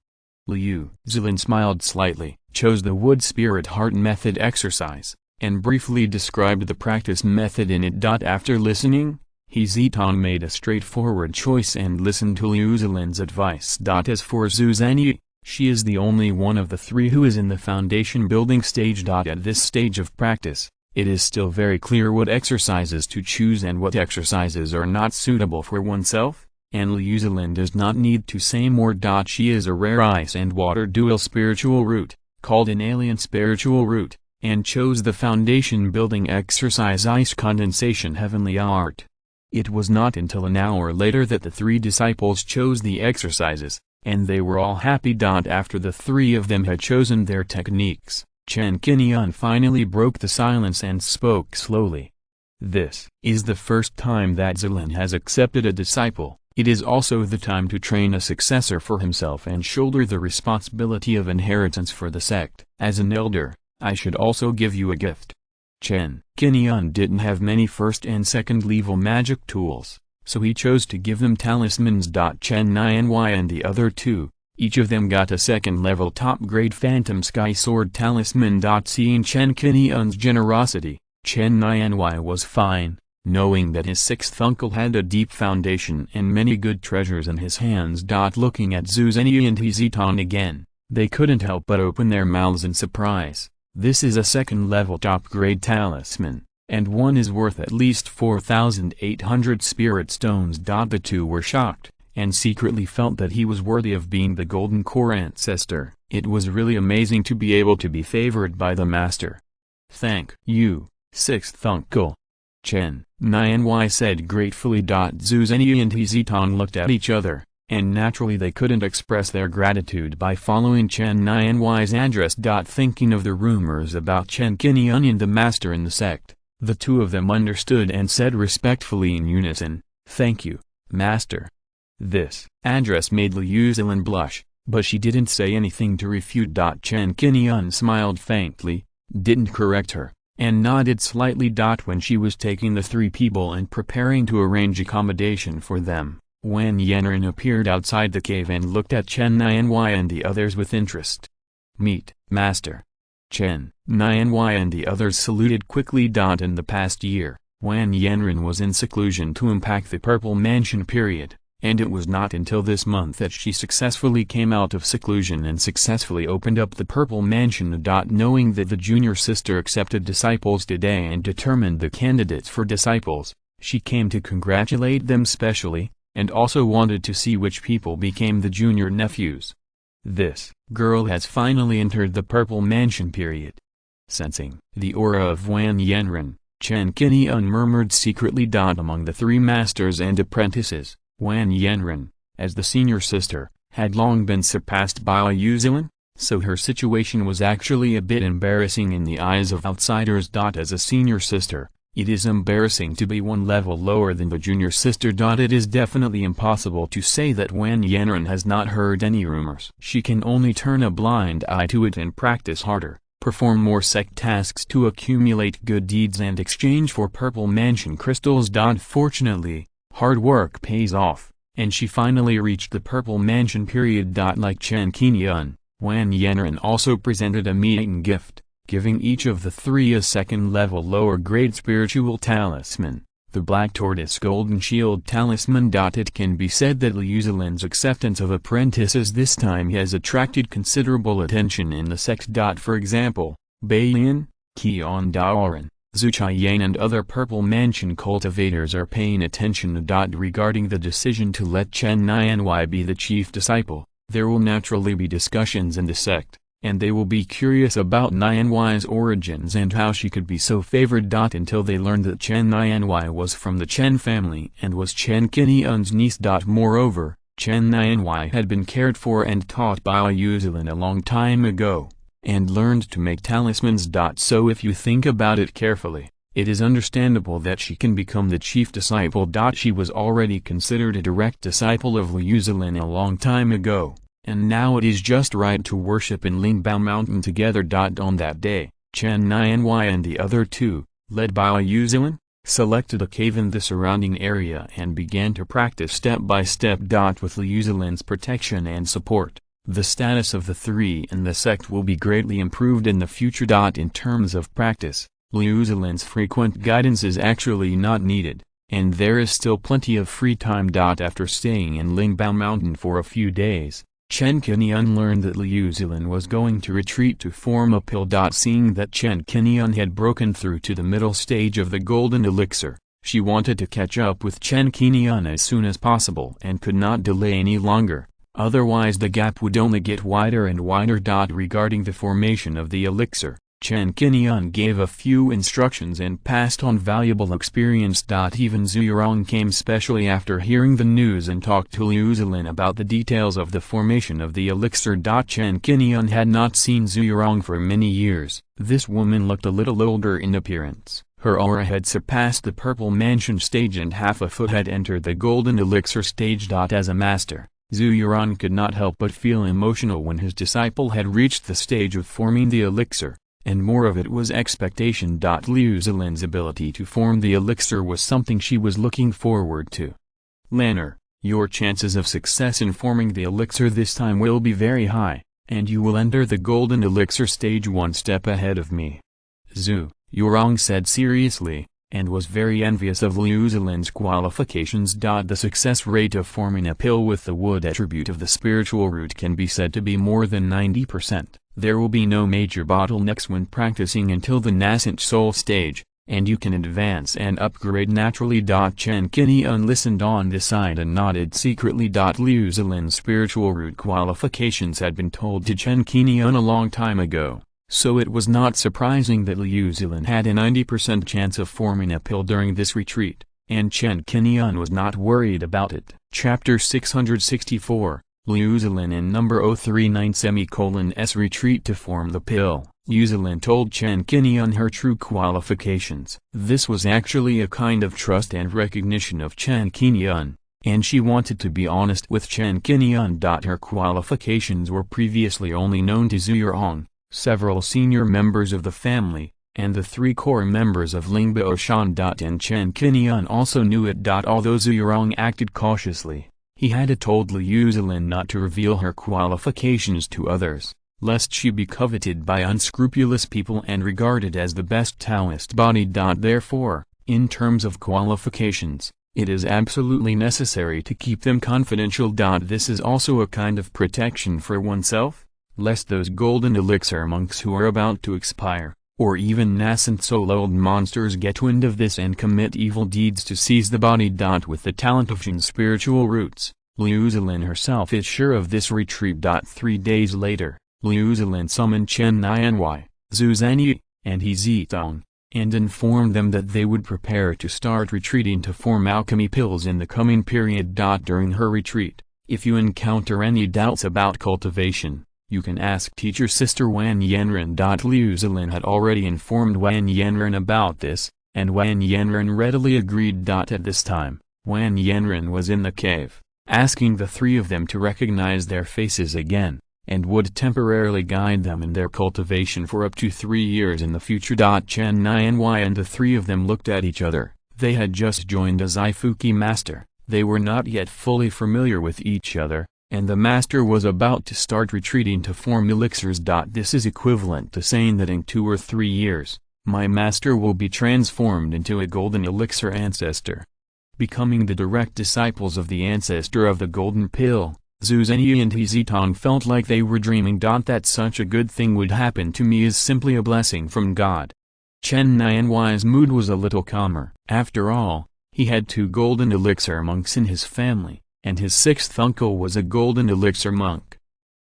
[SPEAKER 1] Liu Zilin smiled slightly, chose the wood spirit heart method exercise, and briefly described the practice method in it. After listening, Huizitan made a straightforward choice and listened to Liu Zilin's advice. As for Zhuxiantu, she is the only one of the 3 who is in the foundation building stage. At this stage of practice, it is still very clear what exercises to choose and what exercises are not suitable for oneself, and Liu Zilin does not need to say more. She is a rare ice and water dual spiritual root, called an alien spiritual root, and chose the foundation building exercise ice condensation heavenly art. It was not until an hour later that the 3 disciples chose the exercises, and they were all happy. After the 3 of them had chosen their techniques, Chen Qingyun finally broke the silence and spoke slowly. This is the first time that Zilin has accepted a disciple. It is also the time to train a successor for himself and shoulder the responsibility of inheritance for the sect. As an elder, I should also give you a gift. Chen Qingyun didn't have many first and second level magic tools, so he chose to give them talismans. Chen Nianhui and the other 2, each of them got a 2nd level top grade Phantom Sky Sword talisman. Seeing Chen Qingyun's generosity, Chen Nianhui was fine, knowing that his 6th uncle had a deep foundation and many good treasures in his hands. Looking at Zhuxiantu and Huizitan again, they couldn't help but open their mouths in surprise. This is a 2nd level top grade talisman, and one is worth at least 4,800 spirit stones. The 2 were shocked, and secretly felt that he was worthy of being the Golden Core ancestor. It was really amazing to be able to be favored by the master. Thank you, 6th uncle. Chen Nianhui said gratefully. Zhuxiantu and Huizitan looked at each other, and naturally they couldn't express their gratitude by following Chen Nianhui's address. Thinking of the rumors about Chen Qingyun and the master in the sect, the 2 of them understood and said respectfully in unison, "Thank you, Master. This address made Liu Zilin blush, but she didn't say anything to refute. Chen Qingyun smiled faintly, didn't correct her, and nodded slightly. When she was taking the three people and preparing to arrange accommodation for them, Wanjiantu appeared outside the cave and looked at Chen Qingyun and the others with interest. Meet, Master. Chen Qingyun and the others saluted quickly. In the past year, Wanjiantu was in seclusion to impact the Purple Mansion period, and it was not until this month that she successfully came out of seclusion and successfully opened up the Purple Mansion. Knowing that the junior sister accepted disciples today and determined the candidates for disciples, she came to congratulate them specially, and also wanted to see which people became the junior nephews. This girl has finally entered the Purple Mansion period. Sensing the aura of Wanjiantu, Chen Qingyun murmured secretly. Among the three masters and apprentices, Wanjiantu, as the senior sister, had long been surpassed by Liu Zilin, so her situation was actually a bit embarrassing in the eyes of outsiders. As a senior sister, it is embarrassing to be one level lower than the junior sister. It is definitely impossible to say that Wanjiantu has not heard any rumors. She can only turn a blind eye to it and practice harder, perform more sect tasks to accumulate good deeds and exchange for Purple Mansion crystals. Fortunately, hard work pays off, and she finally reached the Purple Mansion period. Like Chen Qingyun, Wanjiantu also presented a meeting gift, giving each of the three a second-level lower-grade spiritual talisman, the Black Tortoise Golden Shield Talisman. It can be said that Liu Zilin's acceptance of apprentices this time has attracted considerable attention in the sect. For example, Baiyan, Qian Daoran, Zhuxiantu and other Purple Mansion cultivators are paying attention. Regarding the decision to let Chen Qingyun be the chief disciple, there will naturally be discussions in the sect, and they will be curious about Qingyun's origins and how she could be so favored. Until they learned that Chen Qingyun was from the Chen family and was Chen Qingyun's niece. Moreover, Chen Qingyun had been cared for and taught by Liu Zilin a long time ago, and learned to make talismans. So if you think about it carefully, it is understandable that she can become the chief disciple. She was already considered a direct disciple of Liu Zilin a long time ago, and now it is just right to worship in Lingbao Mountain together. On that day, Chen Qingyun and the other two, led by Liu Zilin, selected a cave in the surrounding area and began to practice step by step. With Liu Zilin's protection and support, the status of the three in the sect will be greatly improved in the future. In terms of practice, Liu Zilin's frequent guidance is actually not needed, and there is still plenty of free time. After staying in Lingbao Mountain for a few days, Chen Qingyun learned that Liu Zilin was going to retreat to form a pill. Seeing that Chen Qingyun had broken through to the middle stage of the golden elixir, she wanted to catch up with Chen Qingyun as soon as possible and could not delay any longer, otherwise the gap would only get wider and wider. Regarding the formation of the elixir, Chen Qingyun gave a few instructions and passed on valuable experience. Even Zhuxiantu came specially after hearing the news and talked to Liu Zilin about the details of the formation of the elixir. Chen Qingyun had not seen Zhuxiantu for many years. This woman looked a little older in appearance. Her aura had surpassed the Purple Mansion stage and half a foot had entered the Golden Elixir stage. As a master, Zhuxiantu could not help but feel emotional when his disciple had reached the stage of forming the elixir, and more of it was expectation. Liu Zilin's ability to form the elixir was something she was looking forward to. Lanner, your chances of success in forming the elixir this time will be very high, and you will enter the Golden Elixir stage one step ahead of me. Zhuxiantu said seriously, and was very envious of Liu Zilin's qualifications. The success rate of forming a pill with the wood attribute of the spiritual root can be said to be more than 90%. There will be no major bottlenecks when practicing until the nascent soul stage, and you can advance and upgrade naturally. Chen Qingyun listened on the side and nodded secretly. Liu Zilin's spiritual root qualifications had been told to Chen Qingyun a long time ago, so it was not surprising that Liu Zilin had a 90% chance of forming a pill during this retreat, and Chen Qingyun was not worried about it. Chapter 664, Liu Zilin in number 039:S retreat to form the pill. Liu Zilin told Chen Qingyun her true qualifications. This was actually a kind of trust and recognition of Chen Qingyun, and she wanted to be honest with Chen Qingyun. Her qualifications were previously only known to Zhuxiantu, several senior members of the family, and the 3 core members of Lingbo Shan. And Chen Qingyun also knew it. Although Zhuxiantu acted cautiously, he had told Liu Zilin not to reveal her qualifications to others, lest she be coveted by unscrupulous people and regarded as the best Taoist body. Therefore, in terms of qualifications, it is absolutely necessary to keep them confidential. This is also a kind of protection for oneself, lest those golden elixir monks who are about to expire, or even nascent soul-old monsters get wind of this and commit evil deeds to seize the body. With the talent of Qing's spiritual roots, Liu Zilin herself is sure of this retreat. 3 days later, Liu Zilin summoned Chen Qingyun, Zhu Zhenyi, and He Zitong, and informed them that they would prepare to start retreating to form alchemy pills in the coming period. During her retreat, if you encounter any doubts about cultivation, you can ask teacher sister Wan Yanren. Liu Zilin had already informed Wan Yanren about this, and Wan Yanren readily agreed. At this time, Wan Yanren was in the cave, asking the 3 of them to recognize their faces again, and would temporarily guide them in their cultivation for up to 3 years in the future. Chen Qingyun and the 3 of them looked at each other. They had just joined a Zaifuki master, they were not yet fully familiar with each other, and the master was about to start retreating to form elixirs. This is equivalent to saying that in 2 or 3 years, my master will be transformed into a golden elixir ancestor, becoming the direct disciples of the ancestor of the golden pill. Zhu Zhenyi and He Zitong felt like they were dreaming. That such a good thing would happen to me is simply a blessing from God. Chen Qingyun's mood was a little calmer. After all, he had 2 golden elixir monks in his family, and his 6th uncle was a golden elixir monk.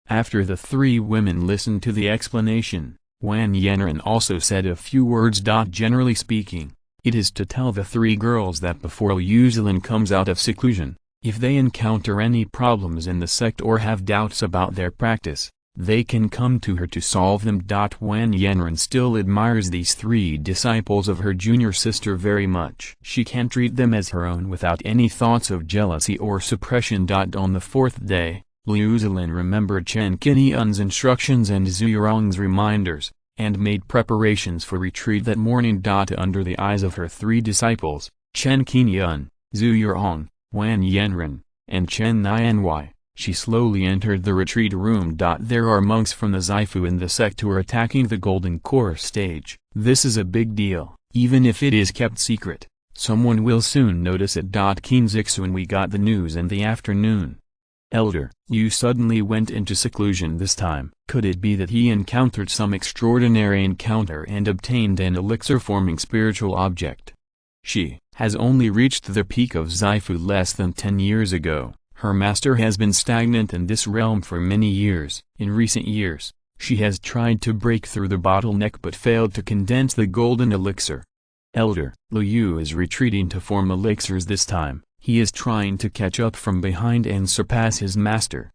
[SPEAKER 1] After the 3 women listened to the explanation, Wan Yanren also said a few words. Generally speaking, it is to tell the 3 girls that before Liu Zilin comes out of seclusion, if they encounter any problems in the sect or have doubts about their practice, they can come to her to solve them. Wan Yanren still admires these 3 disciples of her junior sister very much. She can treat them as her own without any thoughts of jealousy or suppression. On the 4th day, Liu Zilin remembered Chen Qingyun's instructions and Zhuxiantu's reminders, and made preparations for retreat that morning. Under the eyes of her 3 disciples, Chen Qingyun, Zhuxiantu, Wan Yanren, and Chen Qingyun, she slowly entered the retreat room. There are monks from the Zaifu in the sect who are attacking the Golden Core stage. This is a big deal, even if it is kept secret. Someone will soon notice it. King Zixuan got the news in the afternoon. Elder, you suddenly went into seclusion this time. Could it be that he encountered some extraordinary encounter and obtained an elixir-forming spiritual object? She has only reached the peak of Zaifu less than 10 years ago. Her master has been stagnant in this realm for many years. In recent years, she has tried to break through the bottleneck but failed to condense the golden elixir. Elder, Liu is retreating to form elixirs this time. He is trying to catch up from behind and surpass his master.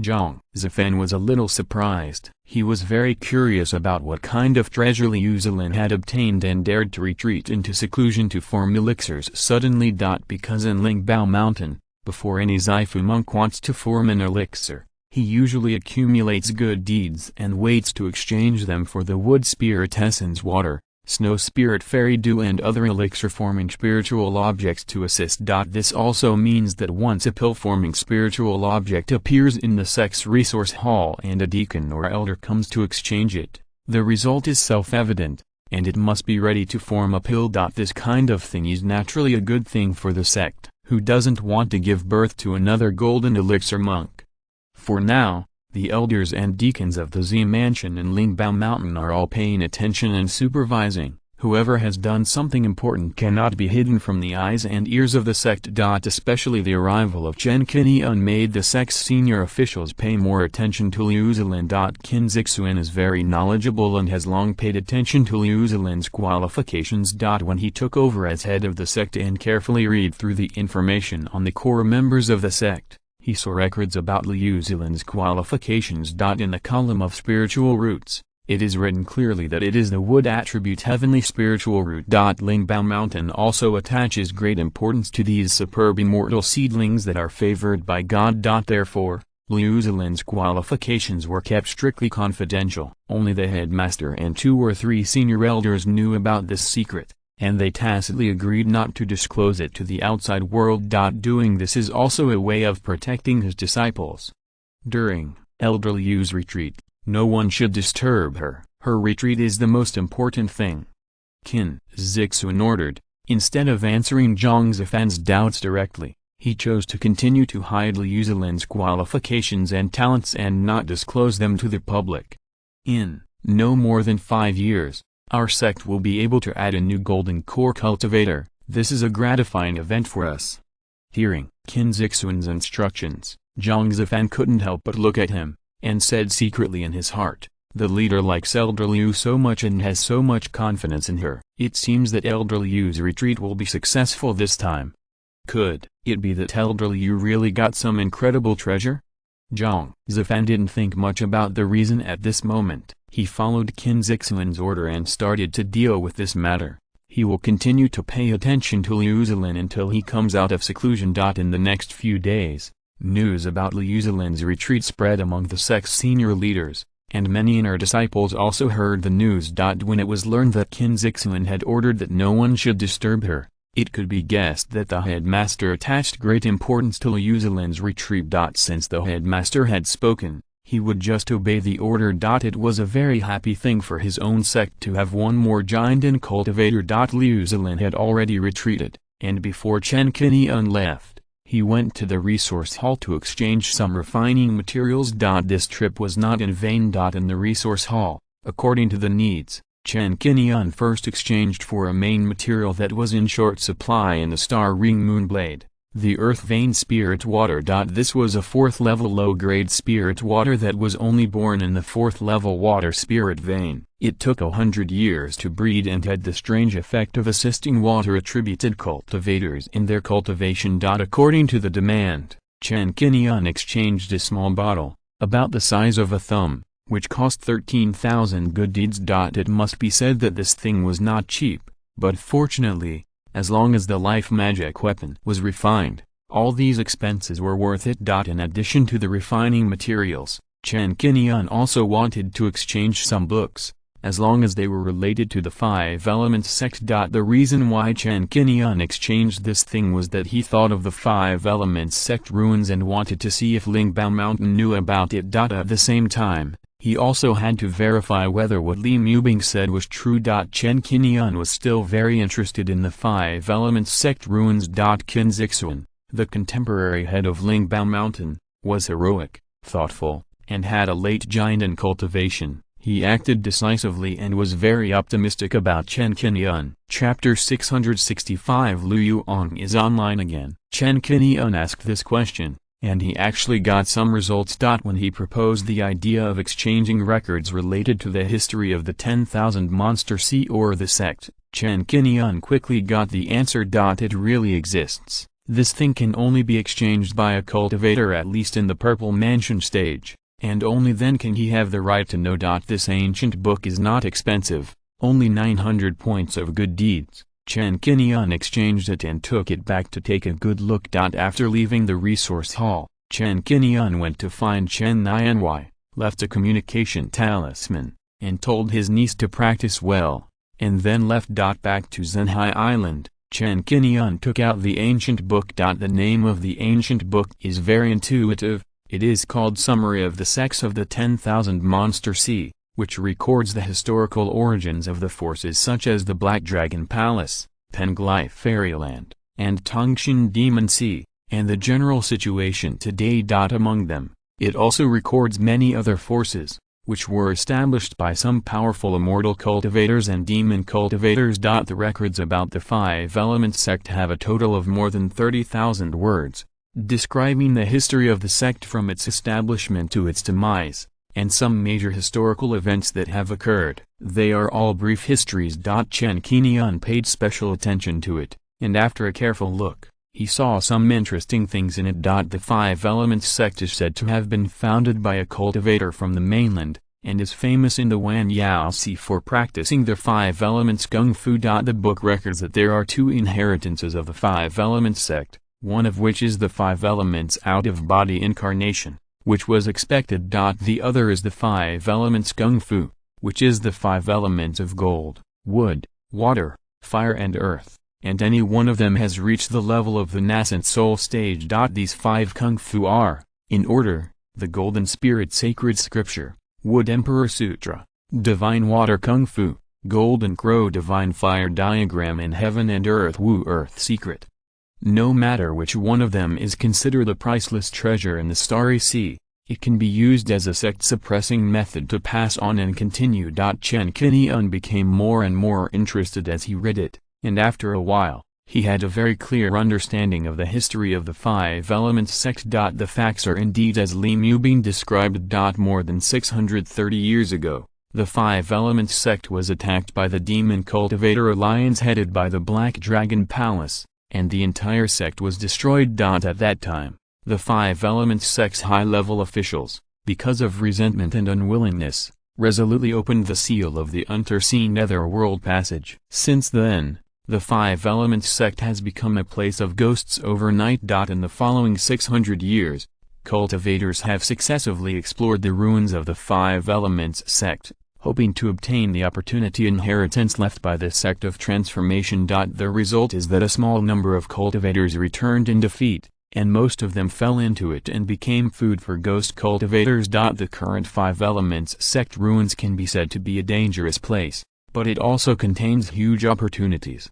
[SPEAKER 1] Zhang Zifan was a little surprised. He was very curious about what kind of treasure Liu Zilin had obtained and dared to retreat into seclusion to form elixirs suddenly. Because in Lingbao Mountain, before any Zaifu monk wants to form an elixir, he usually accumulates good deeds and waits to exchange them for the wood spirit essence water, snow spirit fairy dew and other elixir-forming spiritual objects to assist. This also means that once a pill-forming spiritual object appears in the sect's resource hall and a deacon or elder comes to exchange it, the result is self-evident, and it must be ready to form a pill. This kind of thing is naturally a good thing for the sect, who doesn't want to give birth to another golden elixir monk. For now, the elders and deacons of the Z Mansion in Lingbao Mountain are all paying attention and supervising. Whoever has done something important cannot be hidden from the eyes and ears of the sect. Especially the arrival of Chen Qingyun made the sect's senior officials pay more attention to Liu Zilin. Qin Zixuan is very knowledgeable and has long paid attention to Liu Zilin's qualifications. When he took over as head of the sect and carefully read through the information on the core members of the sect, he saw records about Liu Zilin's qualifications. In the column of spiritual roots, It is written clearly that it is the wood attribute heavenly spiritual root. Lingbao Mountain also attaches great importance to these superb immortal seedlings that are favored by God. Therefore, Liu Zilin's qualifications were kept strictly confidential. Only the headmaster and 2 or 3 senior elders knew about this secret, and they tacitly agreed not to disclose it to the outside world. Doing this is also a way of protecting his disciples. During Elder Liu's retreat, no one should disturb her. Her retreat is the most important thing. Qin Zixun ordered. Instead of answering Zhang Zifan's doubts directly, he chose to continue to hide Liu Zilin's qualifications and talents and not disclose them to the public. In no more than 5 years, our sect will be able to add a new golden core cultivator. This is a gratifying event for us. Hearing Qin Zixun's instructions, Zhang Zifan couldn't help but look at him, and said secretly in his heart, "The leader likes Elder Liu so much and has so much confidence in her. It seems that Elder Liu's retreat will be successful this time. Could it be that Elder Liu really got some incredible treasure?" Zhang Zifan didn't think much about the reason at this moment. He followed Qin Zixuan's order and started to deal with this matter. He will continue to pay attention to Liu Zilin until he comes out of seclusion. In the next few days, news about Liu Zilin's retreat spread among the sect's senior leaders, and many inner disciples also heard the news. When it was learned that Qin Zixuan had ordered that no one should disturb her, it could be guessed that the headmaster attached great importance to Liu Zilin's retreat. Since the headmaster had spoken, he would just obey the order. It was a very happy thing for his own sect to have one more giant and cultivator. Liu Zilin had already retreated, and before Chen Qingyun left, he went to the resource hall to exchange some refining materials. This trip was not in vain. In the resource hall, according to the needs, Chen Qingyun first exchanged for a main material that was in short supply in the Star Ring Moon Blade, the Earth Vein Spirit Water. This was a 4th level low-grade spirit water that was only born in the 4th level water spirit vein. It took 100 years to breed and had the strange effect of assisting water-attributed cultivators in their cultivation. According to the demand, Chen Qingyun exchanged a small bottle, about the size of a thumb, which cost 13,000 good deeds. It must be said that this thing was not cheap, but fortunately, as long as the life magic weapon was refined, all these expenses were worth it. In addition to the refining materials, Chen Qingyun also wanted to exchange some books, as long as they were related to the 5 Elements sect. The reason why Chen Qingyun exchanged this thing was that he thought of the 5 Elements sect ruins and wanted to see if Lingbao Mountain knew about it. At the same time, he also had to verify whether what Li Mubing said was true. Chen Qingyun was still very interested in the 5 Elements sect ruins. Qin Zixuan, the contemporary head of Lingbao Mountain, was heroic, thoughtful, and had a late giant in cultivation. He acted decisively and was very optimistic about Chen Qingyun. Chapter 665 Liu Yong is online again. Chen Qingyun asked this question, and he actually got some results. When he proposed the idea of exchanging records related to the history of the 10,000 Monster Sea or the sect, Chen Qingyun quickly got the answer. It really exists. This thing can only be exchanged by a cultivator at least in the Purple Mansion stage, and only then can he have the right to know. This ancient book is not expensive, only 900 points of good deeds. Chen Qingyun exchanged it and took it back to take a good look. After leaving the resource hall, Chen Qingyun went to find Chen Nianwei, left a communication talisman, and told his niece to practice well, and then left. Back to Zhenhai Island, Chen Qingyun took out the ancient book. The name of the ancient book is very intuitive. It is called Summary of the Sects of the 10,000 Monster Sea, which records the historical origins of the forces such as the Black Dragon Palace, Penglai Fairyland, and Tongshan Demon Sea, and the general situation today. Among them, it also records many other forces, which were established by some powerful immortal cultivators and demon cultivators. The records about the 5 Elements sect have a total of more than 30,000 words, describing the history of the sect from its establishment to its demise, and some major historical events that have occurred. They are all brief histories. Chen Qingyun paid special attention to it, and after a careful look, he saw some interesting things in it. The 5 Elements sect is said to have been founded by a cultivator from the mainland, and is famous in the Wanjiantu for practicing the five elements kung fu. The book records that there are two inheritances of the five elements sect, one of which is the five elements out-of-body incarnation, which was expected. The other is the five elements kung fu, which is the five elements of gold, wood, water, fire and earth, and any one of them has reached the level of the nascent soul stage. These five kung fu are, in order, the Golden Spirit Sacred Scripture, Wood Emperor Sutra, Divine Water Kung Fu, Golden Crow Divine Fire Diagram, and Heaven and Earth Wu Earth Secret. No matter which one of them is considered a priceless treasure in the Starry Sea, it can be used as a sect-suppressing method to pass on and continue. Chen Qingyun became more and more interested as he read it, and after a while, he had a very clear understanding of the history of the five elements sect. The facts are indeed as Li Mubing described. More than 630 years ago, the five elements sect was attacked by the demon cultivator alliance headed by the Black Dragon Palace, and the entire sect was destroyed. At that time, the five elements sect's high-level officials, because of resentment and unwillingness, resolutely opened the seal of the undersea netherworld passage. Since then, the five elements sect has become a place of ghosts overnight. In the following 600 years, cultivators have successively explored the ruins of the five elements sect, hoping to obtain the opportunity inheritance left by the sect of transformation. The result is that a small number of cultivators returned in defeat, and most of them fell into it and became food for ghost cultivators. The current five elements sect ruins can be said to be a dangerous place, but it also contains huge opportunities.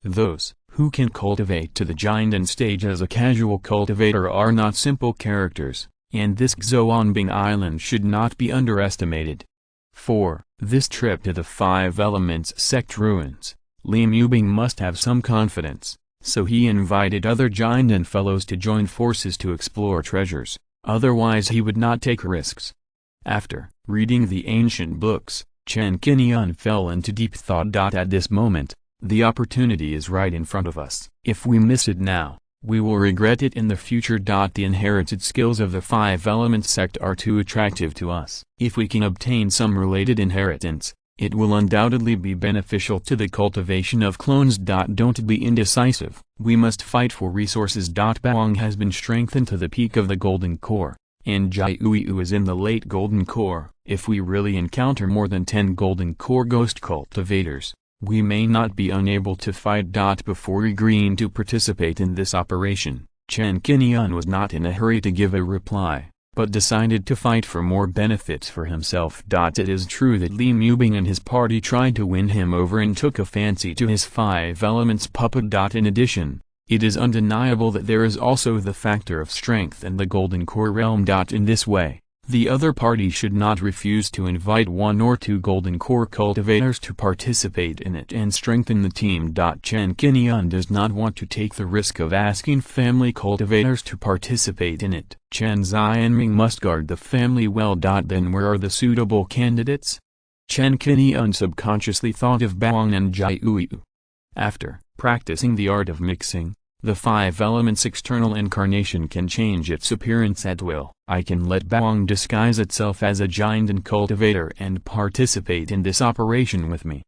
[SPEAKER 1] Those who can cultivate to the giant stage as a casual cultivator are not simple characters, and this Xuanbing Island should not be underestimated. For this trip to the five elements sect ruins, Li Mubing must have some confidence, so he invited other giant fellows to join forces to explore treasures, otherwise he would not take risks. After reading the ancient books, Chen Qingyun fell into deep thought. At this moment, the opportunity is right in front of us. If we miss it now, we will regret it in the future. The inherited skills of the five elements sect are too attractive to us. If we can obtain some related inheritance, it will undoubtedly be beneficial to the cultivation of clones. Don't be indecisive. We must fight for resources. Baoang has been strengthened to the peak of the Golden Core, and Jiuyu is in the late Golden Core. If we really encounter more than 10 Golden Core ghost cultivators, we may not be unable to fight. Before agreeing to participate in this operation, Chen Qingyun was not in a hurry to give a reply, but decided to fight for more benefits for himself. It is true that Li Mubing and his party tried to win him over and took a fancy to his five elements puppet. In addition, it is undeniable that there is also the factor of strength and the Golden Core realm. In this way, the other party should not refuse to invite one or two Golden Core cultivators to participate in it and strengthen the team. Chen Qingyun does not want to take the risk of asking family cultivators to participate in it. Chen Xianming must guard the family well. Then where are the suitable candidates? Chen Qingyun subconsciously thought of Baoang and Jiuyu. After practicing the art of mixing, the five elements external incarnation can change its appearance at will. I can let Baoang disguise itself as a giant and cultivator and participate in this operation with me.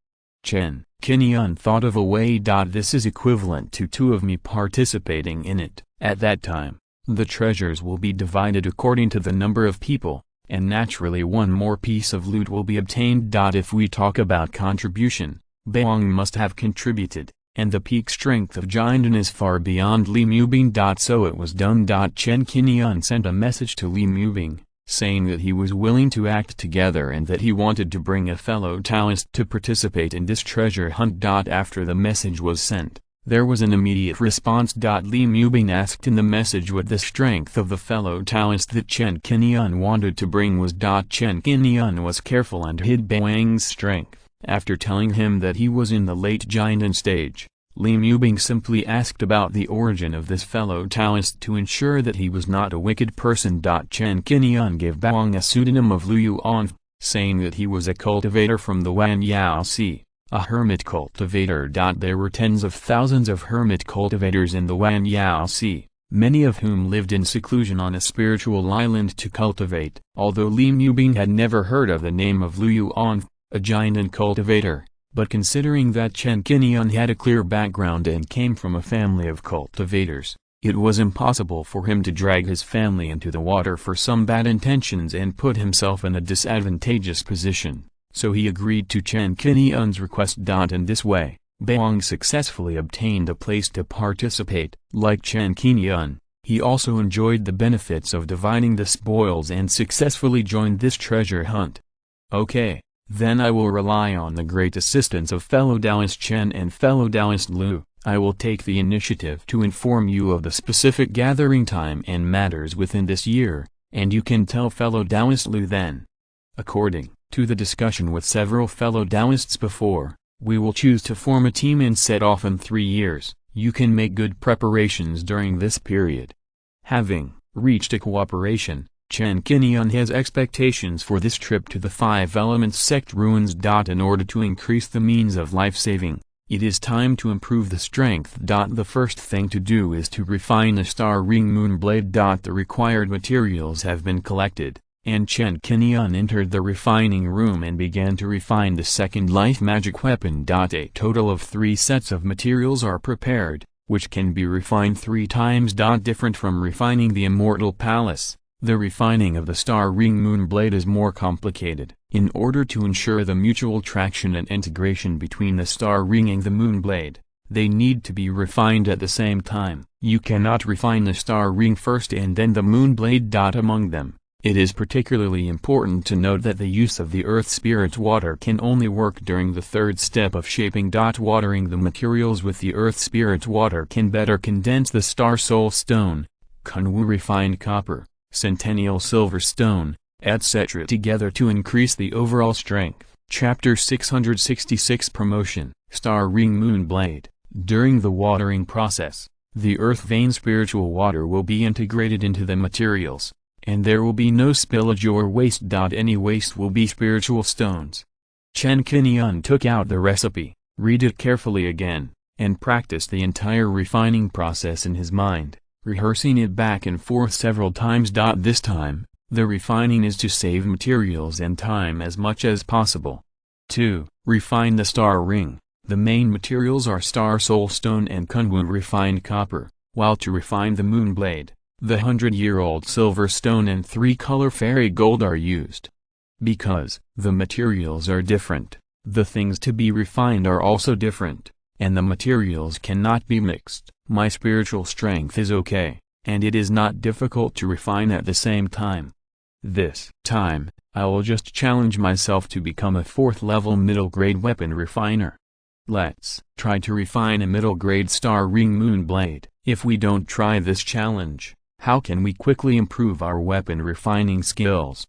[SPEAKER 1] Chen Qingyun thought of a way. This is equivalent to two of me participating in it. At that time, the treasures will be divided according to the number of people, and naturally one more piece of loot will be obtained. If we talk about contribution, Baoang must have contributed, and the peak strength of Jianden is far beyond Li Mubing. So it was done. Chen Qingyun sent a message to Li Mubing, saying that he was willing to act together and that he wanted to bring a fellow Taoist to participate in this treasure hunt. After the message was sent, there was an immediate response. Li Mubing asked in the message what the strength of the fellow Taoist that Chen Qingyun wanted to bring was. Chen Qingyun was careful and hid Baoang's strength. After telling him that he was in the late Jianden stage, Li Mubing simply asked about the origin of this fellow Taoist to ensure that he was not a wicked person. Chen Qingyun gave Baoang a pseudonym of Lu Yuan, saying that he was a cultivator from the Wanjiantu, a hermit cultivator. There were tens of thousands of hermit cultivators in the Wanjiantu, many of whom lived in seclusion on a spiritual island to cultivate. Although Li Mubing had never heard of the name of Lu Yuan, a giant and cultivator, but considering that Chen Qingyun had a clear background and came from a family of cultivators, it was impossible for him to drag his family into the water for some bad intentions and put himself in a disadvantageous position, so he agreed to Chen Qingyun's request. In this way, Baoang successfully obtained a place to participate. Like Chen Qingyun, he also enjoyed the benefits of dividing the spoils and successfully joined this treasure hunt. Okay, then I will rely on the great assistance of fellow Taoist Chen and fellow Taoist Lu. I will take the initiative to inform you of the specific gathering time and matters within this year, and you can tell fellow Taoist Lu then. According to the discussion with several fellow Taoists before, we will choose to form a team and set off in 3 years. You can make good preparations during this period. Having reached a cooperation, Chen Qingyun has expectations for this trip to the Five Elements sect ruins. In order to increase the means of life-saving, it is time to improve the strength. The first thing to do is to refine the Star Ring Moon Blade. The required materials have been collected, and Chen Qingyun entered the refining room and began to refine the second life magic weapon. A total of 3 sets of materials are prepared, which can be refined 3 times. Different from refining the Immortal Palace, the refining of the Star Ring Moon Blade is more complicated. In order to ensure the mutual traction and integration between the Star Ring and the Moon Blade, they need to be refined at the same time. You cannot refine the Star Ring first and then the Moon Blade. Among them, it is particularly important to note that the use of the Earth Spirit's water can only work during the 3rd step of shaping. Watering the materials with the Earth Spirit's water can better condense the Star Soul Stone, Kunwu refined copper, Centennial Silver Stone, etc. together to increase the overall strength. Chapter 666 Promotion, Star Ring Moon Blade. During the watering process, the Earth Vein spiritual water will be integrated into the materials, and there will be no spillage or waste. Any waste will be spiritual stones. Chen Qingyun took out the recipe, read it carefully again, and practiced the entire refining process in his mind, rehearsing it back and forth several times. This time, the refining is to save materials and time as much as possible. 2. Refine the Star Ring. The main materials are Star Soul Stone and Kunwu refined copper, while to refine the Moon Blade, the 100-year-old Silver Stone and 3-color Fairy Gold are used. Because the materials are different, the things to be refined are also different, and the materials cannot be mixed. My spiritual strength is okay, and it is not difficult to refine at the same time. This time, I will just challenge myself to become a 4th-level middle-grade weapon refiner. Let's try to refine a middle-grade Star Ring Moon Blade. If we don't try this challenge, how can we quickly improve our weapon refining skills?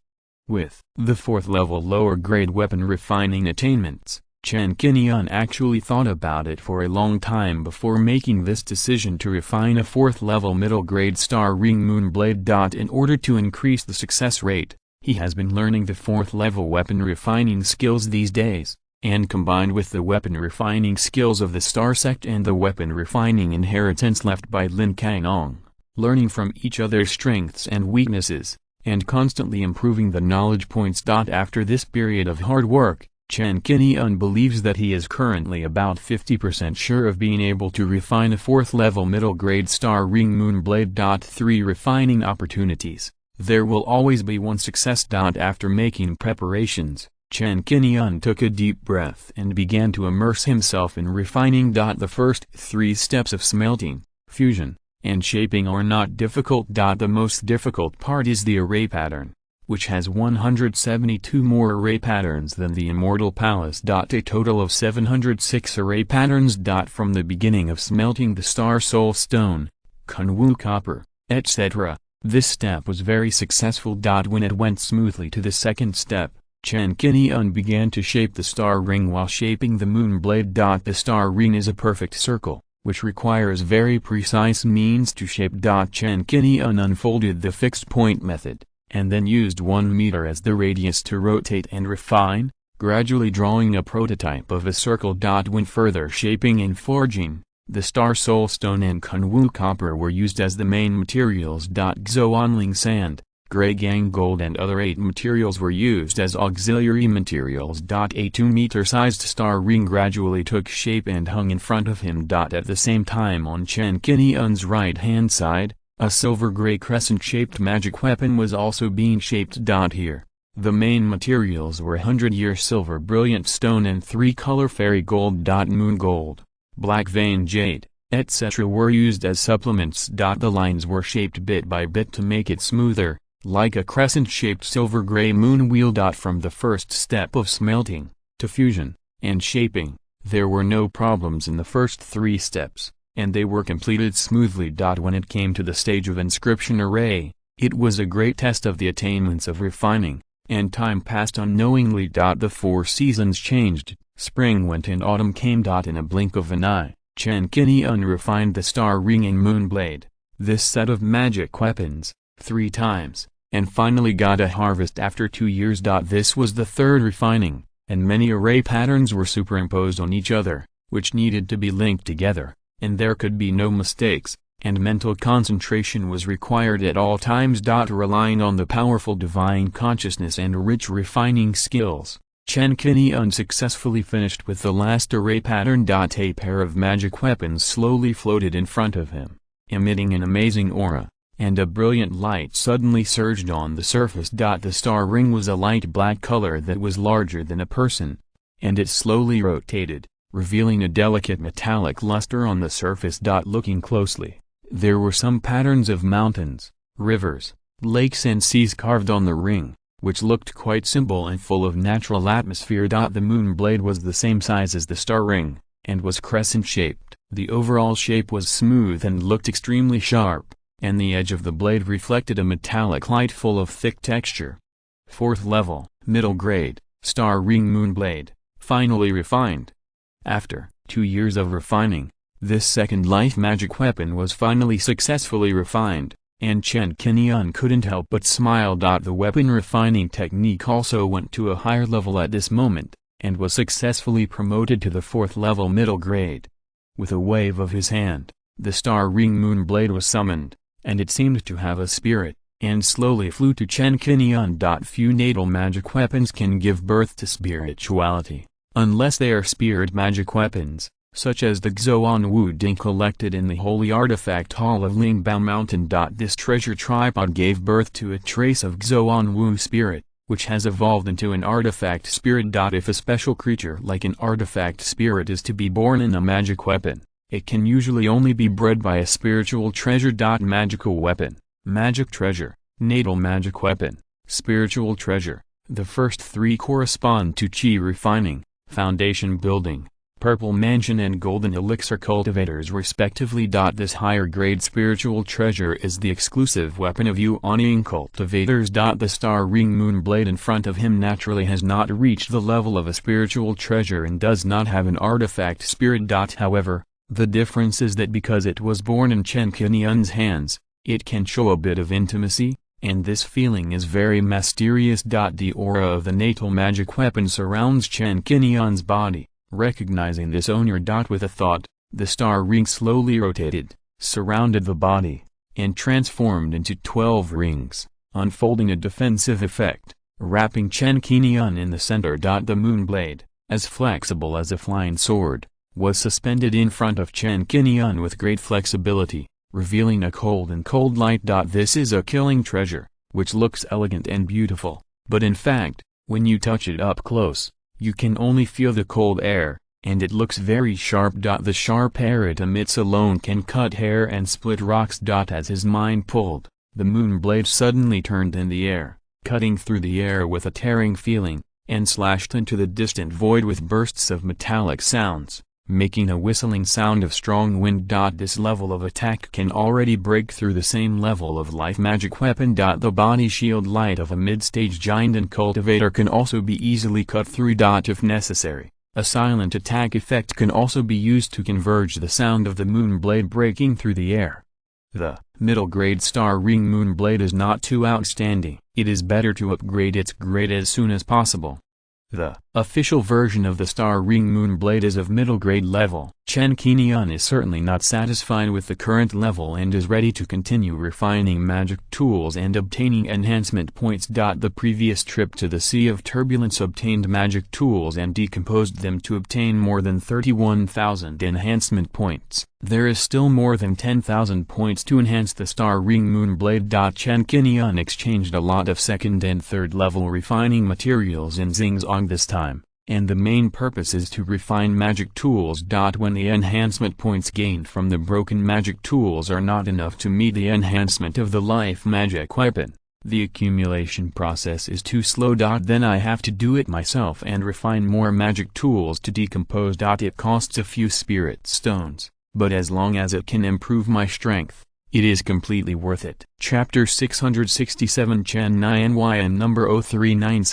[SPEAKER 1] With the 4th-level lower-grade weapon refining attainments, Chen Qingyun actually thought about it for a long time before making this decision to refine a 4th-level middle-grade Star Ring Moon Blade. In order to increase the success rate, he has been learning the 4th-level weapon refining skills these days, and combined with the weapon refining skills of the Star Sect and the weapon refining inheritance left by Lin Kangong, learning from each other's strengths and weaknesses, and constantly improving the knowledge points. After this period of hard work, Chen Qingyun believes that he is currently about 50% sure of being able to refine a 4th-level middle-grade Star Ring Moon Blade. 3 Refining opportunities. There will always be one success. After making preparations, Chen Qingyun took a deep breath and began to immerse himself in refining. The first 3 steps of smelting, fusion, and shaping are not difficult. The most difficult part is the array pattern, which has 172 more array patterns than the Immortal Palace. A total of 706 array patterns. From the beginning of smelting the Star Soul Stone, Kunwu copper, etc., this step was very successful. When it went smoothly to the second step, Chen Qingyun began to shape the Star Ring while shaping the Moon Blade. The Star Ring is a perfect circle, which requires very precise means to shape. Chen Qingyun unfolded the fixed point method, and then used 1 meter as the radius to rotate and refine, gradually drawing a prototype of a circle. When further shaping and forging, The Star Soul Stone and Kunwu Copper were used as the main materials. Xuanling Sand, Qingguang Gold and other 8 materials were used as auxiliary materials. A 2-meter-sized star ring gradually took shape and hung in front of him. At the same time on Chen Qingyun's right-hand side, a silver-gray crescent-shaped magic weapon was also being shaped. Here, the main materials were 100-year silver brilliant stone and 3-color fairy gold. Moon gold, black vein jade, etc. were used as supplements. The lines were shaped bit by bit to make it smoother, like a crescent-shaped silver-gray moon wheel. From the first step of smelting, to fusion, and shaping, there were no problems in the first 3 steps, and they were completed smoothly. When it came to the stage of inscription array, it was a great test of the attainments of refining, and time passed unknowingly. The 4 seasons changed, spring went and autumn came. In a blink of an eye, Chen Qingyun refined the star ring and moon blade, this set of magic weapons, 3 times, and finally got a harvest after 2 years. This was the 3rd refining, and many array patterns were superimposed on each other, which needed to be linked together, and there could be no mistakes, and mental concentration was required at all times. Relying on the powerful divine consciousness and rich refining skills, Chen Qingyun successfully finished with the last array pattern. A pair of magic weapons slowly floated in front of him, emitting an amazing aura, and a brilliant light suddenly surged on the surface. The star ring was a light black color that was larger than a person, and it slowly rotated, revealing a delicate metallic luster on the surface. Looking closely, there were some patterns of mountains, rivers, lakes and seas carved on the ring, which looked quite simple and full of natural atmosphere. The moon blade was the same size as the star ring, and was crescent-shaped. The overall shape was smooth and looked extremely sharp, and the edge of the blade reflected a metallic light full of thick texture. 4th level, middle grade, star ring moon blade, finally refined. After 2 years of refining, this second life magic weapon was finally successfully refined, and Chen Qingyun couldn't help but smile. The weapon refining technique also went to a higher level at this moment, and was successfully promoted to the 4th level middle grade. With a wave of his hand, the star ring moon blade was summoned, and it seemed to have a spirit, and slowly flew to Chen Qingyun. Few natal magic weapons can give birth to spirituality, unless they are spirit magic weapons, such as the Xuanwu Ding collected in the Holy Artifact Hall of Lingbao Mountain. This treasure tripod gave birth to a trace of Xuanwu spirit, which has evolved into an artifact spirit. If a special creature like an artifact spirit is to be born in a magic weapon, it can usually only be bred by a spiritual treasure. Magical weapon, magic treasure, natal magic weapon, spiritual treasure. The first 3 correspond to Qi refining, foundation building, purple mansion and golden elixir cultivators respectively. This higher grade spiritual treasure is the exclusive weapon of Yuanying cultivators. The star ring moon blade in front of him naturally has not reached the level of a spiritual treasure and does not have an artifact spirit. However, the difference is that because it was born in Chen Qingyun's hands, it can show a bit of intimacy, and this feeling is very mysterious. The aura of the natal magic weapon surrounds Chen Qingyun's body. Recognizing this owner. With a thought, the star ring slowly rotated, surrounded the body, and transformed into 12 rings, unfolding a defensive effect, wrapping Chen Qingyun in the center. The moon blade, as flexible as a flying sword, was suspended in front of Chen Qingyun with great flexibility, revealing a cold light. This is a killing treasure, which looks elegant and beautiful, but in fact, when you touch it up close, you can only feel the cold air, and it looks very sharp. The sharp air it emits alone can cut hair and split rocks. As his mind pulled, the moon blade suddenly turned in the air, cutting through the air with a tearing feeling, and slashed into the distant void with bursts of metallic sounds, making a whistling sound of strong wind. This level of attack can already break through the same level of life magic weapon. The body shield light of a mid-stage giant and cultivator can also be easily cut through. If necessary, a silent attack effect can also be used to converge the sound of the moon blade breaking through the air. The middle grade star ring moon blade is not too outstanding. It is better to upgrade its grade as soon as possible. The Official version of the Star Ring Moon Blade is of middle grade level. Chen Qingyun is certainly not satisfied with the current level and is ready to continue refining magic tools and obtaining enhancement points. The previous trip to the Sea of Turbulence obtained magic tools and decomposed them to obtain more than 31,000 enhancement points. There is still more than 10,000 points to enhance the Star Ring Moon Blade. Chen Qingyun exchanged a lot of second and third level refining materials in Xingzong this time, and the main purpose is to refine magic tools. When the enhancement points gained from the broken magic tools are not enough to meet the enhancement of the life magic weapon, the accumulation process is too slow. Then I have to do it myself and refine more magic tools to decompose. It costs a few spirit stones, but as long as it can improve my strength, it is completely worth it. Chapter 667 Chen Qingyun number 039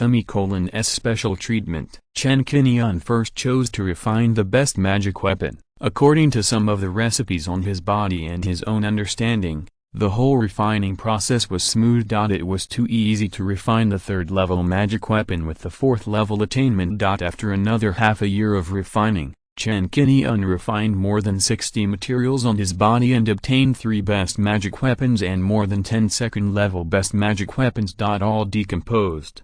[SPEAKER 1] Special Treatment. Chen Qingyun first chose to refine the best magic weapon. According to some of the recipes on his body and his own understanding, the whole refining process was smooth. It was too easy to refine the third level magic weapon with the fourth level attainment. After another half a year of refining, Chen Qingyun refined more than 60 materials on his body and obtained 3 best magic weapons and more than 10 second-level best magic weapons. All decomposed.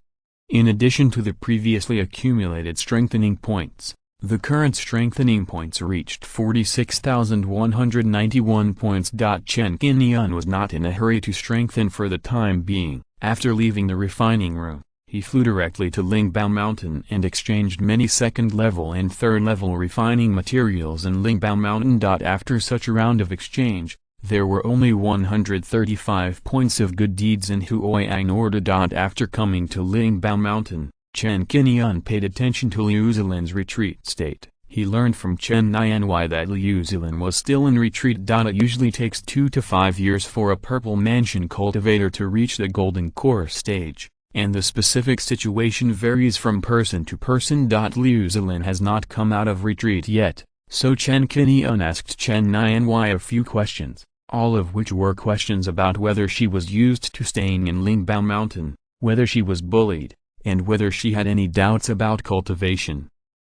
[SPEAKER 1] In addition to the previously accumulated strengthening points, the current strengthening points reached 46,191 points. Chen Qingyun was not in a hurry to strengthen for the time being. After leaving the refining room, he flew directly to Lingbao Mountain and exchanged many second-level and third-level refining materials in Lingbao Mountain. After such a round of exchange, there were only 135 points of good deeds in Hunyuan order. After coming to Lingbao Mountain, Chen Qingyun paid attention to Liu Zilin's retreat state. He learned from Chen Qingyun that Liu Zilin was still in retreat. It usually takes 2 to 5 years for a purple mansion cultivator to reach the golden core stage, and the specific situation varies from person to person. Liu Zilin has not come out of retreat yet, so Chen Qingyun asked Chen Qingyun a few questions, all of which were questions about whether she was used to staying in Lingbao Mountain, whether she was bullied, and whether she had any doubts about cultivation.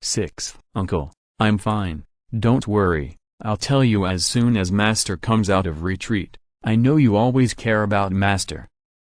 [SPEAKER 1] 6th, Uncle, I'm fine, don't worry, I'll tell you as soon as Master comes out of retreat. I know you always care about Master.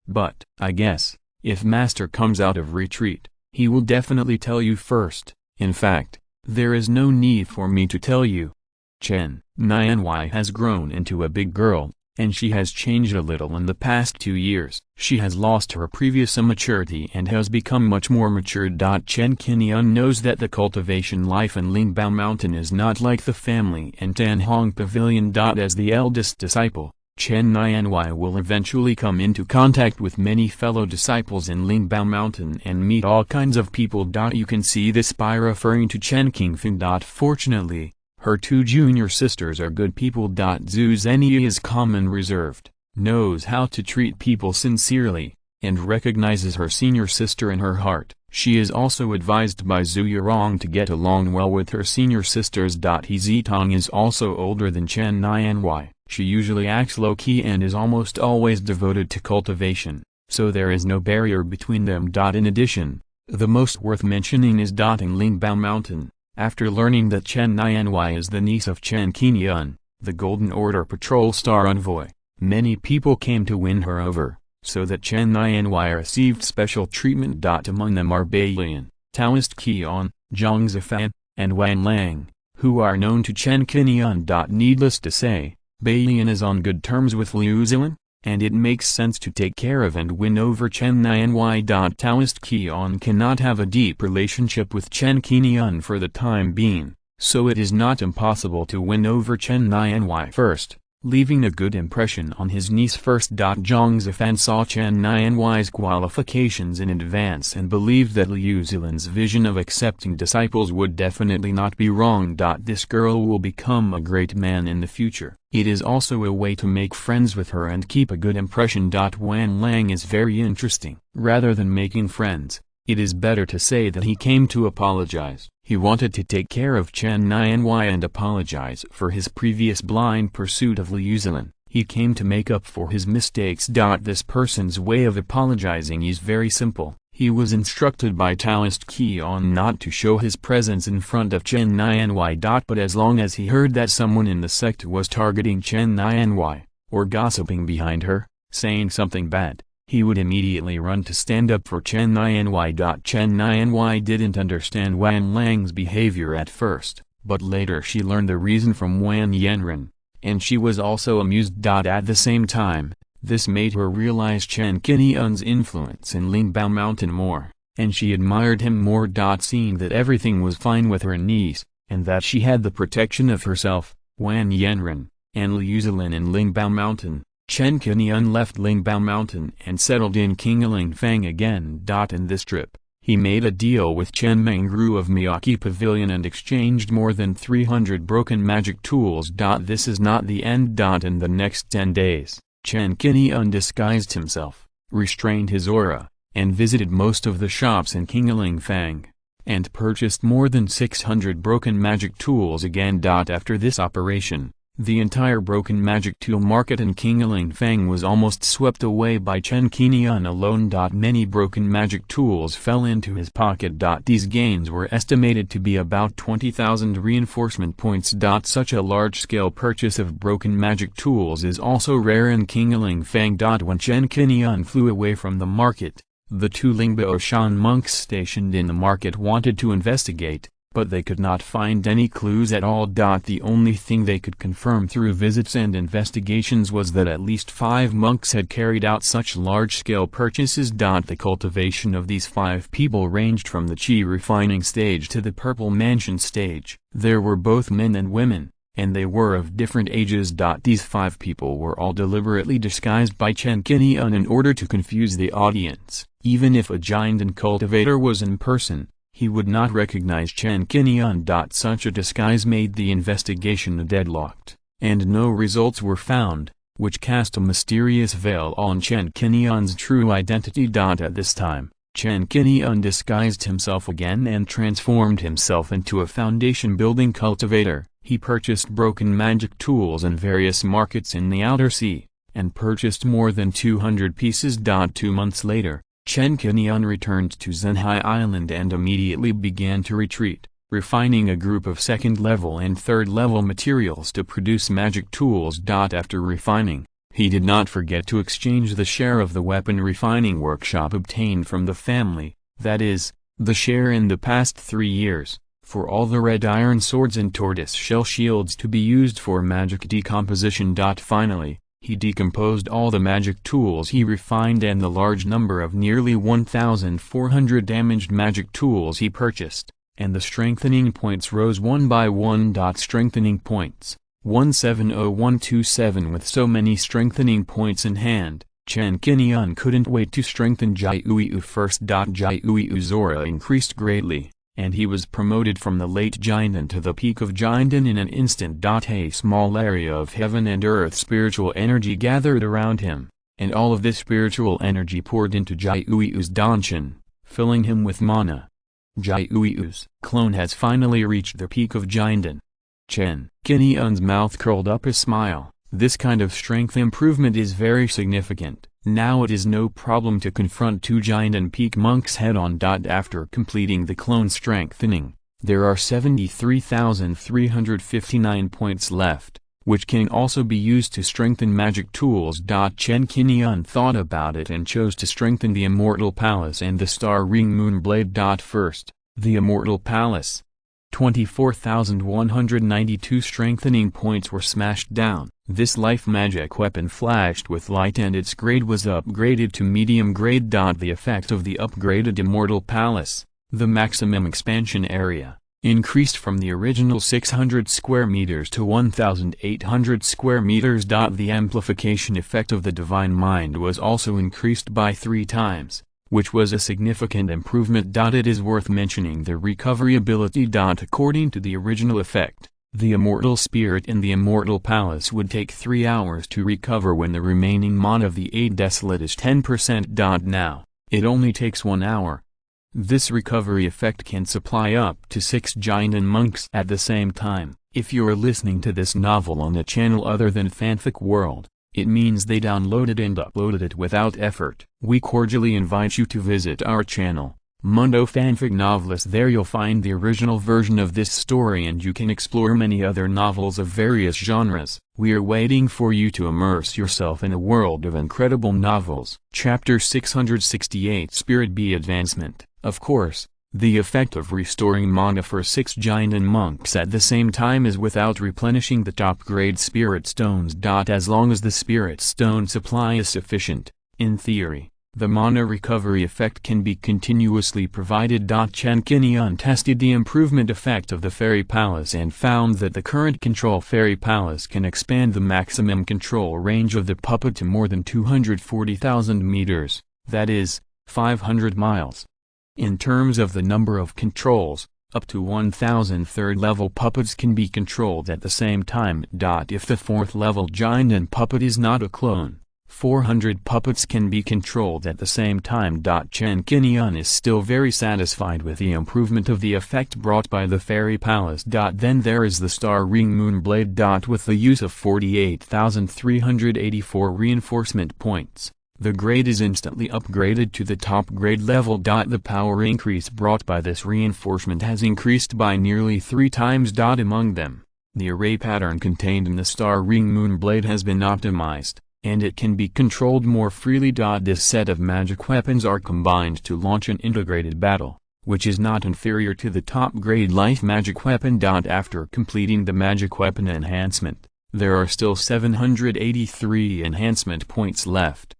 [SPEAKER 1] But, I guess, if Master comes out of retreat, he will definitely tell you first. In fact, there is no need for me to tell you. Chen Qingyun has grown into a big girl, and she has changed a little in the past 2 years. She has lost her previous immaturity and has become much more mature. Chen Qingyun knows that the cultivation life in Lingbao Mountain is not like the family and Tanhong Pavilion. As the eldest disciple, Chen Qingyun will eventually come into contact with many fellow disciples in Lingbao Mountain and meet all kinds of people. You can see this by referring to Chen Qingfeng. Fortunately, her 2 junior sisters are good people. Zhu Zhenyi is calm and reserved, knows how to treat people sincerely, and recognizes her senior sister in her heart. She is also advised by Zhu Yurong to get along well with her senior sisters. He Zitong is also older than Chen Qingyun. She usually acts low-key and is almost always devoted to cultivation, so there is no barrier between them. In addition, the most worth mentioning is in Lingbao Mountain. After learning that Chen Qingyun is the niece of Chen Qingyun, the Golden Order Patrol Star Envoy, many people came to win her over, so that Chen Qingyun received special treatment. Among them are Baiyan, Taoist Qian, Zhang Zifan, and Wan Lang, who are known to Chen Qingyun. Needless to say, Baiyan is on good terms with Liu Zilin, and it makes sense to take care of and win over Chen Qingyun. Taoist Qian cannot have a deep relationship with Chen Qingyun for the time being, so it is not impossible to win over Chen Qingyun first, leaving a good impression on his niece first. Zhang Zifan saw Chen Qingyun's qualifications in advance and believed that Liu Zilin's vision of accepting disciples would definitely not be wrong. This girl will become a great man in the future. It is also a way to make friends with her and keep a good impression. Wan Lang is very interesting. Rather than making friends, it is better to say that he came to apologize. He wanted to take care of Chen Qingyun and apologize for his previous blind pursuit of Liu Zilin. He came to make up for his mistakes. This person's way of apologizing is very simple. He was instructed by Taoist Qingyun not to show his presence in front of Chen Qingyun. But as long as he heard that someone in the sect was targeting Chen Qingyun, or gossiping behind her, saying something bad, he would immediately run to stand up for Chen Qingyun. Chen Qingyun didn't understand Wan Lang's behavior at first, but later she learned the reason from Wanjiantu, and she was also amused. At the same time, this made her realize Chen Qingyun's influence in Lingbao Mountain more, and she admired him more. Seeing that everything was fine with her niece, and that she had the protection of herself, Wanjiantu, and Liu Zilin in Lingbao Mountain, Chen Qingyun left Lingbao Mountain and settled in Qingguang again. In this trip, he made a deal with Chen Mengru of Miyake Pavilion and exchanged more than 300 broken magic tools. This is not the end. In the next 10 days, Chen Qingyun disguised himself, restrained his aura, and visited most of the shops in Qingguang, and purchased more than 600 broken magic tools again. After this operation, the entire broken magic tool market in Qingguang was almost swept away by Chen Qingyun alone. Many broken magic tools fell into his pocket. These gains were estimated to be about 20,000 reinforcement points. Such a large-scale purchase of broken magic tools is also rare in Qingguang. When Chen Qingyun flew away from the market, the two Lingbao Shan monks stationed in the market wanted to investigate, but they could not find any clues at all. The only thing they could confirm through visits and investigations was that at least 5 monks had carried out such large-scale purchases. The cultivation of these 5 people ranged from the Qi refining stage to the Purple Mansion stage. There were both men and women, and they were of different ages. These 5 people were all deliberately disguised by Chen Qingyun in order to confuse the audience. Even if a giant and cultivator was in person, he would not recognize Chen Qingyun. Such a disguise made the investigation deadlocked, and no results were found, which cast a mysterious veil on Chen Qingyun's true identity. At this time, Chen Qingyun disguised himself again and transformed himself into a foundation-building cultivator. He purchased broken magic tools in various markets in the Outer Sea, and purchased more than 200 pieces. 2 months later, Chen Qingyun returned to Zhenhai Island and immediately began to retreat, refining a group of 2nd-level and 3rd-level materials to produce magic tools. After refining, he did not forget to exchange the share of the weapon refining workshop obtained from the family, that is, the share in the past 3 years, for all the red iron swords and tortoise-shell shields to be used for magic decomposition. Finally, he decomposed all the magic tools he refined and the large number of nearly 1,400 damaged magic tools he purchased, and the strengthening points rose one by one. Strengthening points, 170127. With so many strengthening points in hand, Chen Qingyun couldn't wait to strengthen Jiuyu first. Jiuyu's aura increased greatly, and he was promoted from the late Jiandan to the peak of Jiandan in an instant. A small area of heaven and earth spiritual energy gathered around him, and all of this spiritual energy poured into Jiuyu's Danshan, filling him with mana. Jiuyu's clone has finally reached the peak of Jiandan. Chen Qingyun's mouth curled up a smile. This kind of strength improvement is very significant. Now it is no problem to confront 2 Jiandan peak monks head-on. After completing the clone strengthening, there are 73,359 points left, which can also be used to strengthen magic tools. Chen Qingyun thought about it and chose to strengthen the Immortal Palace and the Star Ring Moon Blade. First, the Immortal Palace. 24,192 strengthening points were smashed down. This life magic weapon flashed with light and its grade was upgraded to medium grade. The effect of the upgraded Immortal Palace, the maximum expansion area, increased from the original 600 square meters to 1,800 square meters. The amplification effect of the Divine Mind was also increased by 3 times, which was a significant improvement. It is worth mentioning the recovery ability. According to the original effect, the Immortal Spirit in the Immortal Palace would take 3 hours to recover when the remaining mana of the 8 Desolate is 10%. Now, it only takes 1 hour. This recovery effect can supply up to 6 Jiandan monks at the same time. If you're listening to this novel on a channel other than Fanfic World, It means they downloaded and uploaded it without effort. We cordially invite you to visit our channel, Mundo Fanfic Novelist. There you'll find the original version of this story and you can explore many other novels of various genres. We are waiting for you to immerse yourself in a world of incredible novels. Chapter 668 Spirit Bee Advancement. Of course, the effect of restoring mana for 6 giant monks at the same time is without replenishing the top-grade spirit stones. As long as the spirit stone supply is sufficient, in theory, the mana recovery effect can be continuously provided. Chen Qingyun tested the improvement effect of the Fairy Palace and found that the current control Fairy Palace can expand the maximum control range of the puppet to more than 240,000 meters, that is, 500 miles. In terms of the number of controls, up to 1,000 third-level puppets can be controlled at the same time. If the 4th-level giant puppet is not a clone, 400 puppets can be controlled at the same time. Chen Qingyun is still very satisfied with the improvement of the effect brought by the Fairy Palace. Then there is the Star Ring Moon Blade. With the use of 48,384 reinforcement points, the grade is instantly upgraded to the top grade level. The power increase brought by this reinforcement has increased by nearly 3 times. Among them, the array pattern contained in the Star Ring Moon Blade has been optimized, and it can be controlled more freely. This set of magic weapons are combined to launch an integrated battle, which is not inferior to the top grade life magic weapon. After completing the magic weapon enhancement, there are still 783 enhancement points left.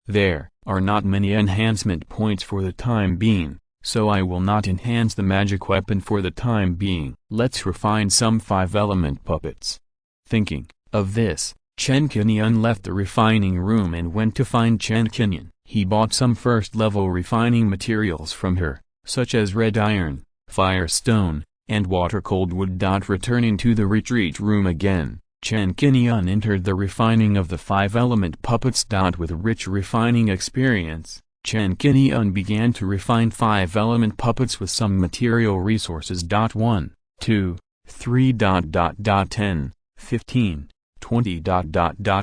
[SPEAKER 1] There are not many enhancement points for the time being, so I will not enhance the magic weapon for the time being. Let's refine some 5-element puppets. Thinking of this, Chen Qingyun left the refining room and went to find Chen Qingyun. He bought some first-level refining materials from her, such as red iron, firestone, and water-cold wood. Returning to the retreat room again, Chen Qingyun entered the refining of the 5-element puppets. With rich refining experience, Chen Qingyun began to refine 5-element puppets with some material resources. 1, 2, 3. 10, 15, 20.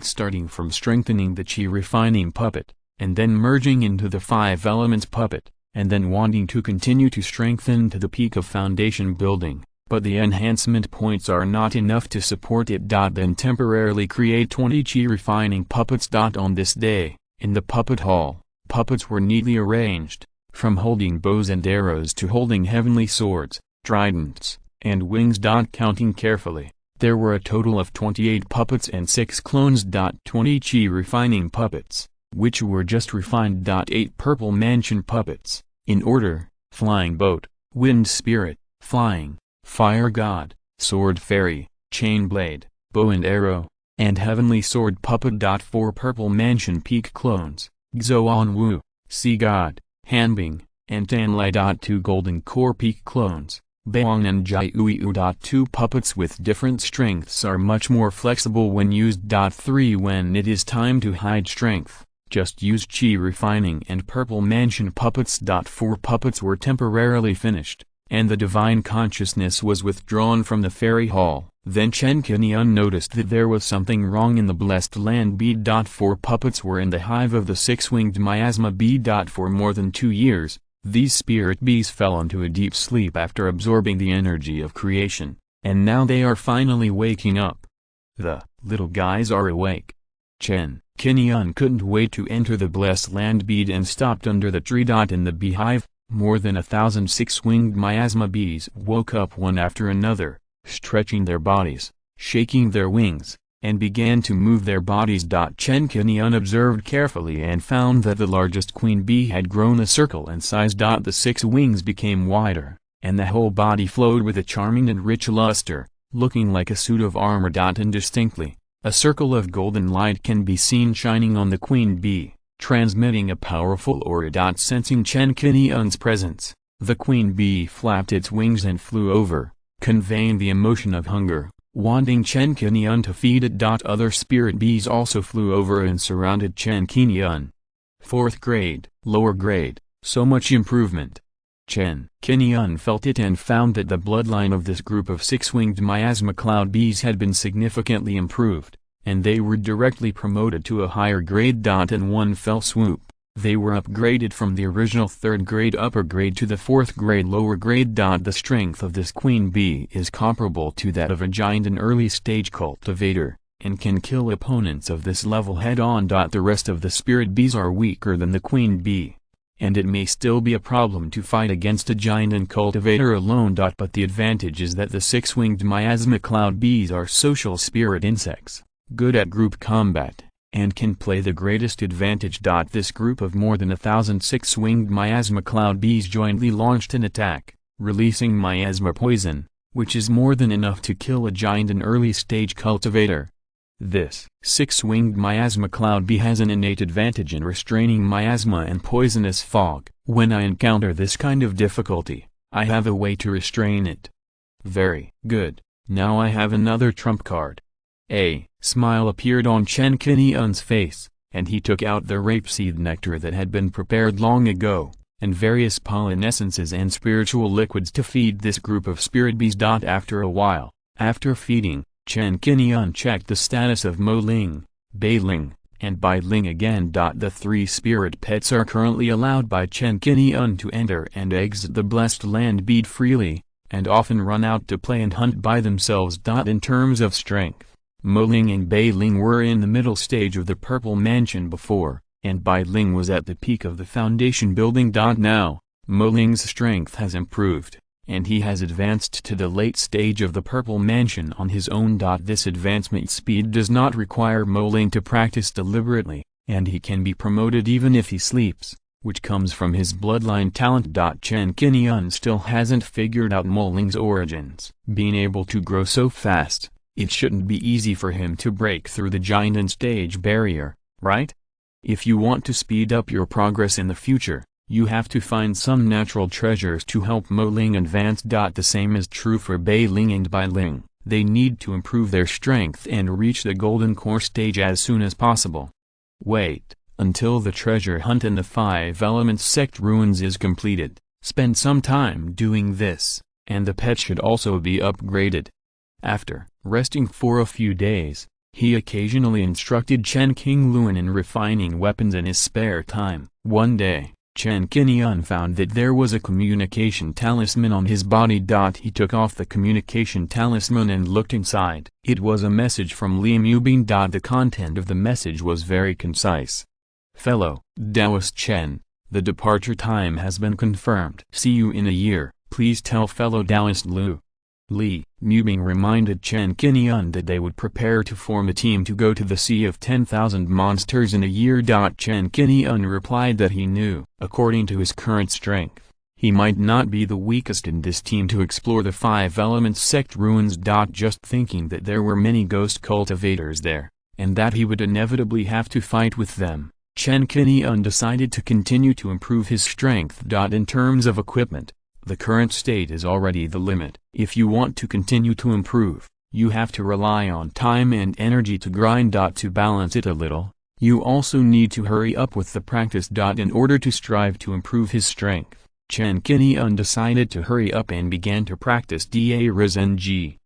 [SPEAKER 1] Starting from strengthening the Qi refining puppet, and then merging into the 5-elements puppet, and then wanting to continue to strengthen to the peak of foundation building. But the enhancement points are not enough to support it. Then temporarily create 20 Qi refining puppets. On this day, in the puppet hall, puppets were neatly arranged, from holding bows and arrows to holding heavenly swords, tridents, and wings. Counting carefully, there were a total of 28 puppets and 6 clones. 20 Qi refining puppets, which were just refined. 8 purple mansion puppets, in order: flying boat, wind spirit, flying, fire god, sword fairy, chain blade, bow and arrow, and heavenly sword puppet. 4 purple mansion peak clones: Xuan Wu, sea god, Hanbing, and Tanlai. 2 golden core peak clones: Baong and Jiuyu. 2 puppets with different strengths are much more flexible when used. 3 When it is time to hide strength, just use Qi refining and purple mansion puppets. 4 puppets were temporarily finished, and the divine consciousness was withdrawn from the fairy hall. Then Chen Qingyun noticed that there was something wrong in the blessed land bee. 4 puppets were in the hive of the 6-winged miasma bee. For more than 2 years, these spirit bees fell into a deep sleep after absorbing the energy of creation, and now they are finally waking up. The little guys are awake. Chen Qingyun couldn't wait to enter the blessed land bee and stopped under the tree. In the beehive, more than 1,000 6-winged miasma bees woke up one after another, stretching their bodies, shaking their wings, and began to move their bodies. Chen Qingyun observed carefully and found that the largest queen bee had grown a circle in size. The 6 wings became wider, and the whole body flowed with a charming and rich luster, looking like a suit of armor. Indistinctly, a circle of golden light can be seen shining on the queen bee, transmitting a powerful aura. Sensing Chen Qingyun's presence, the queen bee flapped its wings and flew over, conveying the emotion of hunger, wanting Chen Qingyun to feed it. Other spirit bees also flew over and surrounded Chen Qingyun. 4th grade, lower grade, so much improvement. Chen Qingyun felt it and found that the bloodline of this group of 6-winged miasma cloud bees had been significantly improved, and they were directly promoted to a higher grade. In one fell swoop, they were upgraded from the original 3rd grade upper grade to the 4th grade lower grade. The strength of this queen bee is comparable to that of a giant and early stage cultivator, and can kill opponents of this level head-on. The rest of the spirit bees are weaker than the queen bee, and it may still be a problem to fight against a giant and cultivator alone. But the advantage is that the 6-winged miasma cloud bees are social spirit insects, good at group combat, and can play the greatest advantage. This group of more than 1,000 6-winged miasma cloud bees jointly launched an attack, releasing miasma poison, which is more than enough to kill a giant and early stage cultivator. This 6-winged miasma cloud bee has an innate advantage in restraining miasma and poisonous fog. When I encounter this kind of difficulty, I have a way to restrain it. Very good. Now I have another trump card. A smile appeared on Chen Qingyun's face, and he took out the rapeseed nectar that had been prepared long ago, and various pollen essences and spiritual liquids to feed this group of spirit bees. After a while, after feeding, Chen Qingyun checked the status of Mo Ling, Bei Ling, and Bai Ling again. The 3 spirit pets are currently allowed by Chen Qingyun to enter and exit the blessed land bead freely, and often run out to play and hunt by themselves. In terms of strength, Mo Ling and Bei Ling were in the middle stage of the Purple Mansion before, and Bai Ling was at the peak of the foundation building. Now, Mo Ling's strength has improved, and he has advanced to the late stage of the Purple Mansion on his own. This advancement speed does not require Mo Ling to practice deliberately, and he can be promoted even if he sleeps, which comes from his bloodline talent. Chen Qingyun still hasn't figured out Mo Ling's origins. Being able to grow so fast, it shouldn't be easy for him to break through the giant and stage barrier, right? If you want to speed up your progress in the future, you have to find some natural treasures to help Mo Ling advance. The same is true for Bei Ling and Bai Ling. They need to improve their strength and reach the golden core stage as soon as possible. Wait until the treasure hunt in the 5 Elements sect ruins is completed. Spend some time doing this, and the pet should also be upgraded. After resting for a few days, he occasionally instructed Chen Qingyun in refining weapons in his spare time. One day, Chen Qingyun found that there was a communication talisman on his body. He took off the communication talisman and looked inside. It was a message from Li Mubing. The content of the message was very concise. Fellow Taoist Chen, the departure time has been confirmed. See you in a year. Please tell fellow Taoist Lu. Li Mubing reminded Chen Qingyun that they would prepare to form a team to go to the Sea of 10,000 Monsters in a year. Chen Qingyun replied that he knew, according to his current strength, he might not be the weakest in this team to explore the 5 Elements sect ruins. Just thinking that there were many ghost cultivators there, and that he would inevitably have to fight with them, Chen Qingyun decided to continue to improve his strength. In terms of equipment, the current state is already the limit. If you want to continue to improve, you have to rely on time and energy to grind. To balance it a little, you also need to hurry up with the practice. In order to strive to improve his strength, Chen Qingyun decided to hurry up and began to practice Da Rizeng.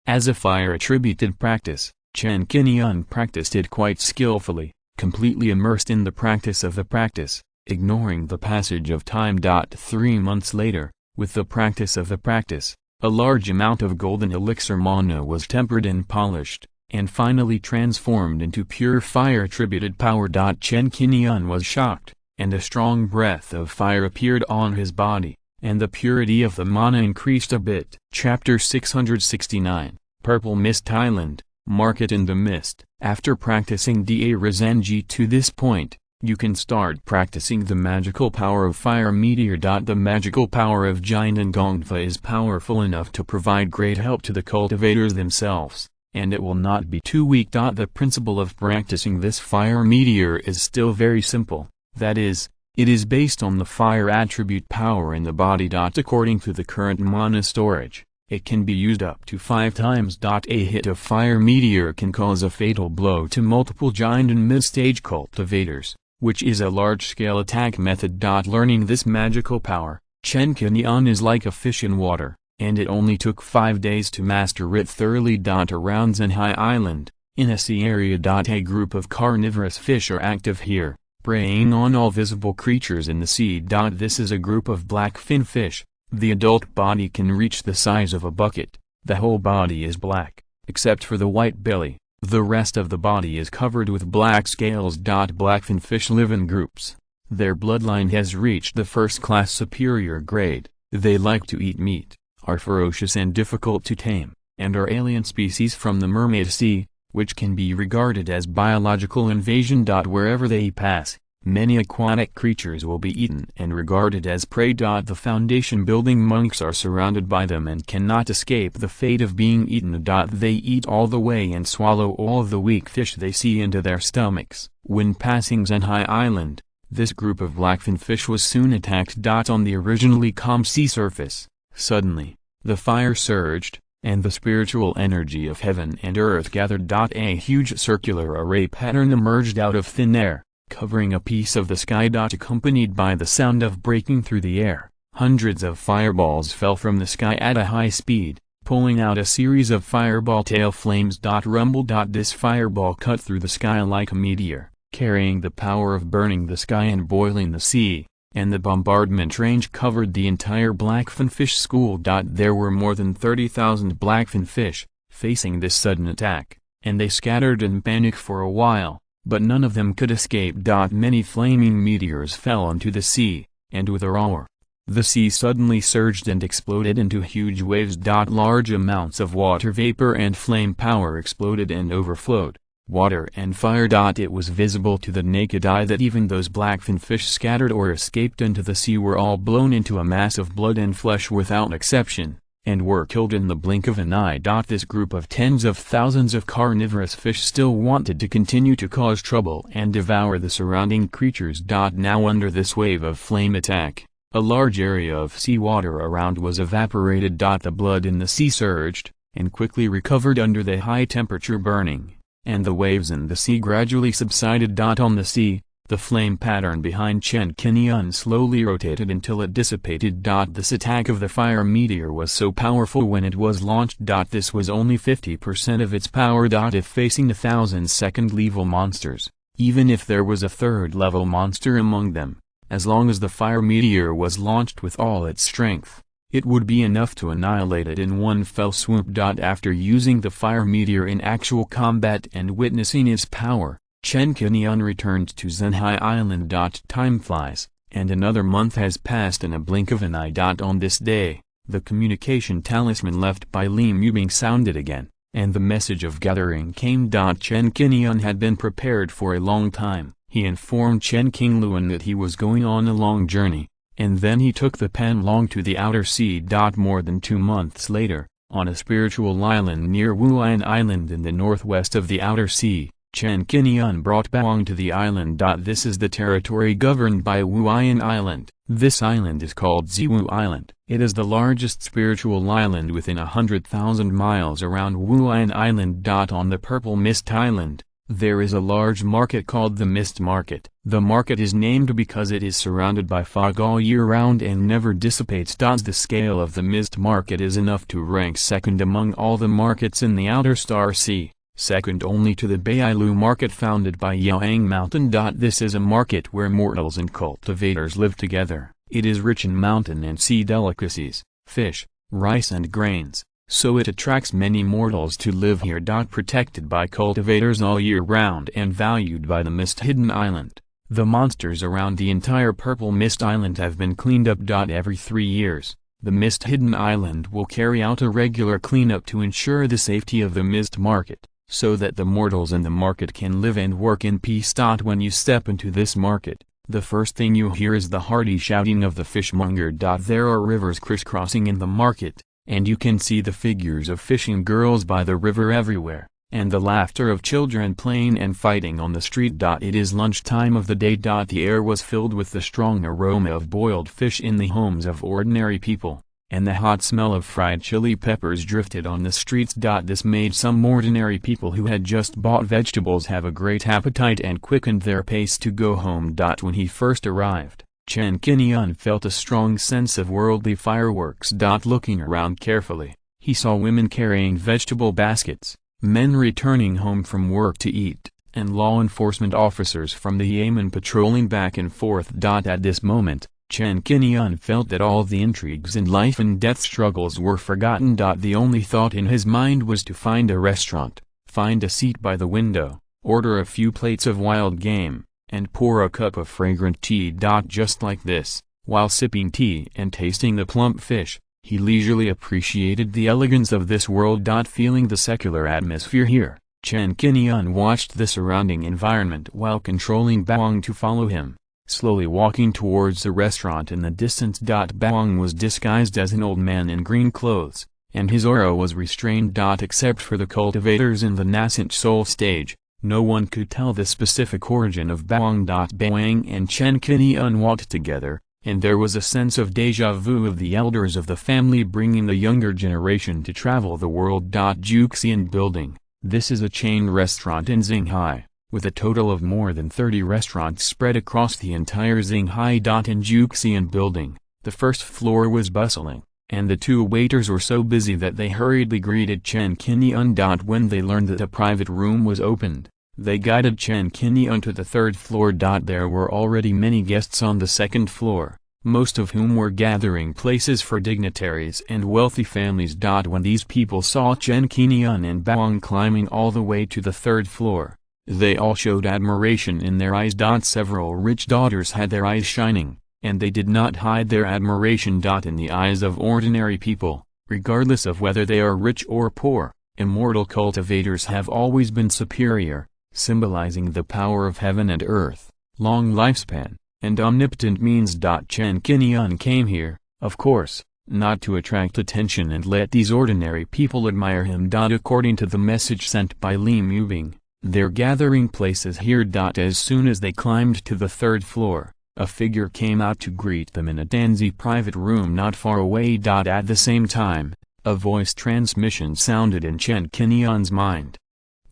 [SPEAKER 1] As a fire-attributed practice, Chen Qingyun practiced it quite skillfully, completely immersed in the practice of the practice, ignoring the passage of time. 3 months later, with the practice of the practice, a large amount of golden elixir mana was tempered and polished, and finally transformed into pure fire-attributed power. Chen Qingyun was shocked, and a strong breath of fire appeared on his body, and the purity of the mana increased a bit. Chapter 669, Purple Mist Island, Market in the Mist. After practicing Da Rizeng to this point, you can start practicing the magical power of Fire Meteor. The magical power of Giant and Gongfa is powerful enough to provide great help to the cultivators themselves, and it will not be too weak. The principle of practicing this Fire Meteor is still very simple, that is, it is based on the fire attribute power in the body. According to the current mana storage, it can be used up to 5 times. A hit of Fire Meteor can cause a fatal blow to multiple giant and mid-stage cultivators, which is a large-scale attack method. Learning this magical power, Chen Qingyun is like a fish in water, and it only took 5 days to master it thoroughly. Around Zhenhai Island, In a sea area. A group of carnivorous fish are active here, preying on all visible creatures in the sea. This is a group of blackfin fish. The adult body can reach the size of a bucket. The whole body is black, except for the white belly. The rest of the body is covered with black scales. Blackfin fish live in groups. Their bloodline has reached the first-class superior grade. They like to eat meat, are ferocious and difficult to tame, and are alien species from the Mermaid Sea, which can be regarded as biological invasion. Wherever they pass, many aquatic creatures will be eaten and regarded as prey. The foundation-building monks are surrounded by them and cannot escape the fate of being eaten. They eat all the way and swallow all the weak fish they see into their stomachs. When passing Zhenhai Island, this group of blackfin fish was soon attacked. On the originally calm sea surface, suddenly, the fire surged, and the spiritual energy of heaven and earth gathered. A huge circular array pattern emerged out of thin air, covering a piece of the sky. Accompanied by the sound of breaking through the air, hundreds of fireballs fell from the sky at a high speed, pulling out a series of fireball tail flames. Rumble. This fireball cut through the sky like a meteor, carrying the power of burning the sky and boiling the sea, and the bombardment range covered the entire blackfin fish school. There were more than 30,000 blackfin fish, facing this sudden attack, and they scattered in panic for a while, but none of them could escape. Many flaming meteors fell onto the sea, and with a roar, the sea suddenly surged and exploded into huge waves. Large amounts of water vapor and flame power exploded and overflowed, water and fire. It was visible to the naked eye that even those blackfin fish scattered or escaped into the sea were all blown into a mass of blood and flesh without exception, and were killed in the blink of an eye. This group of tens of thousands of carnivorous fish still wanted to continue to cause trouble and devour the surrounding creatures. Now under this wave of flame attack, a large area of seawater around was evaporated. The blood in the sea surged, and quickly recovered under the high temperature burning, and the waves in the sea gradually subsided. On the sea, the flame pattern behind Chen Qingyun slowly rotated until it dissipated. This attack of the fire meteor was so powerful when it was launched. This was only 50% of its power. If facing 1,000 level monsters, even if there was a third-level monster among them, as long as the fire meteor was launched with all its strength, it would be enough to annihilate it in one fell swoop. After using the fire meteor in actual combat and witnessing its power, Chen Qingyun returned to Zhenhai Island. Time flies, and another month has passed in a blink of an eye. On this day, the communication talisman left by Li Mubing sounded again, and the message of gathering came. Chen Qingyun had been prepared for a long time. He informed Chen Qingyun that he was going on a long journey, and then he took the Panlong to the outer sea. More than 2 months later, on a spiritual island near Wuyan Island in the northwest of the outer sea, Chen Qingyun brought Baoang to the island. This is the territory governed by Wuyan Island. This island is called Ziwu Island. It is the largest spiritual island within 100,000 miles around Wuyan Island. On the Purple Mist Island, there is a large market called the Mist Market. The market is named because it is surrounded by fog all year round and never dissipates. The scale of the Mist Market is enough to rank second among all the markets in the Outer Star Sea, second only to the Bailu Market founded by Yaoang Mountain. This is a market where mortals and cultivators live together. It is rich in mountain and sea delicacies, fish, rice and grains, so it attracts many mortals to live here. Protected by cultivators all year round and valued by the Mist-Hidden Island, the monsters around the entire Purple Mist Island have been cleaned up. Every 3 years, the Mist-Hidden Island will carry out a regular cleanup to ensure the safety of the Mist Market, so that the mortals in the market can live and work in peace. When you step into this market, the first thing you hear is the hearty shouting of the fishmonger. There are rivers crisscrossing in the market, and you can see the figures of fishing girls by the river everywhere, and the laughter of children playing and fighting on the street. It is lunchtime of the day. The air was filled with the strong aroma of boiled fish in the homes of ordinary people, and the hot smell of fried chili peppers drifted on the streets. This made some ordinary people who had just bought vegetables have a great appetite and quickened their pace to go home. When he first arrived, Chen Qingyun felt a strong sense of worldly fireworks. Looking around carefully, he saw women carrying vegetable baskets, Men returning home from work to eat, and law enforcement officers from the Yemen patrolling back and forth. At this moment, Chen Qingyun felt that all the intrigues and life and death struggles were forgotten. The only thought in his mind was to find a restaurant, find a seat by the window, order a few plates of wild game, and pour a cup of fragrant tea. Just like this, while sipping tea and tasting the plump fish, he leisurely appreciated the elegance of this world. Feeling the secular atmosphere here, Chen Qingyun watched the surrounding environment while controlling Baoang to follow him, slowly walking towards the restaurant in the distance. Baoang was disguised as an old man in green clothes, and his aura was restrained. Except for the cultivators in the nascent soul stage, no one could tell the specific origin of Baoang. Baoang and Chen Qingyun walked together, and there was a sense of déjà vu of the elders of the family bringing the younger generation to travel the world. Zhuxiantu Building. This is a chain restaurant in Xinghai, with a total of more than 30 restaurants spread across the entire Xinghai. In Zhuxiantu Building, the first floor was bustling, and the two waiters were so busy that they hurriedly greeted Chen Qingyun. When they learned that a private room was opened, they guided Chen Qingyun to the third floor. There were already many guests on the second floor, most of whom were gathering places for dignitaries and wealthy families. When these people saw Chen Qingyun and Baoang climbing all the way to the third floor, they all showed admiration in their eyes. Several rich daughters had their eyes shining, and they did not hide their admiration. In the eyes of ordinary people, regardless of whether they are rich or poor, immortal cultivators have always been superior, symbolizing the power of heaven and earth, long lifespan, and omnipotent means. Chen Qingyun came here, of course, not to attract attention and let these ordinary people admire him. According to the message sent by Li Mubing, their gathering place is here. As soon as they climbed to the third floor, a figure came out to greet them in a danzy private room not far away. At the same time, a voice transmission sounded in Chen Qingyun's mind.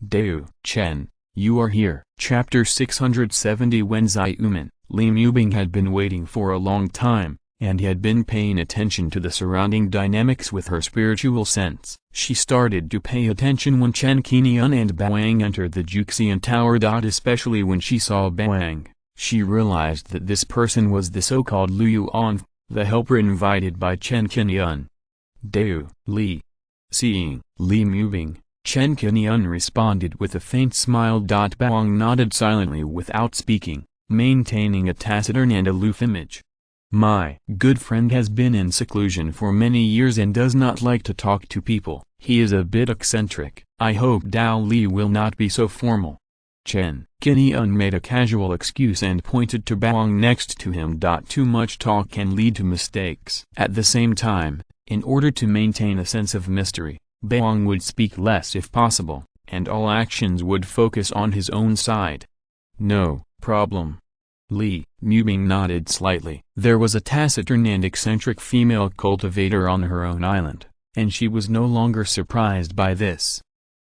[SPEAKER 1] Deu, Chen, you are here. Chapter 670. Wenzai Uman. Li Mubing had been waiting for a long time, and he had been paying attention to the surrounding dynamics with her spiritual sense. She started to pay attention when Chen Qingyun and Baoang entered the Zhuxian Tower. Especially when she saw Baoang, she realized that this person was the so-called Lu Yuan, the helper invited by Chen Qingyun. Deu, Li. Seeing Li Mubing, Chen Qingyun responded with a faint smile. Baoang nodded silently without speaking, maintaining a taciturn and aloof image. My good friend has been in seclusion for many years and does not like to talk to people. He is a bit eccentric. I hope Dao Li will not be so formal. Chen Qingyun made a casual excuse and pointed to Baoang next to him. Too much talk can lead to mistakes. At the same time, in order to maintain a sense of mystery, Baoang would speak less if possible, and all actions would focus on his own side. No problem. Li Mubing nodded slightly. There was a taciturn and eccentric female cultivator on her own island, and she was no longer surprised by this.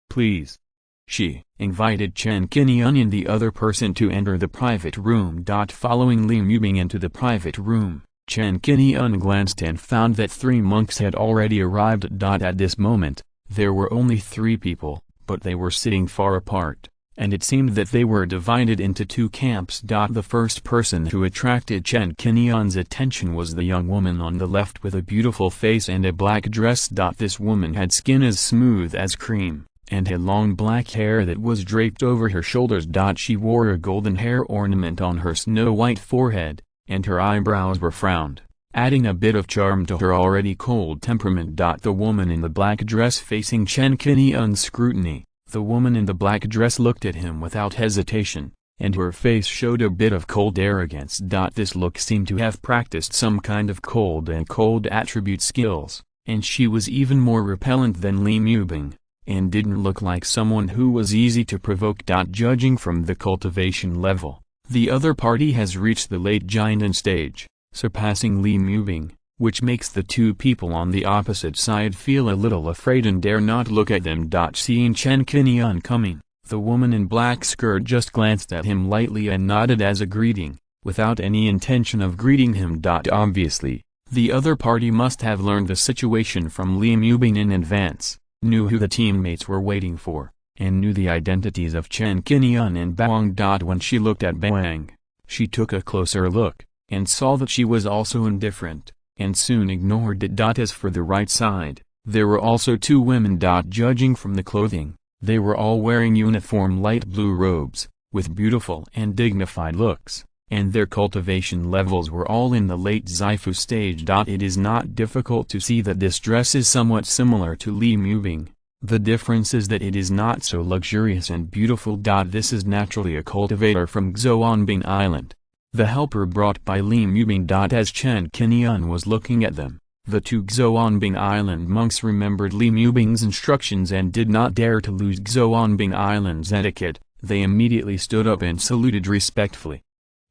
[SPEAKER 1] Please. She invited Chen Qingyun and the other person to enter the private room. Following Li Mubing into the private room, Chen Qingyun glanced and found that 3 monks had already arrived. At this moment, there were only 3 people, but they were sitting far apart, and it seemed that they were divided into 2 camps. The first person who attracted Chen Qingyun's attention was the young woman on the left with a beautiful face and a black dress. This woman had skin as smooth as cream, and had long black hair that was draped over her shoulders. She wore a golden hair ornament on her snow-white forehead, and her eyebrows were frowned, adding a bit of charm to her already cold temperament. The woman in the black dress facing Chen Qingyun's scrutiny, the woman in the black dress looked at him without hesitation, and her face showed a bit of cold arrogance. This look seemed to have practiced some kind of cold attribute skills, and she was even more repellent than Li Mubing, and didn't look like someone who was easy to provoke. Judging from the cultivation level, the other party has reached the late giant stage, surpassing Li Mubing, which makes the 2 people on the opposite side feel a little afraid and dare not look at them. Seeing Chen Qingyun coming, the woman in black skirt just glanced at him lightly and nodded as a greeting, without any intention of greeting him. Obviously, the other party must have learned the situation from Li Mubing in advance, knew who the teammates were waiting for, and knew the identities of Chen Qingyun and Baoang. When she looked at Baoang, she took a closer look, and saw that she was also indifferent, and soon ignored it. As for the right side, there were also two women. Judging from the clothing, they were all wearing uniform light blue robes, with beautiful and dignified looks, and their cultivation levels were all in the late Zaifu stage. It is not difficult to see that this dress is somewhat similar to Li Mubing. The difference is that it is not so luxurious and beautiful. This is naturally a cultivator from Xuanbing Island, the helper brought by Li Mubing. As Chen Qingyun was looking at them, the two Xuanbing Island monks remembered Li Mubing's instructions and did not dare to lose Xuanbing Island's etiquette. They immediately stood up and saluted respectfully.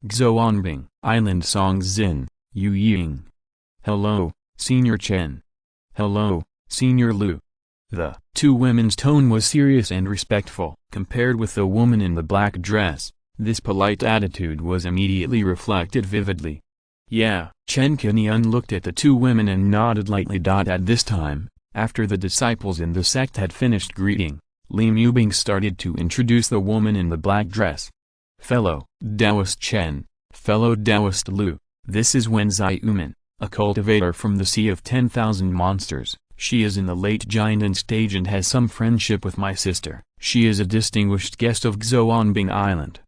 [SPEAKER 1] Xuanbing Island Song Xin, Yu Ying. Hello, Senior Chen. Hello, Senior Lu. The two women's tone was serious and respectful. Compared with the woman in the black dress, this polite attitude was immediately reflected vividly. Yeah, Chen Qingyun looked at the two women and nodded lightly. At this time, after the disciples in the sect had finished greeting, Li Mubing started to introduce the woman in the black dress. Fellow Taoist Chen, fellow Taoist Lu, this is Wenzai Uman, a cultivator from the Sea of 10,000 Monsters. She is in the late Jiandan stage and has some friendship with my sister. She is a distinguished guest of Xuanbing Island.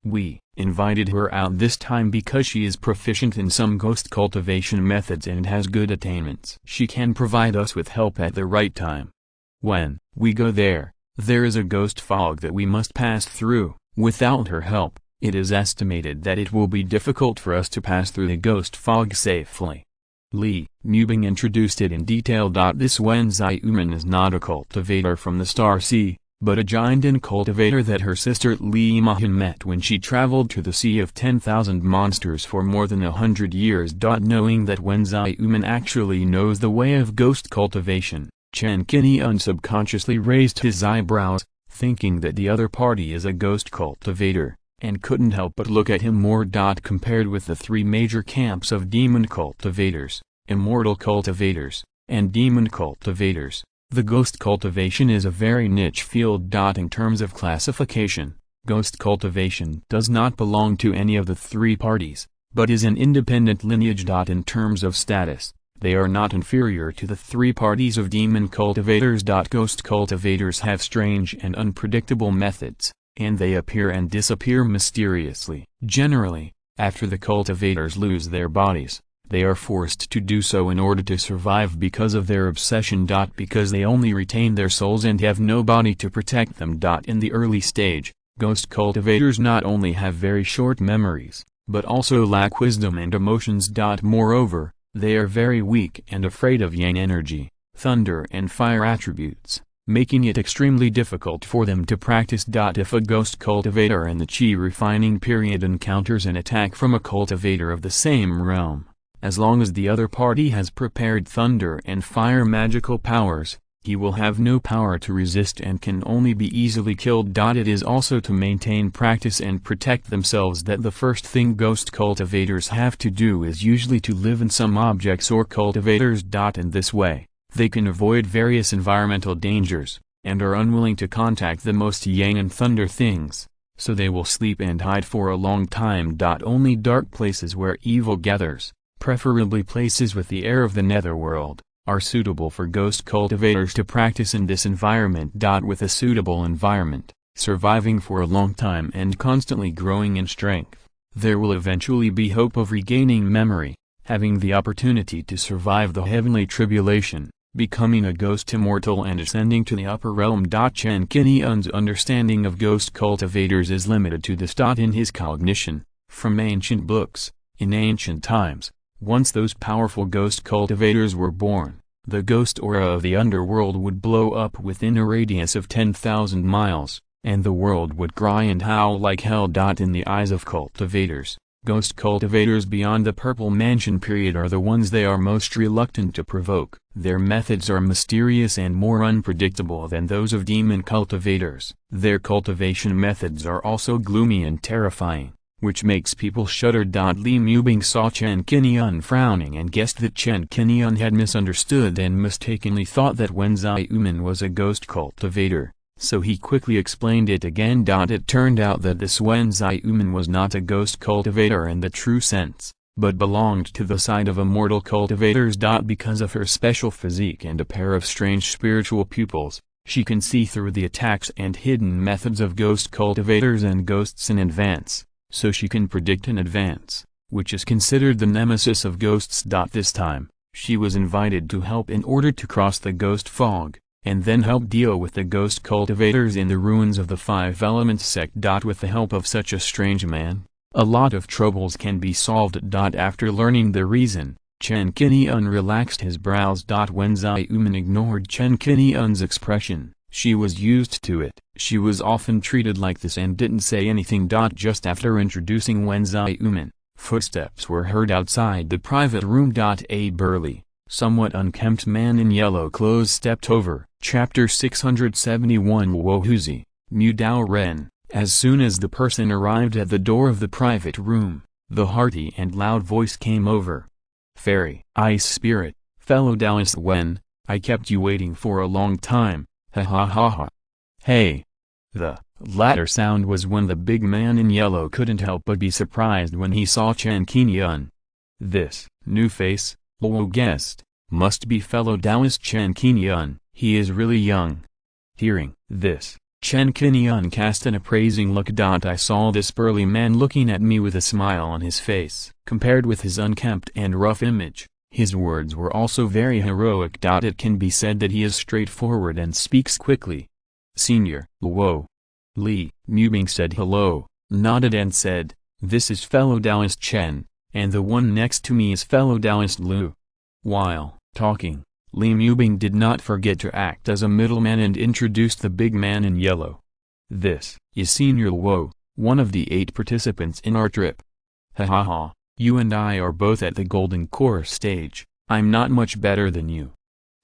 [SPEAKER 1] We invited her out this time because she is proficient in some ghost cultivation methods and has good attainments. She can provide us with help at the right time. When we go there, there is a ghost fog that we must pass through. Without her help, it is estimated that it will be difficult for us to pass through the ghost fog safely. Li Mubing introduced it in detail. This Wenzai Uman is not a cultivator from the Star Sea, but a Jiandan cultivator that her sister Li Mahan met when she traveled to the Sea of 10,000 Monsters for more than 100 years. Knowing that Wenzai Uman actually knows the way of ghost cultivation, Chen Qingyun subconsciously raised his eyebrows, thinking that the other party is a ghost cultivator, and couldn't help but look at him more. Compared with the three major camps of demon cultivators, immortal cultivators, and demon cultivators, the ghost cultivation is a very niche field. In terms of classification, ghost cultivation does not belong to any of the three parties, but is an independent lineage. In terms of status, they are not inferior to the three parties of demon cultivators. Ghost cultivators have strange and unpredictable methods, and they appear and disappear mysteriously. Generally, after the cultivators lose their bodies, they are forced to do so in order to survive because of their obsession. Because they only retain their souls and have no body to protect them. In the early stage, ghost cultivators not only have very short memories, but also lack wisdom and emotions. Moreover, they are very weak and afraid of yang energy, thunder and fire attributes, making it extremely difficult for them to practice. If a ghost cultivator in the Qi refining period encounters an attack from a cultivator of the same realm, as long as the other party has prepared thunder and fire magical powers, he will have no power to resist and can only be easily killed. It is also to maintain practice and protect themselves that the first thing ghost cultivators have to do is usually to live in some objects or cultivators. In this way, they can avoid various environmental dangers, and are unwilling to contact the most yang and thunder things, so they will sleep and hide for a long time. Only dark places where evil gathers, preferably places with the air of the netherworld, are suitable for ghost cultivators to practice in this environment. With a suitable environment, surviving for a long time and constantly growing in strength, there will eventually be hope of regaining memory, having the opportunity to survive the heavenly tribulation, becoming a ghost immortal and ascending to the upper realm. Chen Qingyun's understanding of ghost cultivators is limited to this. In his cognition, from ancient books, in ancient times, once those powerful ghost cultivators were born, the ghost aura of the underworld would blow up within a radius of 10,000 miles, and the world would cry and howl like hell. In the eyes of cultivators, ghost cultivators beyond the Purple Mansion period are the ones they are most reluctant to provoke. Their methods are mysterious and more unpredictable than those of demon cultivators. Their cultivation methods are also gloomy and terrifying, which makes people shudder. Li Mubing saw Chen Qingyun frowning and guessed that Chen Qingyun had misunderstood and mistakenly thought that Wenzai Uman was a ghost cultivator. so he quickly explained it again. It turned out that this Wen Xiumen was not a ghost cultivator in the true sense, but belonged to the side of immortal cultivators. Because of her special physique and a pair of strange spiritual pupils, she can see through the attacks and hidden methods of ghost cultivators and ghosts in advance, so she can predict in advance, which is considered the nemesis of ghosts. This time, she was invited to help in order to cross the ghost fog, and then help deal with the ghost cultivators in the ruins of the Five Elements sect. With the help of such a strange man, a lot of troubles can be solved. After learning the reason, Chen Qingyun relaxed his brows. When Xiumen ignored Chen Qingyun's expression, she was used to it. She was often treated like this and didn't say anything. Just after introducing Wen Xiumen, footsteps were heard outside the private room. A burly, somewhat unkempt man in yellow clothes stepped over. Chapter 671 Wohuzi, Mu Dao Ren. As soon as the person arrived at the door of the private room, the hearty and loud voice came over. Fairy, Ice Spirit, fellow Taoist Wen, I kept you waiting for a long time, ha ha ha ha. Hey! The latter sound was when the big man in yellow couldn't help but be surprised when he saw Chen Qingyun. This new face, Luo guessed, must be fellow Taoist Chen Qingyun. He is really young. Hearing this, Chen Qingyun cast an appraising look. I saw this burly man looking at me with a smile on his face. Compared with his unkempt and rough image, his words were also very heroic. It can be said that he is straightforward and speaks quickly. Senior Luo. Li Mubing said hello, nodded and said, this is fellow Taoist Chen, and the one next to me is fellow Taoist Lu. While talking, Li Mubing did not forget to act as a middleman and introduced the big man in yellow. This is Senior Luo, one of the 8 participants in our trip. Ha ha ha, you and I are both at the Golden Core stage. I'm not much better than you.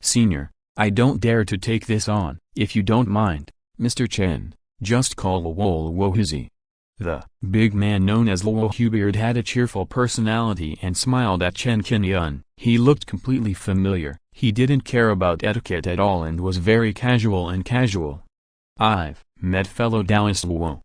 [SPEAKER 1] Senior, I don't dare to take this on, if you don't mind, Mr. Chen, just call Luo Wohuzi. The big man known as Luo Hubeard had a cheerful personality and smiled at Chen Qingyun. He looked completely familiar. He didn't care about etiquette at all and was very casual and casual. I've met fellow Taoist Luo.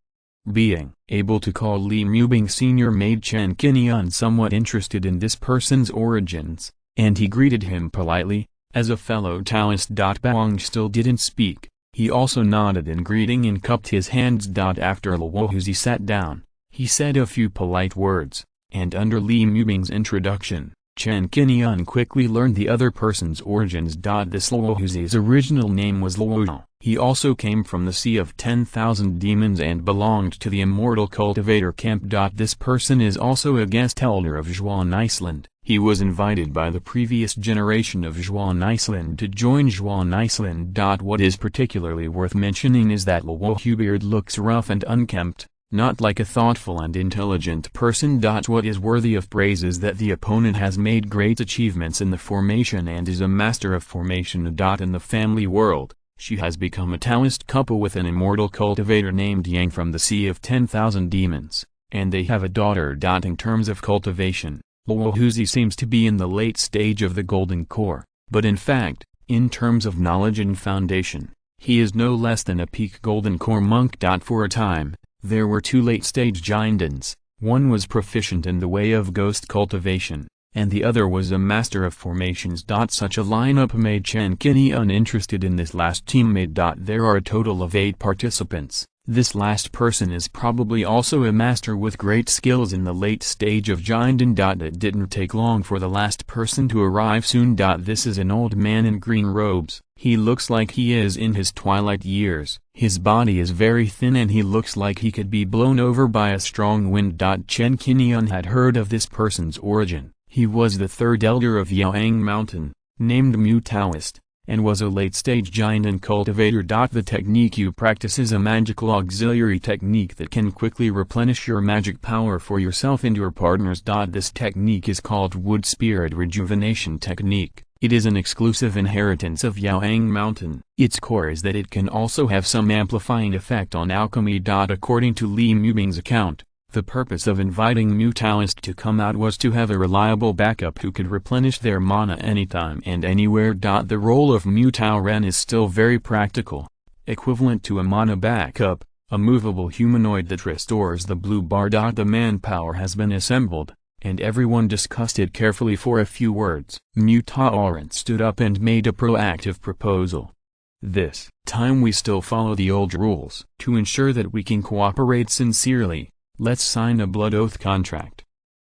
[SPEAKER 1] Being able to call Li Mubing Sr. made Chen Qingyun somewhat interested in this person's origins, and he greeted him politely, as a fellow Taoist. Baoang still didn't speak. He also nodded in greeting and cupped his hands. After Luohuzi sat down, he said a few polite words, and under Li Mubing's introduction, Chen Qingyun quickly learned the other person's origins. This Luohuzi's original name was Luo. He also came from the Sea of 10,000 Demons and belonged to the Immortal Cultivator camp. This person is also a guest elder of Zhuan Iceland. He was invited by the previous generation of Zhuan Iceland to join Zhuan Iceland. What is particularly worth mentioning is that Luo Hubeard looks rough and unkempt, not like a thoughtful and intelligent person. What is worthy of praise is that the opponent has made great achievements in the formation and is a master of formation. In the family world, she has become a Taoist couple with an immortal cultivator named Yang from the Sea of 10,000 Demons, and they have a daughter. In terms of cultivation, Luohuzi seems to be in the late stage of the Golden Core, but in fact, in terms of knowledge and foundation, he is no less than a peak Golden Core monk. For a time, there were 2 late-stage Jindans. One was proficient in the way of ghost cultivation, and the other was a master of formations. Such a lineup made Chen Qingyun interested in this last teammate. There are a total of 8 participants. This last person is probably also a master with great skills in the late stage of Jindan. It didn't take long for the last person to arrive soon. This is an old man in green robes. He looks like he is in his twilight years. His body is very thin and he looks like he could be blown over by a strong wind. Chen Qingyun had heard of this person's origin. He was the 3rd elder of Yaoang Mountain, named Mu Taoist, and was a late-stage Jindan cultivator. The technique you practice is a magical auxiliary technique that can quickly replenish your magic power for yourself and your partners. This technique is called Wood Spirit Rejuvenation Technique. It is an exclusive inheritance of Yaoang Mountain. Its core is that it can also have some amplifying effect on alchemy. According to Li Mubing's account, the purpose of inviting Mu Taoist to come out was to have a reliable backup who could replenish their mana anytime and anywhere. The role of Mu Tao Ren is still very practical, equivalent to a mana backup, a movable humanoid that restores the blue bar. The manpower has been assembled, and everyone discussed it carefully for a few words. Mu Taoran stood up and made a proactive proposal. This time we still follow the old rules. To ensure that we can cooperate sincerely, let's sign a blood oath contract.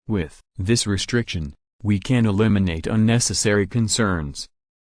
[SPEAKER 1] With this restriction, we can eliminate unnecessary concerns.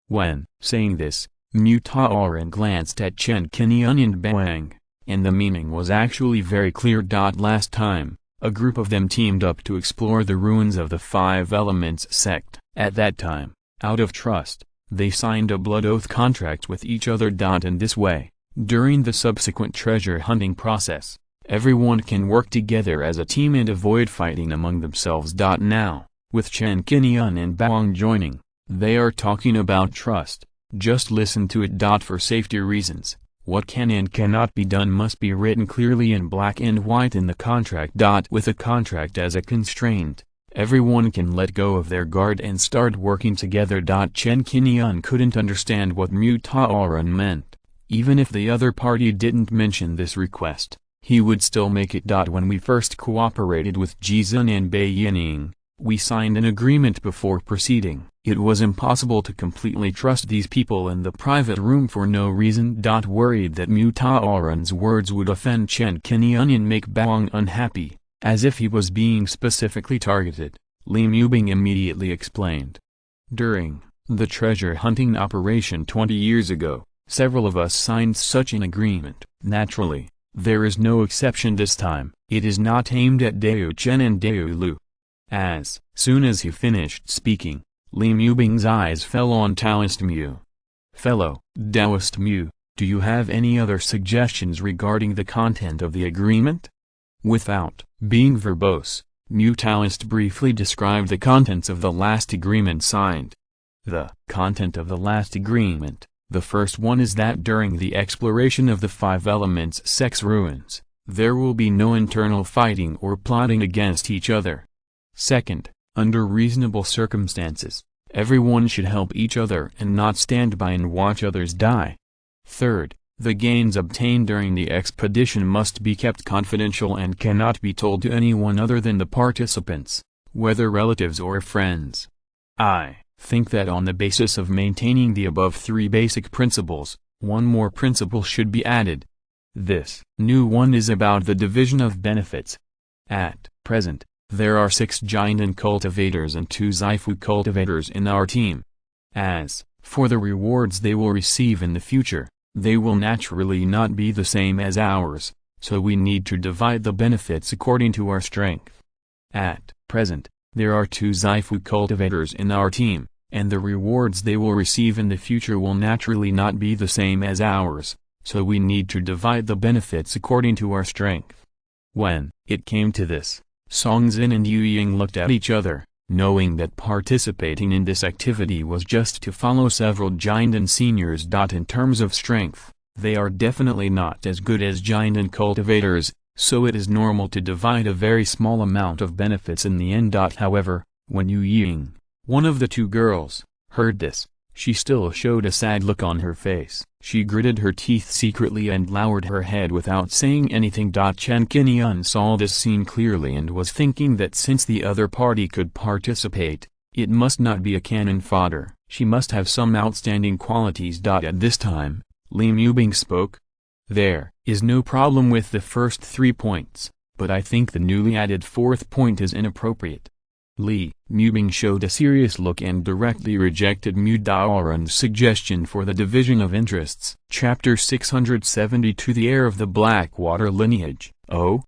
[SPEAKER 1] When saying this, Mu Taoran glanced at Chen Qingyun and Bang, and the meaning was actually very clear. Last time, a group of them teamed up to explore the ruins of the Five Elements sect. At that time, out of trust, they signed a blood oath contract with each other. In this way, during the subsequent treasure hunting process, everyone can work together as a team and avoid fighting among themselves. Now, with Chen Qingyun and Bang joining, they are talking about trust. Just listen to it. For safety reasons, what can and cannot be done must be written clearly in black and white in the contract. With a contract as a constraint, everyone can let go of their guard and start working together. Chen Qingyun couldn't understand what Mu Taoran meant. Even if the other party didn't mention this request, he would still make it. When we first cooperated with Jizun and Bai Yining, we signed an agreement before proceeding. It was impossible to completely trust these people in the private room for no reason. Worried that Mu Taoran's words would offend Chen Qingyun and make Bang unhappy, as if he was being specifically targeted, Li Mubing immediately explained. During the treasure hunting operation 20 years ago, several of us signed such an agreement. Naturally, there is no exception this time. It is not aimed at Dao Chen and Dao Lu. As soon as he finished speaking, Li Mubing's eyes fell on Taoist Mu. Fellow Taoist Mu, do you have any other suggestions regarding the content of the agreement? Without being verbose, Mu Taoist briefly described the contents of the last agreement signed. The content of the last agreement, the first one is that during the exploration of the Five Elements sect's ruins, there will be no internal fighting or plotting against each other. Second, under reasonable circumstances, everyone should help each other and not stand by and watch others die. Third, the gains obtained during the expedition must be kept confidential and cannot be told to anyone other than the participants, whether relatives or friends. I think that on the basis of maintaining the above three basic principles, one more principle should be added. This new one is about the division of benefits. At present, there are 6 Jiandan cultivators and 2 Zaifu cultivators in our team. As for the rewards they will receive in the future, they will naturally not be the same as ours, so we need to divide the benefits according to our strength. At present, there are 2 Zaifu cultivators in our team, and the rewards they will receive in the future will naturally not be the same as ours, so we need to divide the benefits according to our strength. When it came to this, Song Xin and Yu Ying looked at each other, knowing that participating in this activity was just to follow several Jiandan seniors. In terms of strength, they are definitely not as good as Jiandan cultivators, so it is normal to divide a very small amount of benefits in the end. However, when Yu Ying, one of the 2 girls, heard this, she still showed a sad look on her face. She gritted her teeth secretly and lowered her head without saying anything. Chen Qingyun saw this scene clearly and was thinking that since the other party could participate, it must not be a cannon fodder. She must have some outstanding qualities. At this time, Li Mubing spoke. There is no problem with the first 3 points, but I think the newly added 4th point is inappropriate. Li Mubing showed a serious look and directly rejected Mu Daoran's suggestion for the division of interests. Chapter 672 The Heir of the Blackwater Lineage. Oh?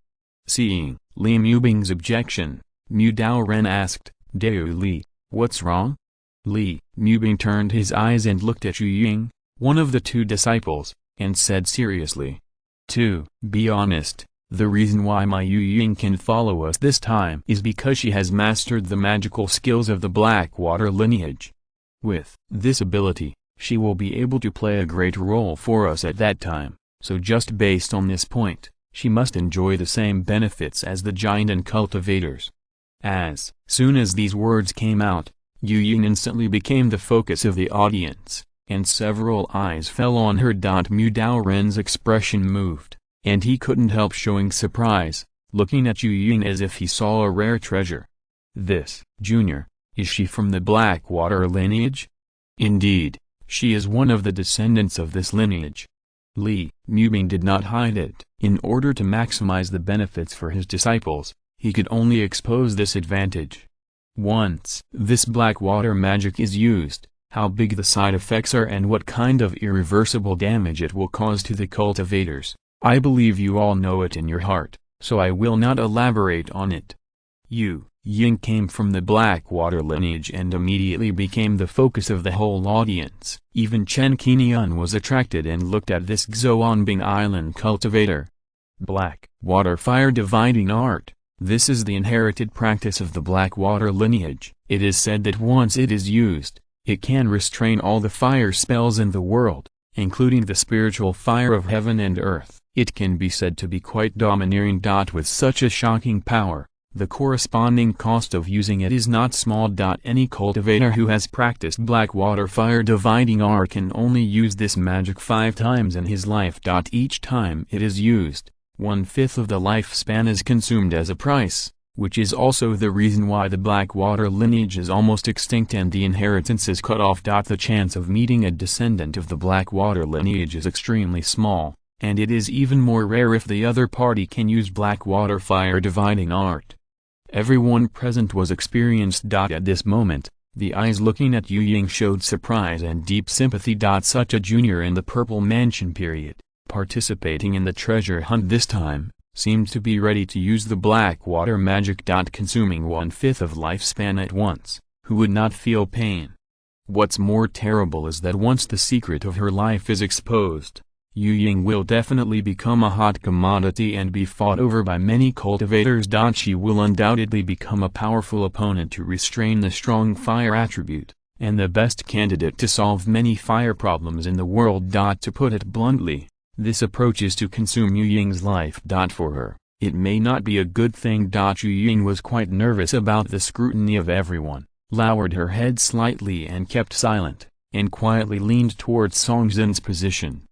[SPEAKER 1] Seeing Li Mubing's objection, Mu Daoran asked, Dao Li, what's wrong? Li Mubing turned his eyes and looked at Yu Ying, one of the 2 disciples, and said seriously, To be honest, the reason why my Yu Ying can follow us this time is because she has mastered the magical skills of the Blackwater lineage. With this ability, she will be able to play a great role for us at that time, so just based on this point, she must enjoy the same benefits as the Jiandan cultivators. As soon as these words came out, Yu Ying instantly became the focus of the audience. and several eyes fell on her. Mu Dao Ren's expression moved, and he couldn't help showing surprise, looking at Yu Ying as if he saw a rare treasure. This, Junior, is she from the Blackwater lineage? Indeed, she is one of the descendants of this lineage. Li Mubing did not hide it. In order to maximize the benefits for his disciples, he could only expose this advantage. Once this Blackwater magic is used, how big the side effects are and what kind of irreversible damage it will cause to the cultivators, I believe you all know it in your heart, so I will not elaborate on it. Yu Ying came from the Blackwater lineage and immediately became the focus of the whole audience. Even Chen Qingyun was attracted and looked at this Xuanbing Island cultivator. Blackwater fire dividing art. This is the inherited practice of the Blackwater lineage. It is said that once it is used, it can restrain all the fire spells in the world, including the spiritual fire of heaven and earth. It can be said to be quite domineering. With such a shocking power, the corresponding cost of using it is not small. Any cultivator who has practiced Blackwater fire dividing art can only use this magic 5 times in his life. Each time it is used, 1/5 of the lifespan is consumed as a price, which is also the reason why the Blackwater lineage is almost extinct and the inheritance is cut off. The chance of meeting a descendant of the Blackwater lineage is extremely small, and it is even more rare if the other party can use Blackwater fire dividing art. Everyone present was experienced. At this moment, the eyes looking at Yu Ying showed surprise and deep sympathy. Such a junior in the Purple Mansion period, participating in the treasure hunt this time, seemed to be ready to use the Blackwater magic. Consuming 1/5 of lifespan at once, who would not feel pain? What's more terrible is that once the secret of her life is exposed, Yu Ying will definitely become a hot commodity and be fought over by many cultivators. She will undoubtedly become a powerful opponent to restrain the strong fire attribute, and the best candidate to solve many fire problems in the world. To put it bluntly, this approach is to consume Yu Ying's life. For her, it may not be a good thing. Yu Ying was quite nervous about the scrutiny of everyone, lowered her head slightly and kept silent, and quietly leaned towards Song Zhen's position.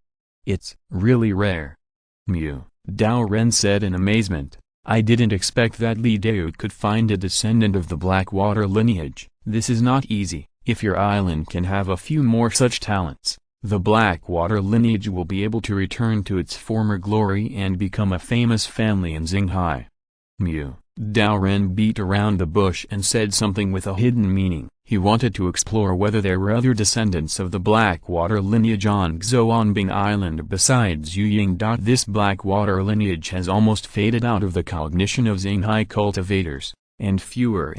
[SPEAKER 1] It's really rare. Mu Dao Ren said in amazement, I didn't expect that Li Dao could find a descendant of the Blackwater lineage. This is not easy. If your island can have a few more such talents, the Blackwater lineage will be able to return to its former glory and become a famous family in Xinghai. Mu Dao Ren beat around the bush and said something with a hidden meaning. He wanted to explore whether there were other descendants of the Blackwater lineage on Xuanbing Island besides Yu Ying. This Blackwater lineage has almost faded out of the cognition of Xinghai cultivators, and fewer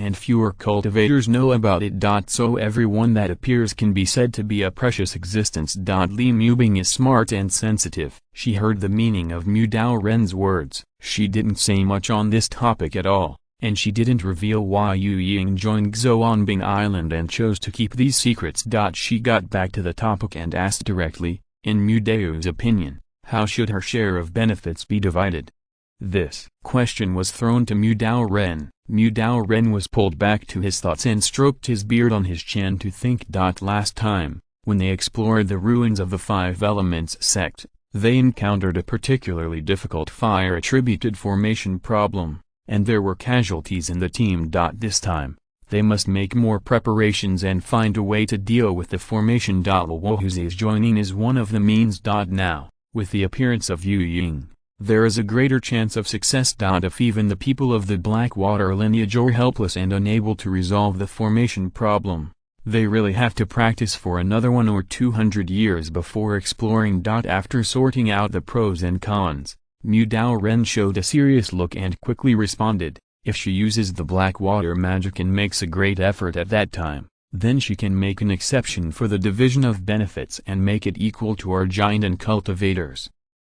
[SPEAKER 1] cultivators know about it. So everyone that appears can be said to be a precious existence. Li Mubing is smart and sensitive. She heard the meaning of Mu Dao Ren's words. She didn't say much on this topic at all, and she didn't reveal why Yu Ying joined Xuanbing Island and chose to keep these secrets. She got back to the topic and asked directly, in Mu Dao's opinion, how should her share of benefits be divided? This question was thrown to Mu Dao Ren. Mu Dao Ren was pulled back to his thoughts and stroked his beard on his chin to think. Last time, when they explored the ruins of the Five Elements sect, they encountered a particularly difficult fire-attributed formation problem, and there were casualties in the team. This time, they must make more preparations and find a way to deal with the formation. Wohuzi's joining is one of the means. Now, with the appearance of Yu Ying, there is a greater chance of success. If even the people of the Blackwater lineage are helpless and unable to resolve the formation problem, they really have to practice for another 100 or 200 years before exploring. After sorting out the pros and cons, Mu Dao Ren showed a serious look and quickly responded, if she uses the Blackwater magic and makes a great effort at that time, then she can make an exception for the division of benefits and make it equal to our giant and cultivators.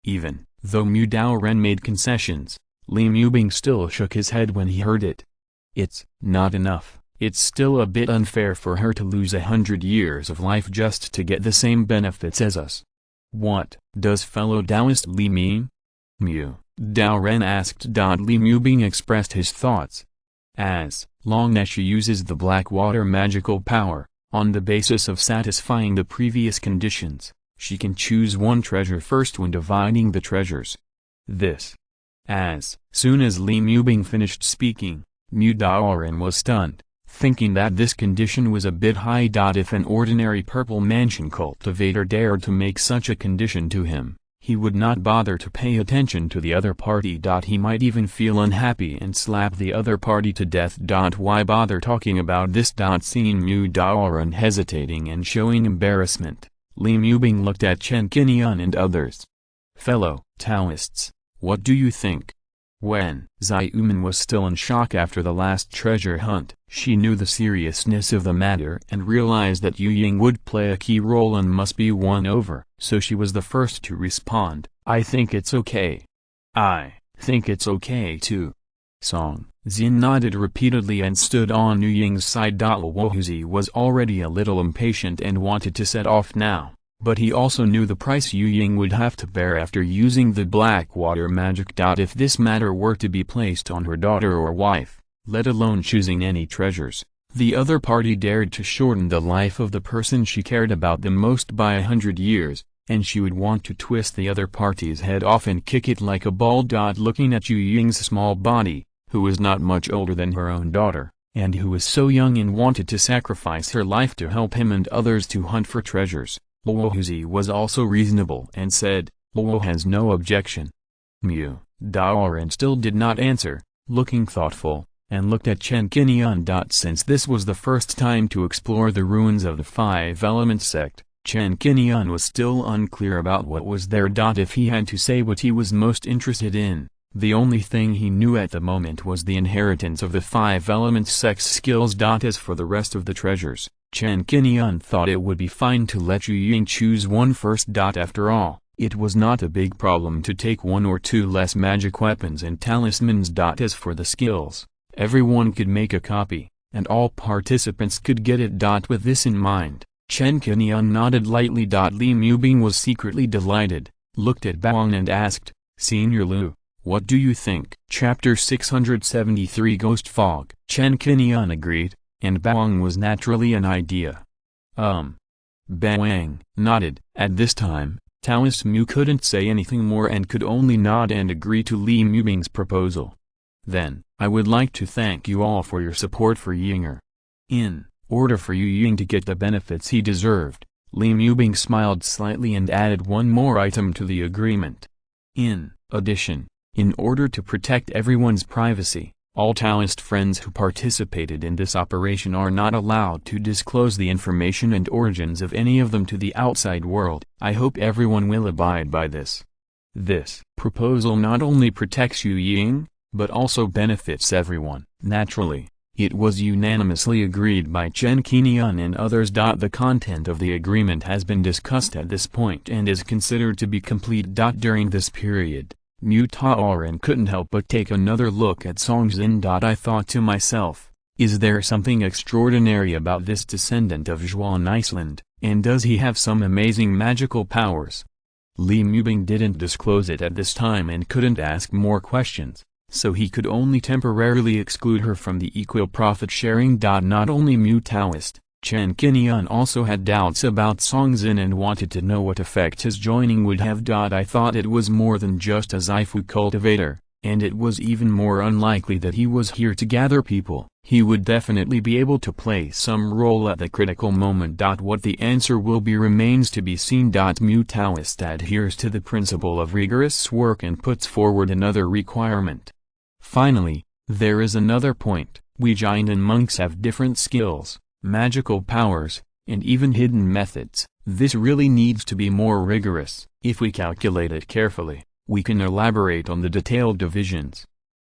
[SPEAKER 1] Even though Mu Dao Ren made concessions, Li Mubing still shook his head when he heard it. It's not enough. It's still a bit unfair for her to lose 100 years of life just to get the same benefits as us. What does fellow Taoist Li mean? Mu Dao Ren asked. Li Mubing expressed his thoughts. As long as she uses the Blackwater magical power, On the basis of satisfying the previous conditions, she can choose one treasure first when dividing the treasures. This. As soon as Li Mubing finished speaking, Mu Daoren was stunned, thinking that this condition was a bit high. If an ordinary purple mansion cultivator dared to make such a condition to him, he would not bother to pay attention to the other party. He might even feel unhappy and slap the other party to death. Why bother talking about this? Seeing Mu Daoren hesitating and showing embarrassment, Li Mubing looked at Chen Qingyun and others. Fellow Taoists, what do you think? When Zai Yuman was still in shock after the last treasure hunt, she knew the seriousness of the matter and realized that Yu Ying would play a key role and must be won over, so she was the first to respond. I think it's okay. I think it's okay too. Song Xin nodded repeatedly and stood on Yu Ying's side. Luohuzi was already a little impatient and wanted to set off now, but he also knew the price Yu Ying would have to bear after using the black water magic. If this matter were to be placed on her daughter or wife, let alone choosing any treasures, the other party dared to shorten the life of the person she cared about the most by 100 years, and she would want to twist the other party's head off and kick it like a ball. Looking at Yu Ying's small body, who was not much older than her own daughter, and who was so young and wanted to sacrifice her life to help him and others to hunt for treasures, Luohuzi was also reasonable and said, Luo has no objection. Mu Daoren still did not answer, looking thoughtful, and looked at Chen Qingyun. Since this was the first time to explore the ruins of the Five Elements sect, Chen Qingyun was still unclear about what was there. If he had to say what he was most interested in, the only thing he knew at the moment was the inheritance of the Five Elements sect's skills. As for the rest of the treasures, Chen Qingyun thought it would be fine to let Yu Ying choose one first. After all, it was not a big problem to take one or two less magic weapons and talismans. As for the skills, everyone could make a copy, and all participants could get it. With this in mind, Chen Qingyun nodded lightly. Li Mubing was secretly delighted, looked at Baoang and asked, Senior Lu, what do you think? Chapter 673 Ghost Fog. Chen Qingyun agreed, and Baoang was naturally an idea. Baoang nodded. At this time, Taoist Mu couldn't say anything more and could only nod and agree to Li Mubing's proposal. Then, I would like to thank you all for your support for Yinger. In order for Yu Ying to get the benefits he deserved, Li Mubing smiled slightly and added one more item to the agreement. In addition, in order to protect everyone's privacy, all Taoist friends who participated in this operation are not allowed to disclose the information and origins of any of them to the outside world. I hope everyone will abide by this. This proposal not only protects Yu Ying, but also benefits everyone. Naturally, it was unanimously agreed by Chen Qingyun and others. The content of the agreement has been discussed at this point and is considered to be complete. During this period, Mu Daoren couldn't help but take another look at Song Xin. I thought to myself, is there something extraordinary about this descendant of Zhuo in Iceland, and does he have some amazing magical powers? Li Mubing didn't disclose it at this time and couldn't ask more questions, so he could only temporarily exclude her from the equal profit sharing. Not only Mu Taoist, Chen Qingyun also had doubts about Song Xin and wanted to know what effect his joining would have. I thought it was more than just a Zaifu cultivator, and it was even more unlikely that he was here to gather people. He would definitely be able to play some role at the critical moment. What the answer will be remains to be seen. Mu Taoist adheres to the principle of rigorous work and puts forward another requirement. Finally, there is another point. We Jian monks have different skills, magical powers, and even hidden methods. This really needs to be more rigorous. If we calculate it carefully, we can elaborate on the detailed divisions.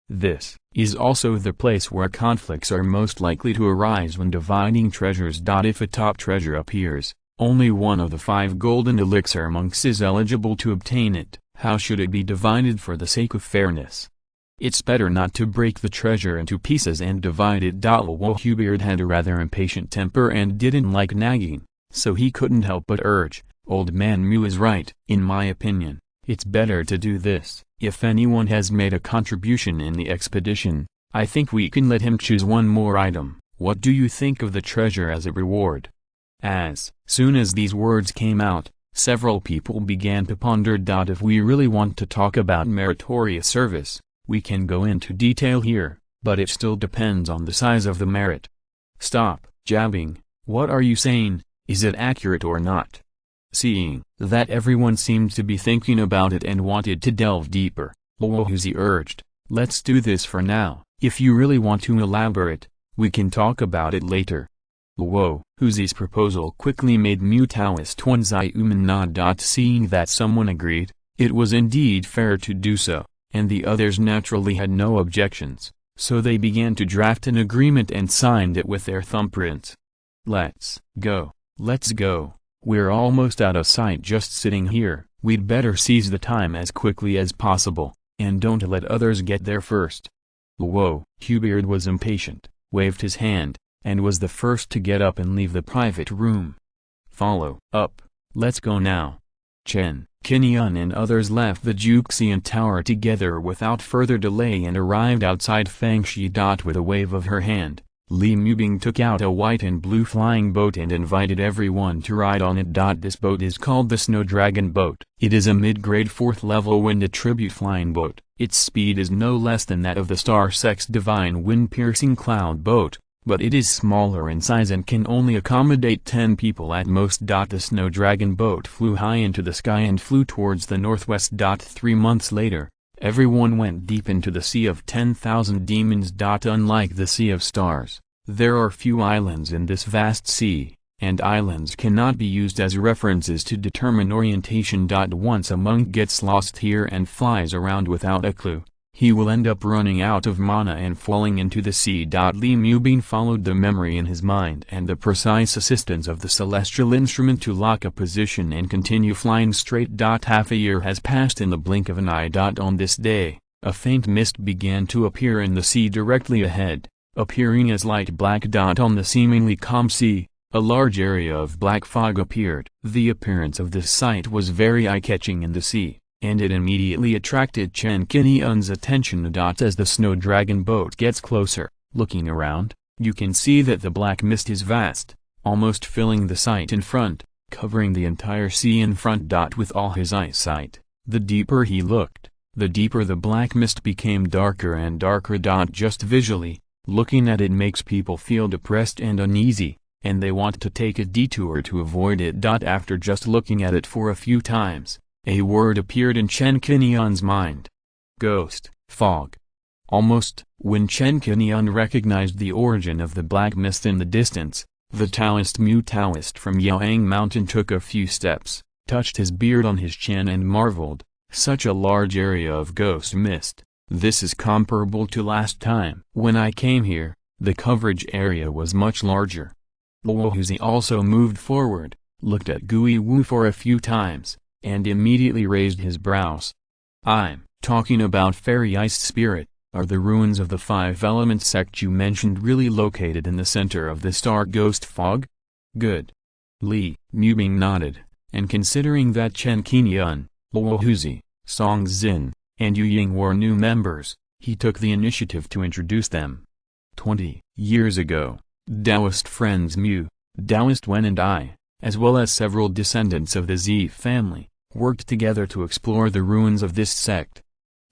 [SPEAKER 1] This is also the place where conflicts are most likely to arise when dividing treasures. If a top treasure appears, only one of the 5 golden elixir monks is eligible to obtain it. How should it be divided for the sake of fairness? It's better not to break the treasure into pieces and divide it. Luohubeard had a rather impatient temper and didn't like nagging, so he couldn't help but urge, Old Man Mu is right. In my opinion, it's better to do this. If anyone has made a contribution in the expedition, I think we can let him choose one more item. What do you think of the treasure as a reward? As soon as these words came out, several people began to ponder. If we really want to talk about meritorious service, we can go into detail here, but it still depends on the size of the merit. Stop jabbing, what are you saying, is it accurate or not? Seeing that everyone seemed to be thinking about it and wanted to delve deeper, Luohuzi urged, let's do this for now. If you really want to elaborate, we can talk about it later. Luohuzi's proposal quickly made Mu Taoist Wanjiantu nod. Seeing that someone agreed, it was indeed fair to do so, and the others naturally had no objections, so they began to draft an agreement and signed it with their thumbprints. Let's go, we're almost out of sight just sitting here, we'd better seize the time as quickly as possible, and don't let others get there first. Luohubeard was impatient, waved his hand, and was the first to get up and leave the private room. Follow up, let's go now. Chen Qingyun and others left the Zhuxian tower together without further delay and arrived outside Fangshi. With a wave of her hand, Li Mubing took out a white and blue flying boat and invited everyone to ride on it. This boat is called the Snow Dragon Boat. It is a mid-grade 4th level wind attribute flying boat. Its speed is no less than that of the Star-Sex Divine Wind-Piercing Cloud Boat, but it is smaller in size and can only accommodate 10 people at most. The Snow Dragon Boat flew high into the sky and flew towards the northwest. 3 months later, everyone went deep into the Sea of 10,000 Demons. Unlike the Sea of Stars, there are few islands in this vast sea, and islands cannot be used as references to determine orientation. Once a monk gets lost here and flies around without a clue, he will end up running out of mana and falling into the sea. Li Mubing followed the memory in his mind and the precise assistance of the celestial instrument to lock a position and continue flying straight. Half a year has passed in the blink of an eye. On this day, a faint mist began to appear in the sea directly ahead, appearing as light black. On the seemingly calm sea, a large area of black fog appeared. The appearance of this sight was very eye-catching in the sea, and it immediately attracted Chen Qingyun's attention. As the Snow Dragon Boat gets closer, looking around, you can see that the black mist is vast, almost filling the sight in front, covering the entire sea in front. With all his eyesight, the deeper he looked, the deeper the black mist became, darker and darker. Just visually, looking at it makes people feel depressed and uneasy, and they want to take a detour to avoid it. After just looking at it for a few times, a word appeared in Chen Qingyun's mind. Ghost, fog. Almost, when Chen Qingyun recognized the origin of the black mist in the distance, the Taoist Mu Taoist from Yaoang Mountain took a few steps, touched his beard on his chin and marveled, such a large area of ghost mist, this is comparable to last time. When I came here, the coverage area was much larger. Luohuzi also moved forward, looked at Gui Wu for a few times, and immediately raised his brows. I'm talking about Fairy Ice Spirit. Are the ruins of the 5 Elements sect you mentioned really located in the center of the star ghost fog? Good. Li Mubing nodded, and considering that Chen Qingyun, Luohuzi, Song Xin, and Yu Ying were new members, he took the initiative to introduce them. 20 years ago, Taoist friends Mu, Taoist Wen and I, as well as several descendants of the Z family, worked together to explore the ruins of this sect.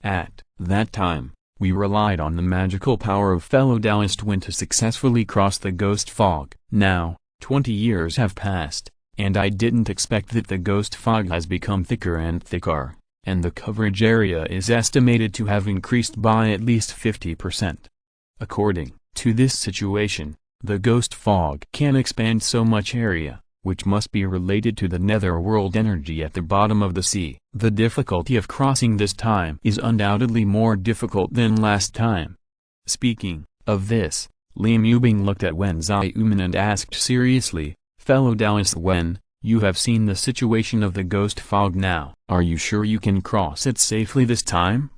[SPEAKER 1] At that time, we relied on the magical power of fellow Taoist Wen to successfully cross the ghost fog. Now, 20 years have passed, and I didn't expect that the ghost fog has become thicker and thicker, and the coverage area is estimated to have increased by at least 50%. According to this situation, the ghost fog can expand so much area, which must be related to the netherworld energy at the bottom of the sea. The difficulty of crossing this time is undoubtedly more difficult than last time. Speaking of this, Li Mubing looked at Wen Zaiuman and asked seriously, fellow Taoist Wen, you have seen the situation of the ghost fog now. Are you sure you can cross it safely this time?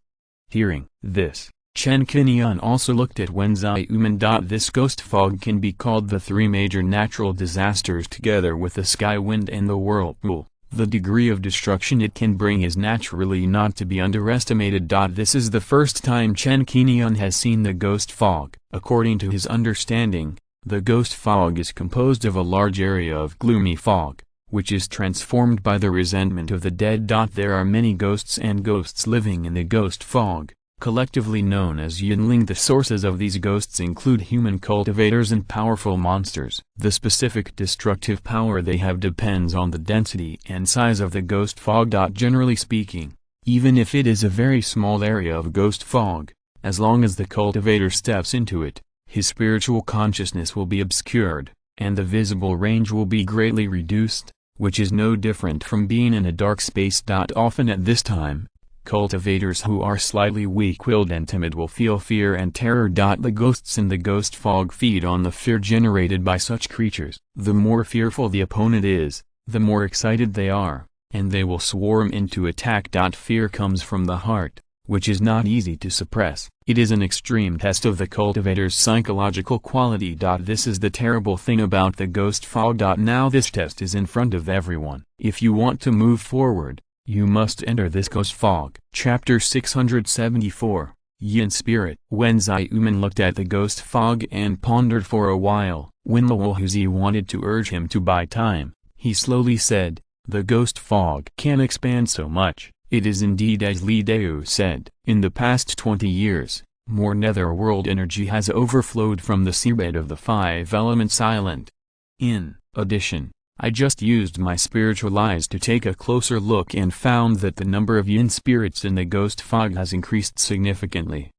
[SPEAKER 1] Hearing this, Chen Qingyun also looked at Wen Zaiuman. This ghost fog can be called the 3 major natural disasters together with the sky wind and the whirlpool. The degree of destruction it can bring is naturally not to be underestimated. This is the first time Chen Qingyun has seen the ghost fog. According to his understanding, The ghost fog is composed of a large area of gloomy fog, which is transformed by the resentment of the dead. There are many ghosts and ghosts living in the ghost fog, collectively known as Yinling. The sources of these ghosts include human cultivators and powerful monsters. The specific destructive power they have depends on the density and size of the ghost fog. Generally speaking, even if it is a very small area of ghost fog, as long as the cultivator steps into it, his spiritual consciousness will be obscured, and the visible range will be greatly reduced, which is no different from being in a dark space. Often at this time, cultivators who are slightly weak-willed and timid will feel fear and terror. The ghosts in the ghost fog feed on the fear generated by such creatures. The more fearful the opponent is, the more excited they are, and they will swarm into attack. Fear comes from the heart, which is not easy to suppress. It is an extreme test of the cultivator's psychological quality. This is the terrible thing about the ghost fog. Now this test is in front of everyone. If you want to move forward, you must enter this ghost fog. Chapter 674, Yin Spirit. When Zhuxiantu looked at the ghost fog and pondered for a while, when Luohuzi wanted to urge him to buy time, he slowly said, "The ghost fog can expand so much. It is indeed as Li Deu said. In the past 20 years, more netherworld energy has overflowed from the seabed of the 5 elements island. In addition, I just used my spiritual eyes to take a closer look and found that the number of yin spirits in the ghost fog has increased significantly.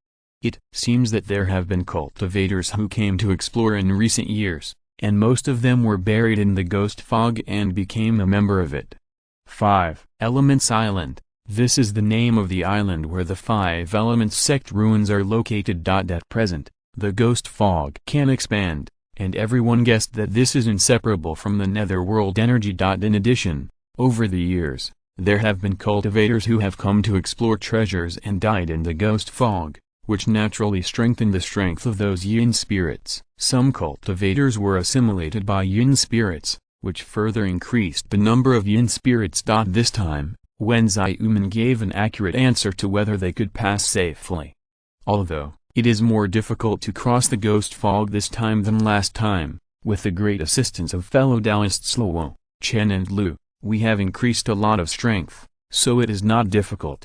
[SPEAKER 1] It seems that there have been cultivators who came to explore in recent years, and most of them were buried in the ghost fog and became a member of it. 5 Elements Island. This is the name of the island where the 5 Elements sect ruins are located. At present, the ghost fog can expand, and everyone guessed that this is inseparable from the netherworld energy. In addition, over the years, there have been cultivators who have come to explore treasures and died in the ghost fog, which naturally strengthened the strength of those yin spirits. Some cultivators were assimilated by yin spirits, which further increased the number of yin spirits. This time, when Zhuxiantu gave an accurate answer to whether they could pass safely. Although, it is more difficult to cross the ghost fog this time than last time, with the great assistance of fellow Taoists Luo, Chen and Lu, we have increased a lot of strength, so it is not difficult.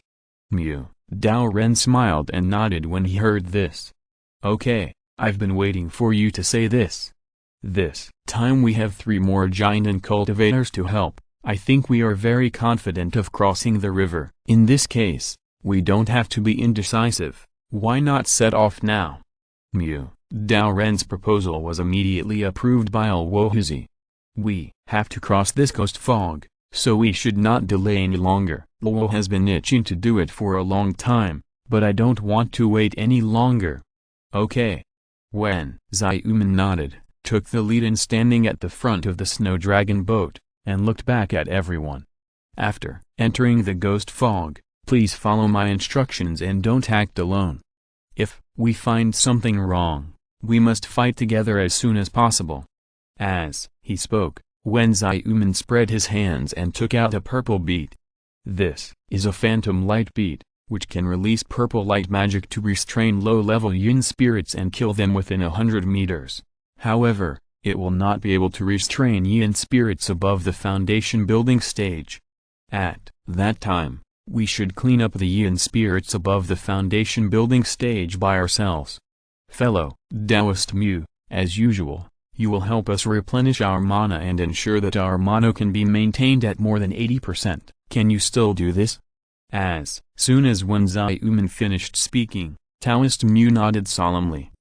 [SPEAKER 1] Dao Ren smiled and nodded when he heard this. Okay, I've been waiting for you to say this. This time we have 3 more giant cultivators to help. I think we are very confident of crossing the river. In this case, we don't have to be indecisive. Why not set off now? Dao Ren's proposal was immediately approved by Luohuzi. We have to cross this ghost fog, so we should not delay any longer. Luo has been itching to do it for a long time, but I don't want to wait any longer. Okay. When Zhuxiantu nodded, took the lead in standing at the front of the snow dragon boat, and looked back at everyone. After entering the ghost fog, please follow my instructions and don't act alone. If we find something wrong, we must fight together as soon as possible. As he spoke, when Zhuxiantu spread his hands and took out a purple bead. This is a phantom light bead, which can release purple light magic to restrain low-level yin spirits and kill them within 100 meters. However, it will not be able to restrain yin spirits above the foundation building stage. At that time, we should clean up the yin spirits above the foundation building stage by ourselves. Fellow Taoist Mu, as usual, you will help us replenish our mana and ensure that our mana can be maintained at more than 80%. Can you still do this? As soon as when Zhuxiantu finished speaking, Taoist Mu nodded solemnly.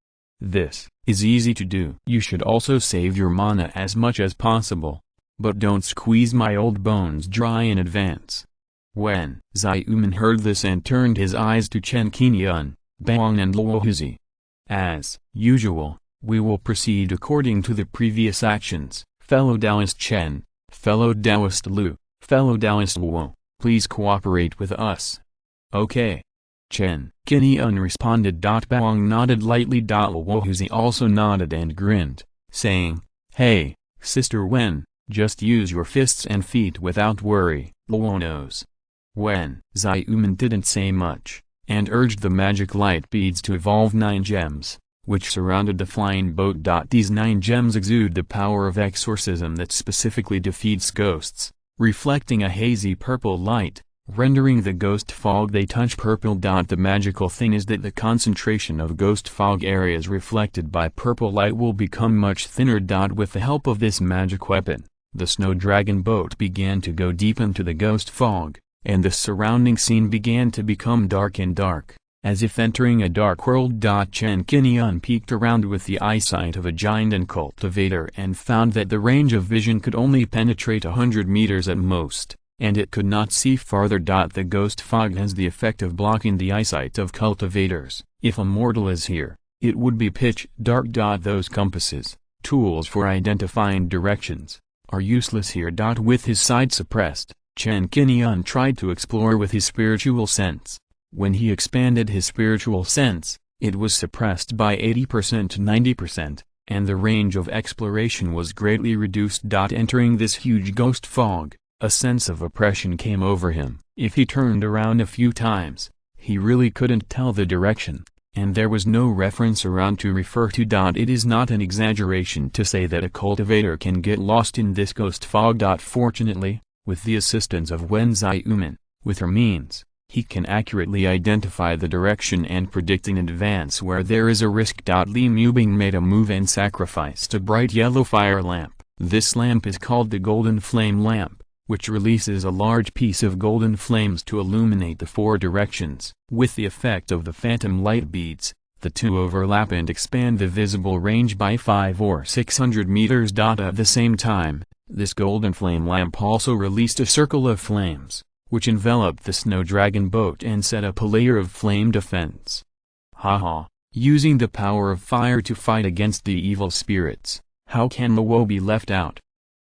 [SPEAKER 1] This is easy to do. You should also save your mana as much as possible, but don't squeeze my old bones dry in advance. When Zhuxiantu heard this and turned his eyes to Chen Qingyun, Bang and Luohuzi. As usual, we will proceed according to the previous actions. Fellow Taoist Chen, fellow Taoist Lu, fellow Taoist Luo, please cooperate with us. Okay. Chen Qingyun responded. Bang nodded lightly. Luohuzi also nodded and grinned, saying, "Hey, Sister Wen, just use your fists and feet without worry, Luo knows." When Zhuxiantu didn't say much, and urged the magic light beads to evolve 9 gems, which surrounded the flying boat. These 9 gems exude the power of exorcism that specifically defeats ghosts, reflecting a hazy purple light, rendering the ghost fog they touch purple. The magical thing is that the concentration of ghost fog areas reflected by purple light will become much thinner. With the help of this magic weapon, the snow dragon boat began to go deep into the ghost fog, and the surrounding scene began to become dark and dark, as if entering a dark world. Chen Qingyun peeked around with the eyesight of a giant and cultivator and found that the range of vision could only penetrate 100 meters at most, and it could not see farther. The ghost fog has the effect of blocking the eyesight of cultivators. If a mortal is here, it would be pitch dark. Those compasses, tools for identifying directions, are useless here. With his side suppressed, Chen Qingyun tried to explore with his spiritual sense. When he expanded his spiritual sense, it was suppressed by 80% to 90%, and the range of exploration was greatly reduced. Entering this huge ghost fog, a sense of oppression came over him. If he turned around a few times, he really couldn't tell the direction, and there was no reference around to refer to. It is not an exaggeration to say that a cultivator can get lost in this ghost fog. Fortunately, with the assistance of Wanjiantu, with her means, he can accurately identify the direction and predict in advance where there is a risk. Li Mubing made a move and sacrificed a bright yellow fire lamp. This lamp is called the Golden Flame Lamp, which releases a large piece of golden flames to illuminate the 4 directions. With the effect of the phantom light beads, the two overlap and expand the visible range by 500 or 600 meters. At the same time, this golden flame lamp also released a circle of flames, which enveloped the snow dragon boat and set up a layer of flame defense. Haha, using the power of fire to fight against the evil spirits, how can Luo be left out?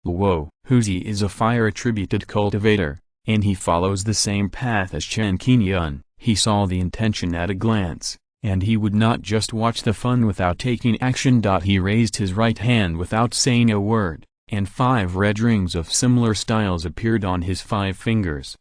[SPEAKER 1] Luo Huzi is a fire-attributed cultivator, and he follows the same path as Chen Qingyun. He saw the intention at a glance, and he would not just watch the fun without taking action. He raised his right hand without saying a word, and 5 red rings of similar styles appeared on his 5 fingers.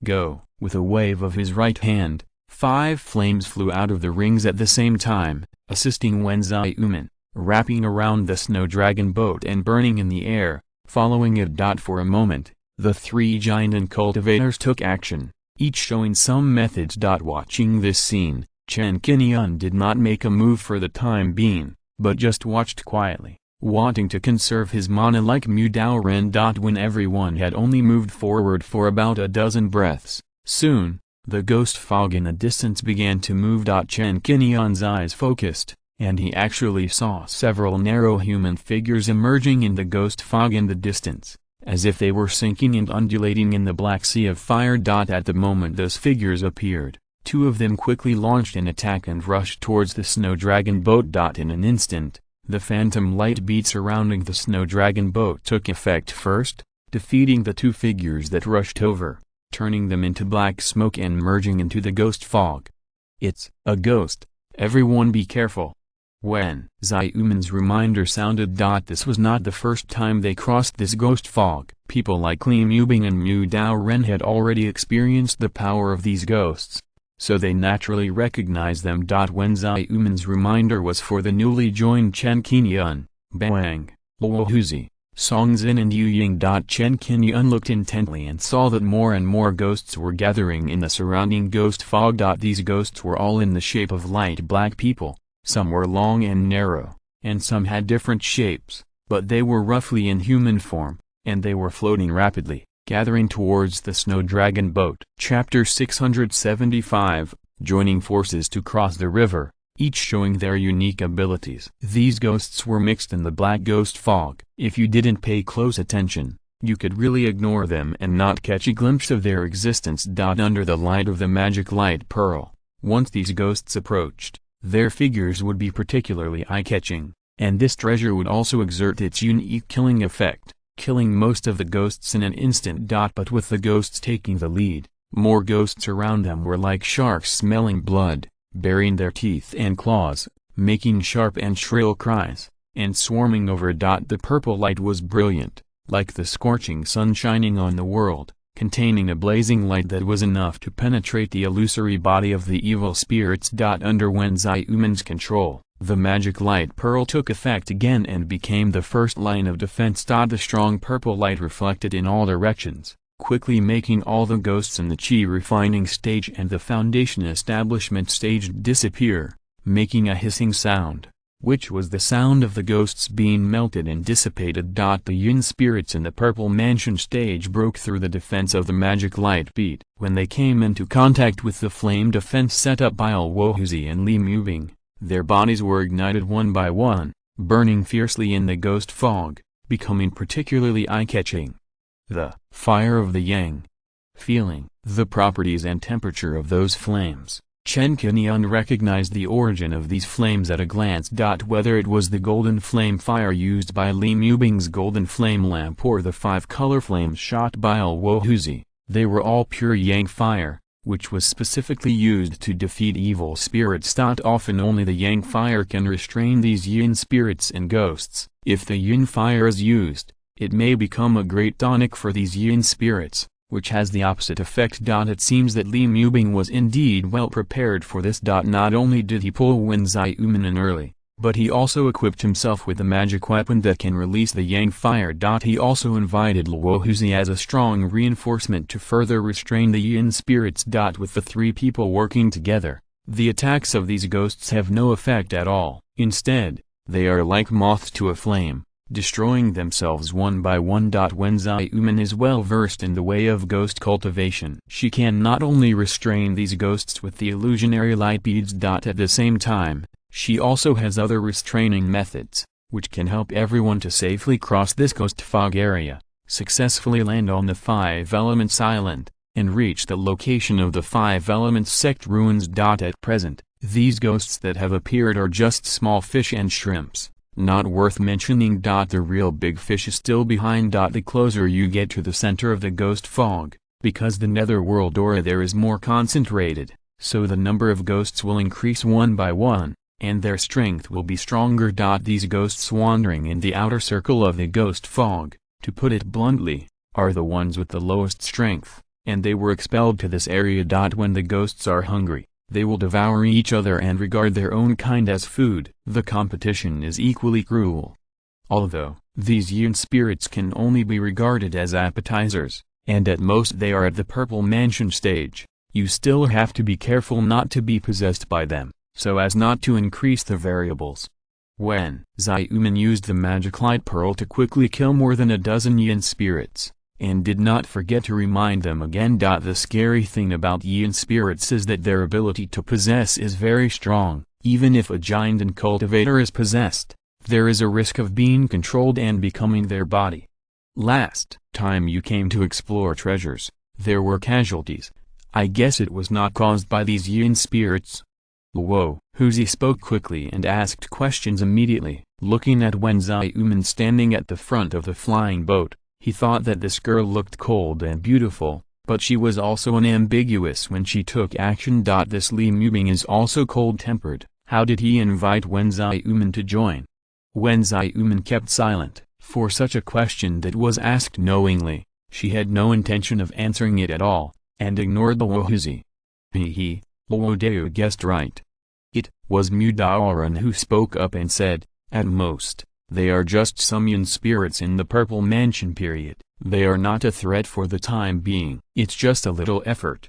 [SPEAKER 1] Go! With a wave of his right hand, 5 flames flew out of the rings at the same time, assisting Wanjiantu, wrapping around the snow dragon boat and burning in the air, following it. For a moment, the 3 giant and cultivators took action, each showing some methods. Watching this scene, Chen Qingyun did not make a move for the time being, but just watched quietly, wanting to conserve his mana like Mu Dao Ren. When everyone had only moved forward for about a dozen breaths, soon, the ghost fog in the distance began to move. Chen Qingyun's eyes focused, and he actually saw several narrow human figures emerging in the ghost fog in the distance, as if they were sinking and undulating in the black sea of fire. At the moment those figures appeared, 2 of them quickly launched an attack and rushed towards the snow dragon boat. In an instant, the phantom light bead surrounding the snow dragon boat took effect first, defeating the 2 figures that rushed over, turning them into black smoke and merging into the ghost fog. It's a ghost, everyone be careful. When Zaiumen's reminder sounded. This was not the first time they crossed this ghost fog. People like Li Mubing and Mu Dao Ren had already experienced the power of these ghosts, so they naturally recognized them. When Zaiumen's reminder was for the newly joined Chen Qingyun, Bang, Luo Huzi, Songzhen and Yu Ying. Chen Qingyun looked intently and saw that more and more ghosts were gathering in the surrounding ghost fog. These ghosts were all in the shape of light black people. Some were long and narrow, and some had different shapes, but they were roughly in human form, and they were floating rapidly, gathering towards the snow dragon boat. Chapter 675, Joining Forces to Cross the River, each showing their unique abilities. These ghosts were mixed in the black ghost fog. If you didn't pay close attention, you could really ignore them and not catch a glimpse of their existence. Under the light of the magic light pearl, once these ghosts approached, their figures would be particularly eye-catching, and this treasure would also exert its unique killing effect, killing most of the ghosts in an instant. But with the ghosts taking the lead, more ghosts around them were like sharks smelling blood, baring their teeth and claws, making sharp and shrill cries, and swarming over. The purple light was brilliant, like the scorching sun shining on the world, containing a blazing light that was enough to penetrate the illusory body of the evil spirits. Under Wanjiantu's control, The magic light pearl took effect again and became the first line of defense. The strong purple light reflected in all directions, quickly making all the ghosts in the Qi refining stage and the foundation establishment stage disappear, making a hissing sound, which was the sound of the ghosts being melted and dissipated. The yin spirits in the purple mansion stage broke through the defense of the magic light bead. When they came into contact with the flame defense set up by Luohuzi and Li Mubing, their bodies were ignited one by one, burning fiercely in the ghost fog, becoming particularly eye-catching. The fire of the yang. Feeling the properties and temperature of those flames, Chen Qingyun recognized the origin of these flames at a glance. Whether it was the golden flame fire used by Li Mubing's golden flame lamp or the 5 color flames shot by Luohuzi, they were all pure yang fire, which was specifically used to defeat evil spirits. Often only the yang fire can restrain these yin spirits and ghosts. If the yin fire is used, it may become a great tonic for these yin spirits, which has the opposite effect. It seems that Li Mubing was indeed well prepared for this. Not only did he pull Wen Zaiumen in early, but he also equipped himself with a magic weapon that can release the yang fire. He also invited Luohuzi as a strong reinforcement to further restrain the yin spirits. With the 3 people working together, the attacks of these ghosts have no effect at all. Instead, they are like moths to a flame, destroying themselves one by one. Wen Zaiumen is well versed in the way of ghost cultivation. She can not only restrain these ghosts with the illusionary light beads. At the same time, she also has other restraining methods, which can help everyone to safely cross this ghost fog area, successfully land on the 5 Elements Island, and reach the location of the 5 Elements sect ruins. At present, these ghosts that have appeared are just small fish and shrimps, not worth mentioning. The real big fish is still behind. The closer you get to the center of the ghost fog, because the netherworld aura there is more concentrated, so the number of ghosts will increase one by one, and their strength will be stronger. These ghosts wandering in the outer circle of the ghost fog, to put it bluntly, are the ones with the lowest strength, and they were expelled to this area. When the ghosts are hungry, they will devour each other and regard their own kind as food. The competition is equally cruel. Although these yin spirits can only be regarded as appetizers, and at most they are at the purple mansion stage, you still have to be careful not to be possessed by them, so as not to increase the variables. When Zaiumen used the magic light pearl to quickly kill more than a dozen yin spirits, and did not forget to remind them again. The scary thing about yin spirits is that their ability to possess is very strong. Even if a giant and cultivator is possessed, there is a risk of being controlled and becoming their body. Last time you came to explore treasures, there were casualties. I guess it was not caused by these yin spirits? Luohuzi spoke quickly and asked questions immediately. Looking at Wen Zaiumen standing at the front of the flying boat, he thought that this girl looked cold and beautiful, but she was also unambiguous when she took action. This Li Mubing is also cold-tempered. How did he invite Wen Zaiumen to join? Wen Zaiumen kept silent. For such a question that was asked knowingly, she had no intention of answering it at all, and ignored Luohuzi. Luodeu guessed right. It was Mudaoran who spoke up and said, at most, they are just some yin spirits in the purple mansion period. They are not a threat for the time being. It's just a little effort.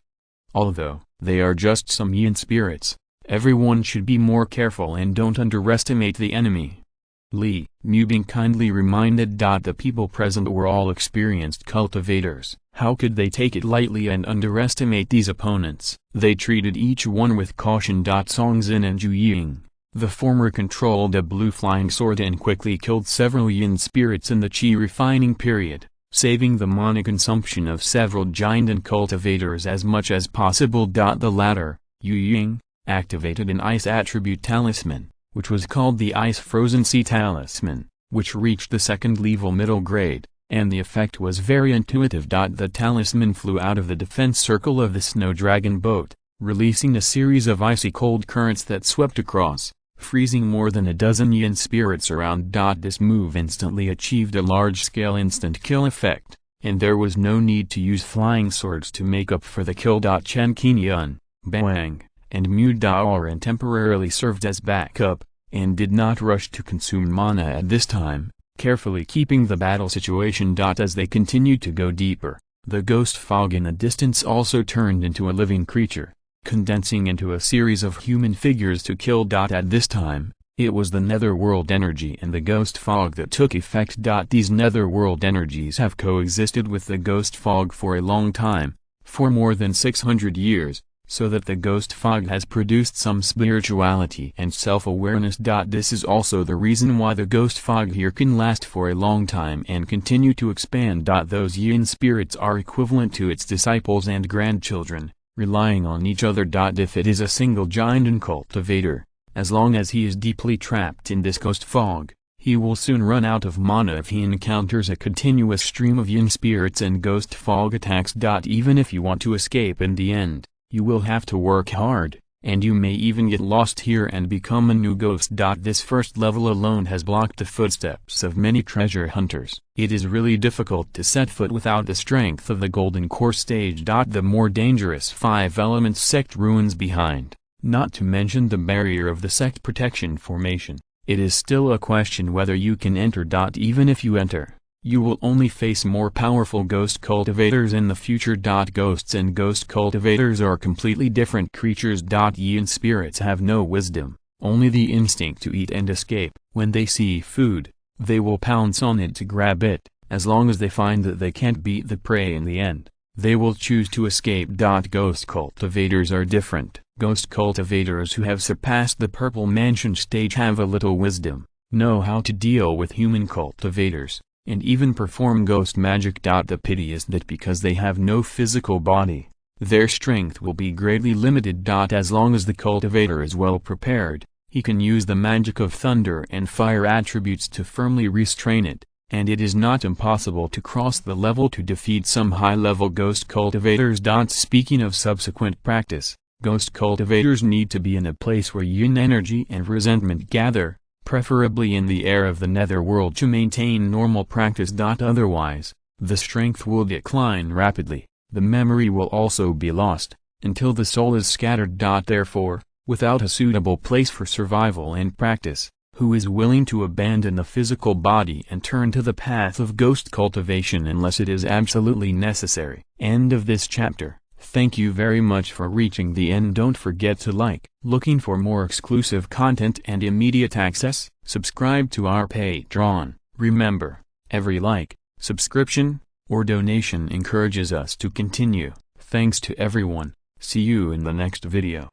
[SPEAKER 1] Although they are just some yin spirits, everyone should be more careful and don't underestimate the enemy. Li Mubing kindly reminded. The people present were all experienced cultivators. How could they take it lightly and underestimate these opponents? They treated each one with caution. Songzhen and Zhu Ying, the former controlled a blue flying sword and quickly killed several yin spirits in the Qi refining period, saving the mana consumption of several giant and cultivators as much as possible. The latter, Yu Ying, activated an ice attribute talisman, which was called the Ice Frozen Sea Talisman, which reached the second level middle grade, and the effect was very intuitive. The talisman flew out of the defense circle of the Snow Dragon boat, releasing a series of icy cold currents that swept across, freezing more than a dozen yin spirits around. This move instantly achieved a large-scale instant kill effect, and there was no need to use flying swords to make up for the kill. Chen Qingyun, Bang, and Mu Daoran temporarily served as backup, and did not rush to consume mana at this time, carefully keeping the battle situation. As they continued to go deeper, the ghost fog in the distance also turned into a living creature, condensing into a series of human figures to kill. At this time, it was the netherworld energy and the ghost fog that took effect. These netherworld energies have coexisted with the ghost fog for a long time, for more than 600 years, so that the ghost fog has produced some spirituality and self-awareness. This is also the reason why the ghost fog here can last for a long time and continue to expand. Those yin spirits are equivalent to its disciples and grandchildren, relying on each other. If it is a single giant and cultivator, as long as he is deeply trapped in this ghost fog, he will soon run out of mana if he encounters a continuous stream of yin spirits and ghost fog attacks. Even if you want to escape in the end, you will have to work hard, and you may even get lost here and become a new ghost. This first level alone has blocked the footsteps of many treasure hunters. It is really difficult to set foot without the strength of the Golden Core stage. The more dangerous 5 elements sect ruins behind, not to mention the barrier of the sect protection formation. It is still a question whether you can enter. Even if you enter, you will only face more powerful ghost cultivators in the future. Ghosts and ghost cultivators are completely different creatures. Yin spirits have no wisdom, only the instinct to eat and escape. When they see food, they will pounce on it to grab it. As long as they find that they can't beat the prey in the end, they will choose to escape. Ghost cultivators are different. Ghost cultivators who have surpassed the Purple Mansion stage have a little wisdom, know how to deal with human cultivators, and even perform ghost magic. The pity is that because they have no physical body, their strength will be greatly limited. As long as the cultivator is well prepared, he can use the magic of thunder and fire attributes to firmly restrain it, and it is not impossible to cross the level to defeat some high-level ghost cultivators. Speaking of subsequent practice, ghost cultivators need to be in a place where yin energy and resentment gather, preferably in the air of the netherworld to maintain normal practice. Otherwise, the strength will decline rapidly, the memory will also be lost, until the soul is scattered. Therefore, without a suitable place for survival and practice, who is willing to abandon the physical body and turn to the path of ghost cultivation unless it is absolutely necessary? End of this chapter. Thank you very much for reaching the end. Don't forget to like. Looking for more exclusive content and immediate access? Subscribe to our Patreon. Remember, every like, subscription, or donation encourages us to continue. Thanks to everyone. See you in the next video.